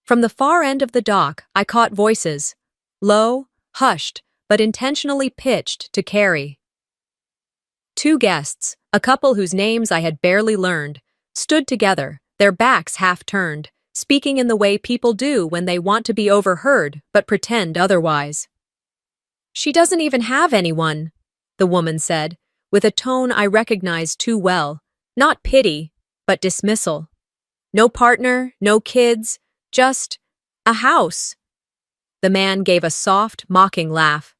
From the far end of the dock, I caught voices, low, hushed, but intentionally pitched to carry. Two guests, a couple whose names I had barely learned, stood together, their backs half turned, speaking in the way people do when they want to be overheard but pretend otherwise. "She doesn't even have anyone," the woman said, with a tone I recognized too well, not pity, but dismissal. "No partner, no kids, just a house." The man gave a soft, mocking laugh.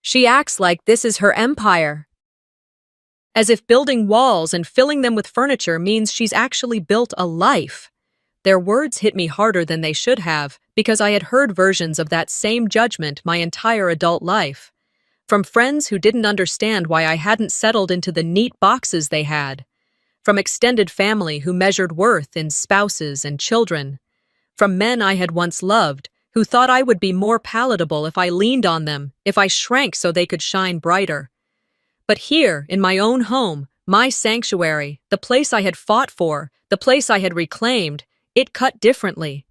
"She acts like this is her empire." As if building walls and filling them with furniture means she's actually built a life. Their words hit me harder than they should have, because I had heard versions of that same judgment my entire adult life. From friends who didn't understand why I hadn't settled into the neat boxes they had. From extended family who measured worth in spouses and children. From men I had once loved, who thought I would be more palatable if I leaned on them, if I shrank so they could shine brighter. But here, in my own home, my sanctuary, the place I had fought for, the place I had reclaimed, it cut differently.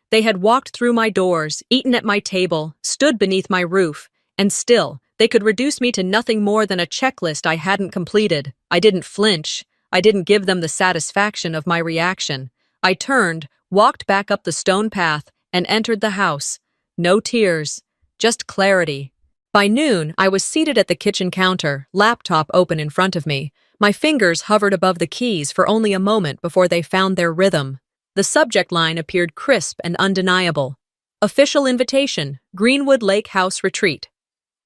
They had walked through my doors, eaten at my table, stood beneath my roof, and still, they could reduce me to nothing more than a checklist I hadn't completed. I didn't flinch. I didn't give them the satisfaction of my reaction. I turned, walked back up the stone path, and entered the house. No tears, just clarity. By noon, I was seated at the kitchen counter, laptop open in front of me. My fingers hovered above the keys for only a moment before they found their rhythm. The subject line appeared crisp and undeniable. Official invitation, Greenwood Lake House Retreat.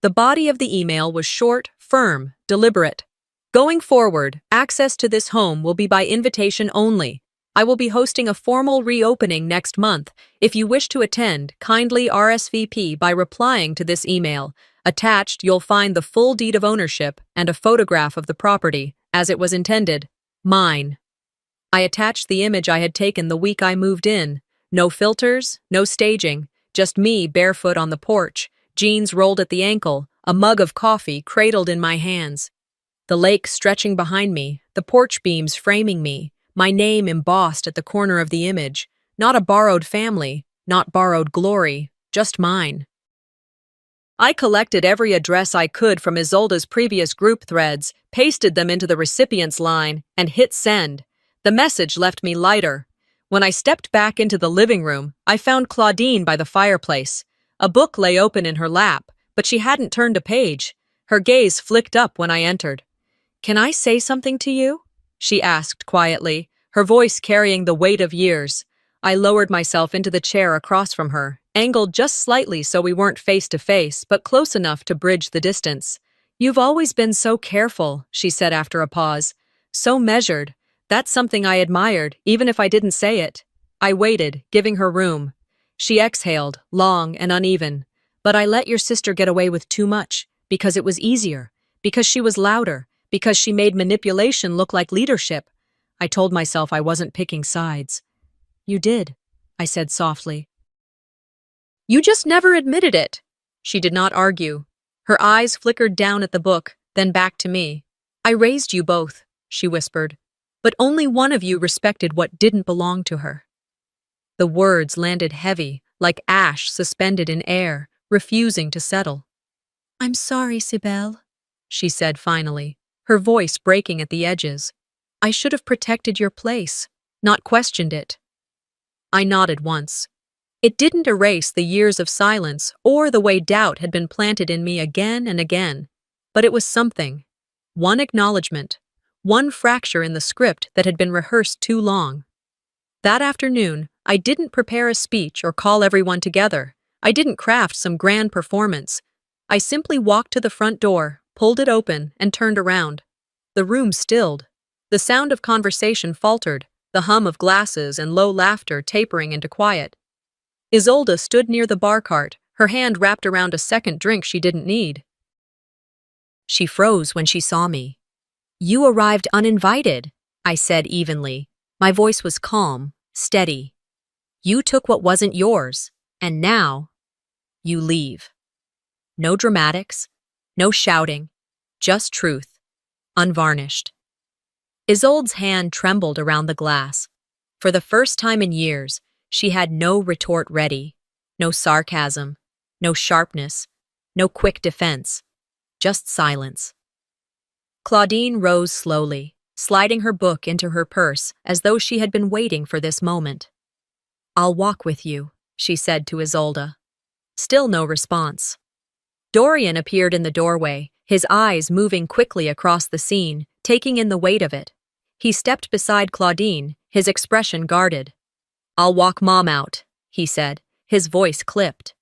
The body of the email was short, firm, deliberate. Going forward, access to this home will be by invitation only. I will be hosting a formal reopening next month. If you wish to attend, kindly RSVP by replying to this email. Attached, you'll find the full deed of ownership and a photograph of the property, as it was intended. Mine. I attached the image I had taken the week I moved in. No filters, no staging, just me barefoot on the porch, jeans rolled at the ankle, a mug of coffee cradled in my hands. The lake stretching behind me, the porch beams framing me, my name embossed at the corner of the image. Not a borrowed family, not borrowed glory, just mine. I collected every address I could from Isolde's previous group threads, pasted them into the recipient's line, and hit send. The message left me lighter. When I stepped back into the living room, I found Claudine by the fireplace. A book lay open in her lap, but she hadn't turned a page. Her gaze flicked up when I entered. "Can I say something to you?" she asked quietly, her voice carrying the weight of years. I lowered myself into the chair across from her, angled just slightly so we weren't face to face, but close enough to bridge the distance. "You've always been so careful," she said after a pause. "So measured. That's something I admired, even if I didn't say it." I waited, giving her room. She exhaled, long and uneven. "But I let your sister get away with too much, because it was easier, because she was louder, because she made manipulation look like leadership." I told myself I wasn't picking sides. "You did," I said softly. "You just never admitted it." She did not argue. Her eyes flickered down at the book, then back to me. "I raised you both," she whispered. "But only one of you respected what didn't belong to her." The words landed heavy, like ash suspended in air, refusing to settle. "I'm sorry, Sibel," she said finally, her voice breaking at the edges. "I should have protected your place, not questioned it." I nodded once. It didn't erase the years of silence or the way doubt had been planted in me again and again, but it was something. One acknowledgement. One fracture in the script that had been rehearsed too long. That afternoon, I didn't prepare a speech or call everyone together. I didn't craft some grand performance. I simply walked to the front door, pulled it open, and turned around. The room stilled. The sound of conversation faltered, the hum of glasses and low laughter tapering into quiet. Isolde stood near the bar cart, her hand wrapped around a second drink she didn't need. She froze when she saw me. "You arrived uninvited," I said evenly. My voice was calm, steady. "You took what wasn't yours, and now you leave." No dramatics, no shouting, just truth, unvarnished. Isolde's hand trembled around the glass. For the first time in years, she had no retort ready, no sarcasm, no sharpness, no quick defense, just silence. Claudine rose slowly, sliding her book into her purse as though she had been waiting for this moment. "I'll walk with you," she said to Isolde. Still no response. Dorian appeared in the doorway, his eyes moving quickly across the scene, taking in the weight of it. He stepped beside Claudine, his expression guarded. "I'll walk Mom out," he said, his voice clipped.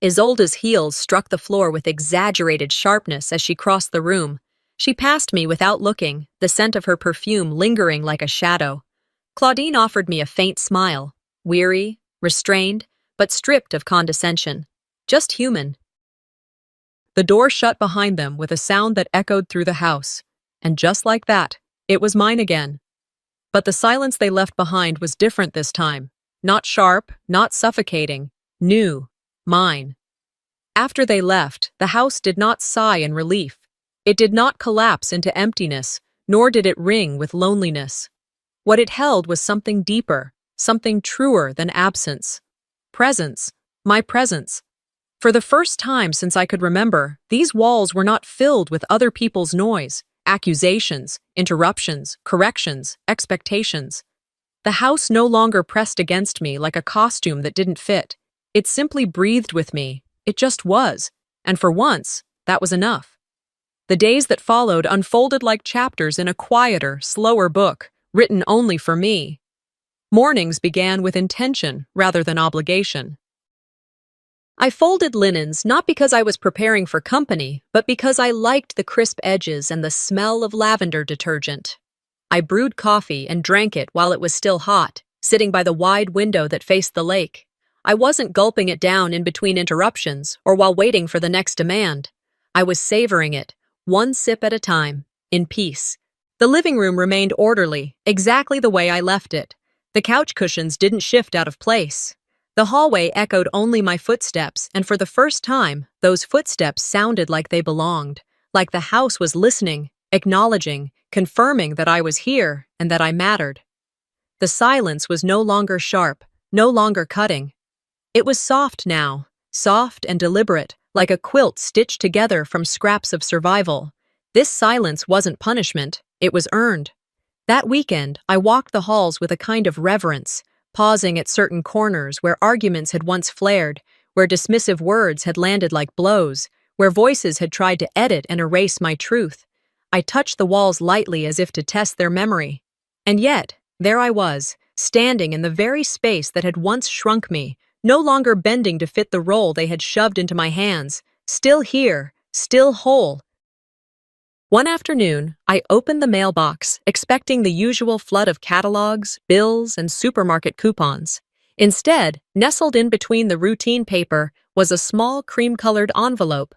Isolde's heels struck the floor with exaggerated sharpness as she crossed the room. She passed me without looking, the scent of her perfume lingering like a shadow. Claudine offered me a faint smile, weary, restrained, but stripped of condescension. Just human. The door shut behind them with a sound that echoed through the house, and just like that, it was mine again. But the silence they left behind was different this time. Not sharp, not suffocating, new, mine. After they left, the house did not sigh in relief. It did not collapse into emptiness, nor did it ring with loneliness. What it held was something deeper, something truer than absence. Presence, my presence. For the first time since I could remember, these walls were not filled with other people's noise, accusations, interruptions, corrections, expectations. The house no longer pressed against me like a costume that didn't fit. It simply breathed with me. It just was. And for once, that was enough. The days that followed unfolded like chapters in a quieter, slower book, written only for me. Mornings began with intention rather than obligation. I folded linens not because I was preparing for company, but because I liked the crisp edges and the smell of lavender detergent. I brewed coffee and drank it while it was still hot, sitting by the wide window that faced the lake. I wasn't gulping it down in between interruptions or while waiting for the next demand. I was savoring it, one sip at a time, in peace. The living room remained orderly, exactly the way I left it. The couch cushions didn't shift out of place. The hallway echoed only my footsteps, and for the first time, those footsteps sounded like they belonged, like the house was listening, acknowledging, confirming that I was here and that I mattered. The silence was no longer sharp, no longer cutting. It was soft now, soft and deliberate, like a quilt stitched together from scraps of survival. This silence wasn't punishment, it was earned. That weekend, I walked the halls with a kind of reverence, pausing at certain corners where arguments had once flared, where dismissive words had landed like blows, where voices had tried to edit and erase my truth. I touched the walls lightly as if to test their memory. And yet, there I was, standing in the very space that had once shrunk me, no longer bending to fit the role they had shoved into my hands, still here, still whole. One afternoon, I opened the mailbox, expecting the usual flood of catalogs, bills, and supermarket coupons. Instead, nestled in between the routine paper was a small cream-colored envelope.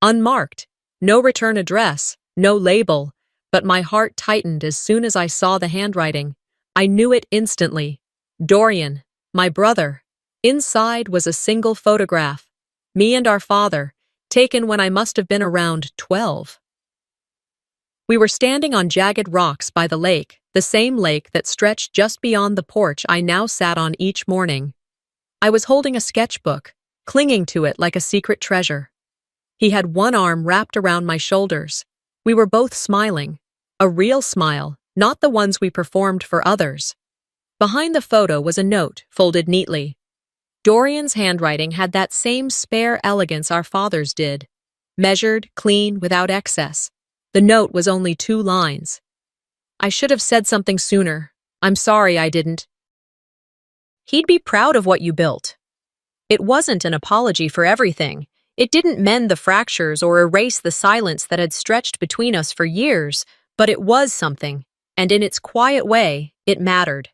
Unmarked, no return address, no label, but my heart tightened as soon as I saw the handwriting. I knew it instantly. Dorian, my brother. Inside was a single photograph. Me and our father, taken when I must have been around 12. We were standing on jagged rocks by the lake, the same lake that stretched just beyond the porch I now sat on each morning. I was holding a sketchbook, clinging to it like a secret treasure. He had one arm wrapped around my shoulders. We were both smiling, a real smile, not the ones we performed for others. Behind the photo was a note, folded neatly. Dorian's handwriting had that same spare elegance our father's did, measured, clean, without excess. The note was only 2 lines. "I should have said something sooner. I'm sorry I didn't. He'd be proud of what you built." It wasn't an apology for everything. It didn't mend the fractures or erase the silence that had stretched between us for years, but it was something, and in its quiet way, it mattered.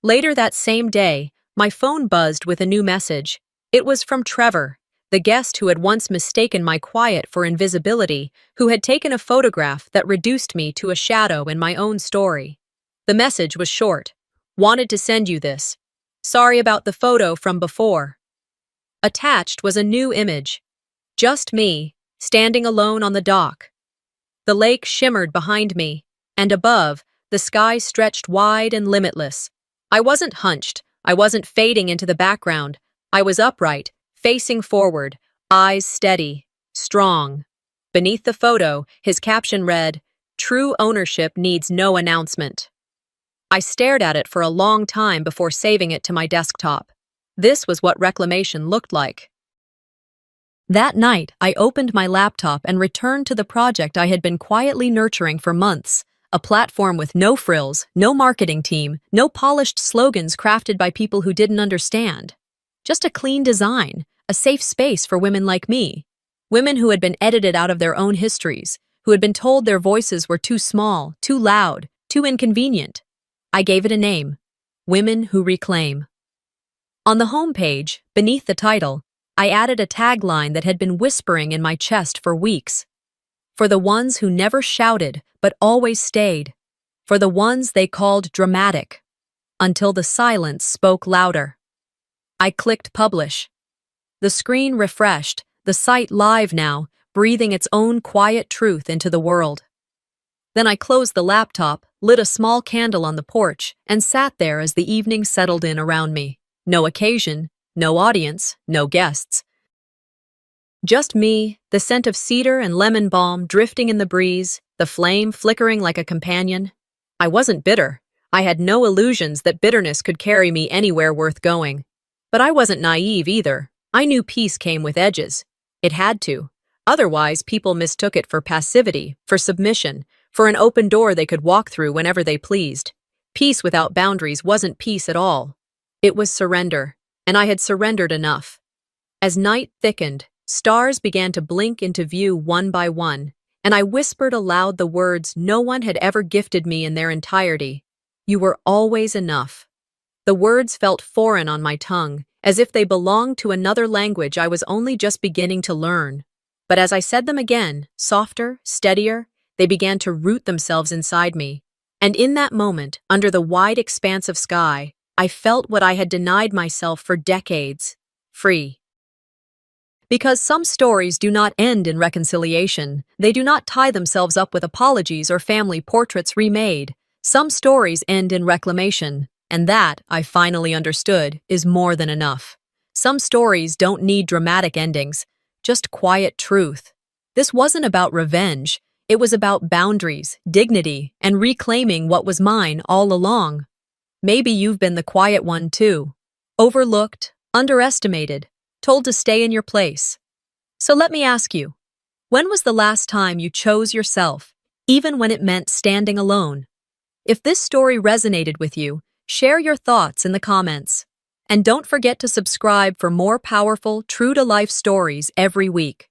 Later that same day, my phone buzzed with a new message. It was from Trevor, the guest who had once mistaken my quiet for invisibility, who had taken a photograph that reduced me to a shadow in my own story. The message was short. Wanted to send you this. Sorry about the photo from before. Attached was a new image. Just me, standing alone on the dock. The lake shimmered behind me, and above, the sky stretched wide and limitless. I wasn't hunched. I wasn't fading into the background. I was upright, facing forward, eyes steady, strong. Beneath the photo, his caption read, "True ownership needs no announcement." I stared at it for a long time before saving it to my desktop. This was what reclamation looked like. That night, I opened my laptop and returned to the project I had been quietly nurturing for months, a platform with no frills, no marketing team, no polished slogans crafted by people who didn't understand. Just a clean design, a safe space for women like me. Women who had been edited out of their own histories, who had been told their voices were too small, too loud, too inconvenient. I gave it a name, Women Who Reclaim. On the homepage, beneath the title, I added a tagline that had been whispering in my chest for weeks. For the ones who never shouted but always stayed. For the ones they called dramatic. Until the silence spoke louder. I clicked publish. The screen refreshed, the site live now, breathing its own quiet truth into the world. Then I closed the laptop, lit a small candle on the porch, and sat there as the evening settled in around me. No occasion, no audience, no guests. Just me, the scent of cedar and lemon balm drifting in the breeze, the flame flickering like a companion. I wasn't bitter. I had no illusions that bitterness could carry me anywhere worth going. But I wasn't naive either. I knew peace came with edges. It had to. Otherwise, people mistook it for passivity, for submission, for an open door they could walk through whenever they pleased. Peace without boundaries wasn't peace at all. It was surrender, and I had surrendered enough. As night thickened, stars began to blink into view one by one, and I whispered aloud the words no one had ever gifted me in their entirety. You were always enough. The words felt foreign on my tongue, as if they belonged to another language I was only just beginning to learn. But as I said them again, softer, steadier, they began to root themselves inside me. And in that moment, under the wide expanse of sky, I felt what I had denied myself for decades: free. Because some stories do not end in reconciliation, they do not tie themselves up with apologies or family portraits remade. Some stories end in reclamation, and that, I finally understood, is more than enough. Some stories don't need dramatic endings, just quiet truth. This wasn't about revenge. It was about boundaries, dignity, and reclaiming what was mine all along. Maybe you've been the quiet one too. Overlooked, underestimated, told to stay in your place. So let me ask you, when was the last time you chose yourself, even when it meant standing alone? If this story resonated with you, share your thoughts in the comments. And don't forget to subscribe for more powerful, true-to-life stories every week.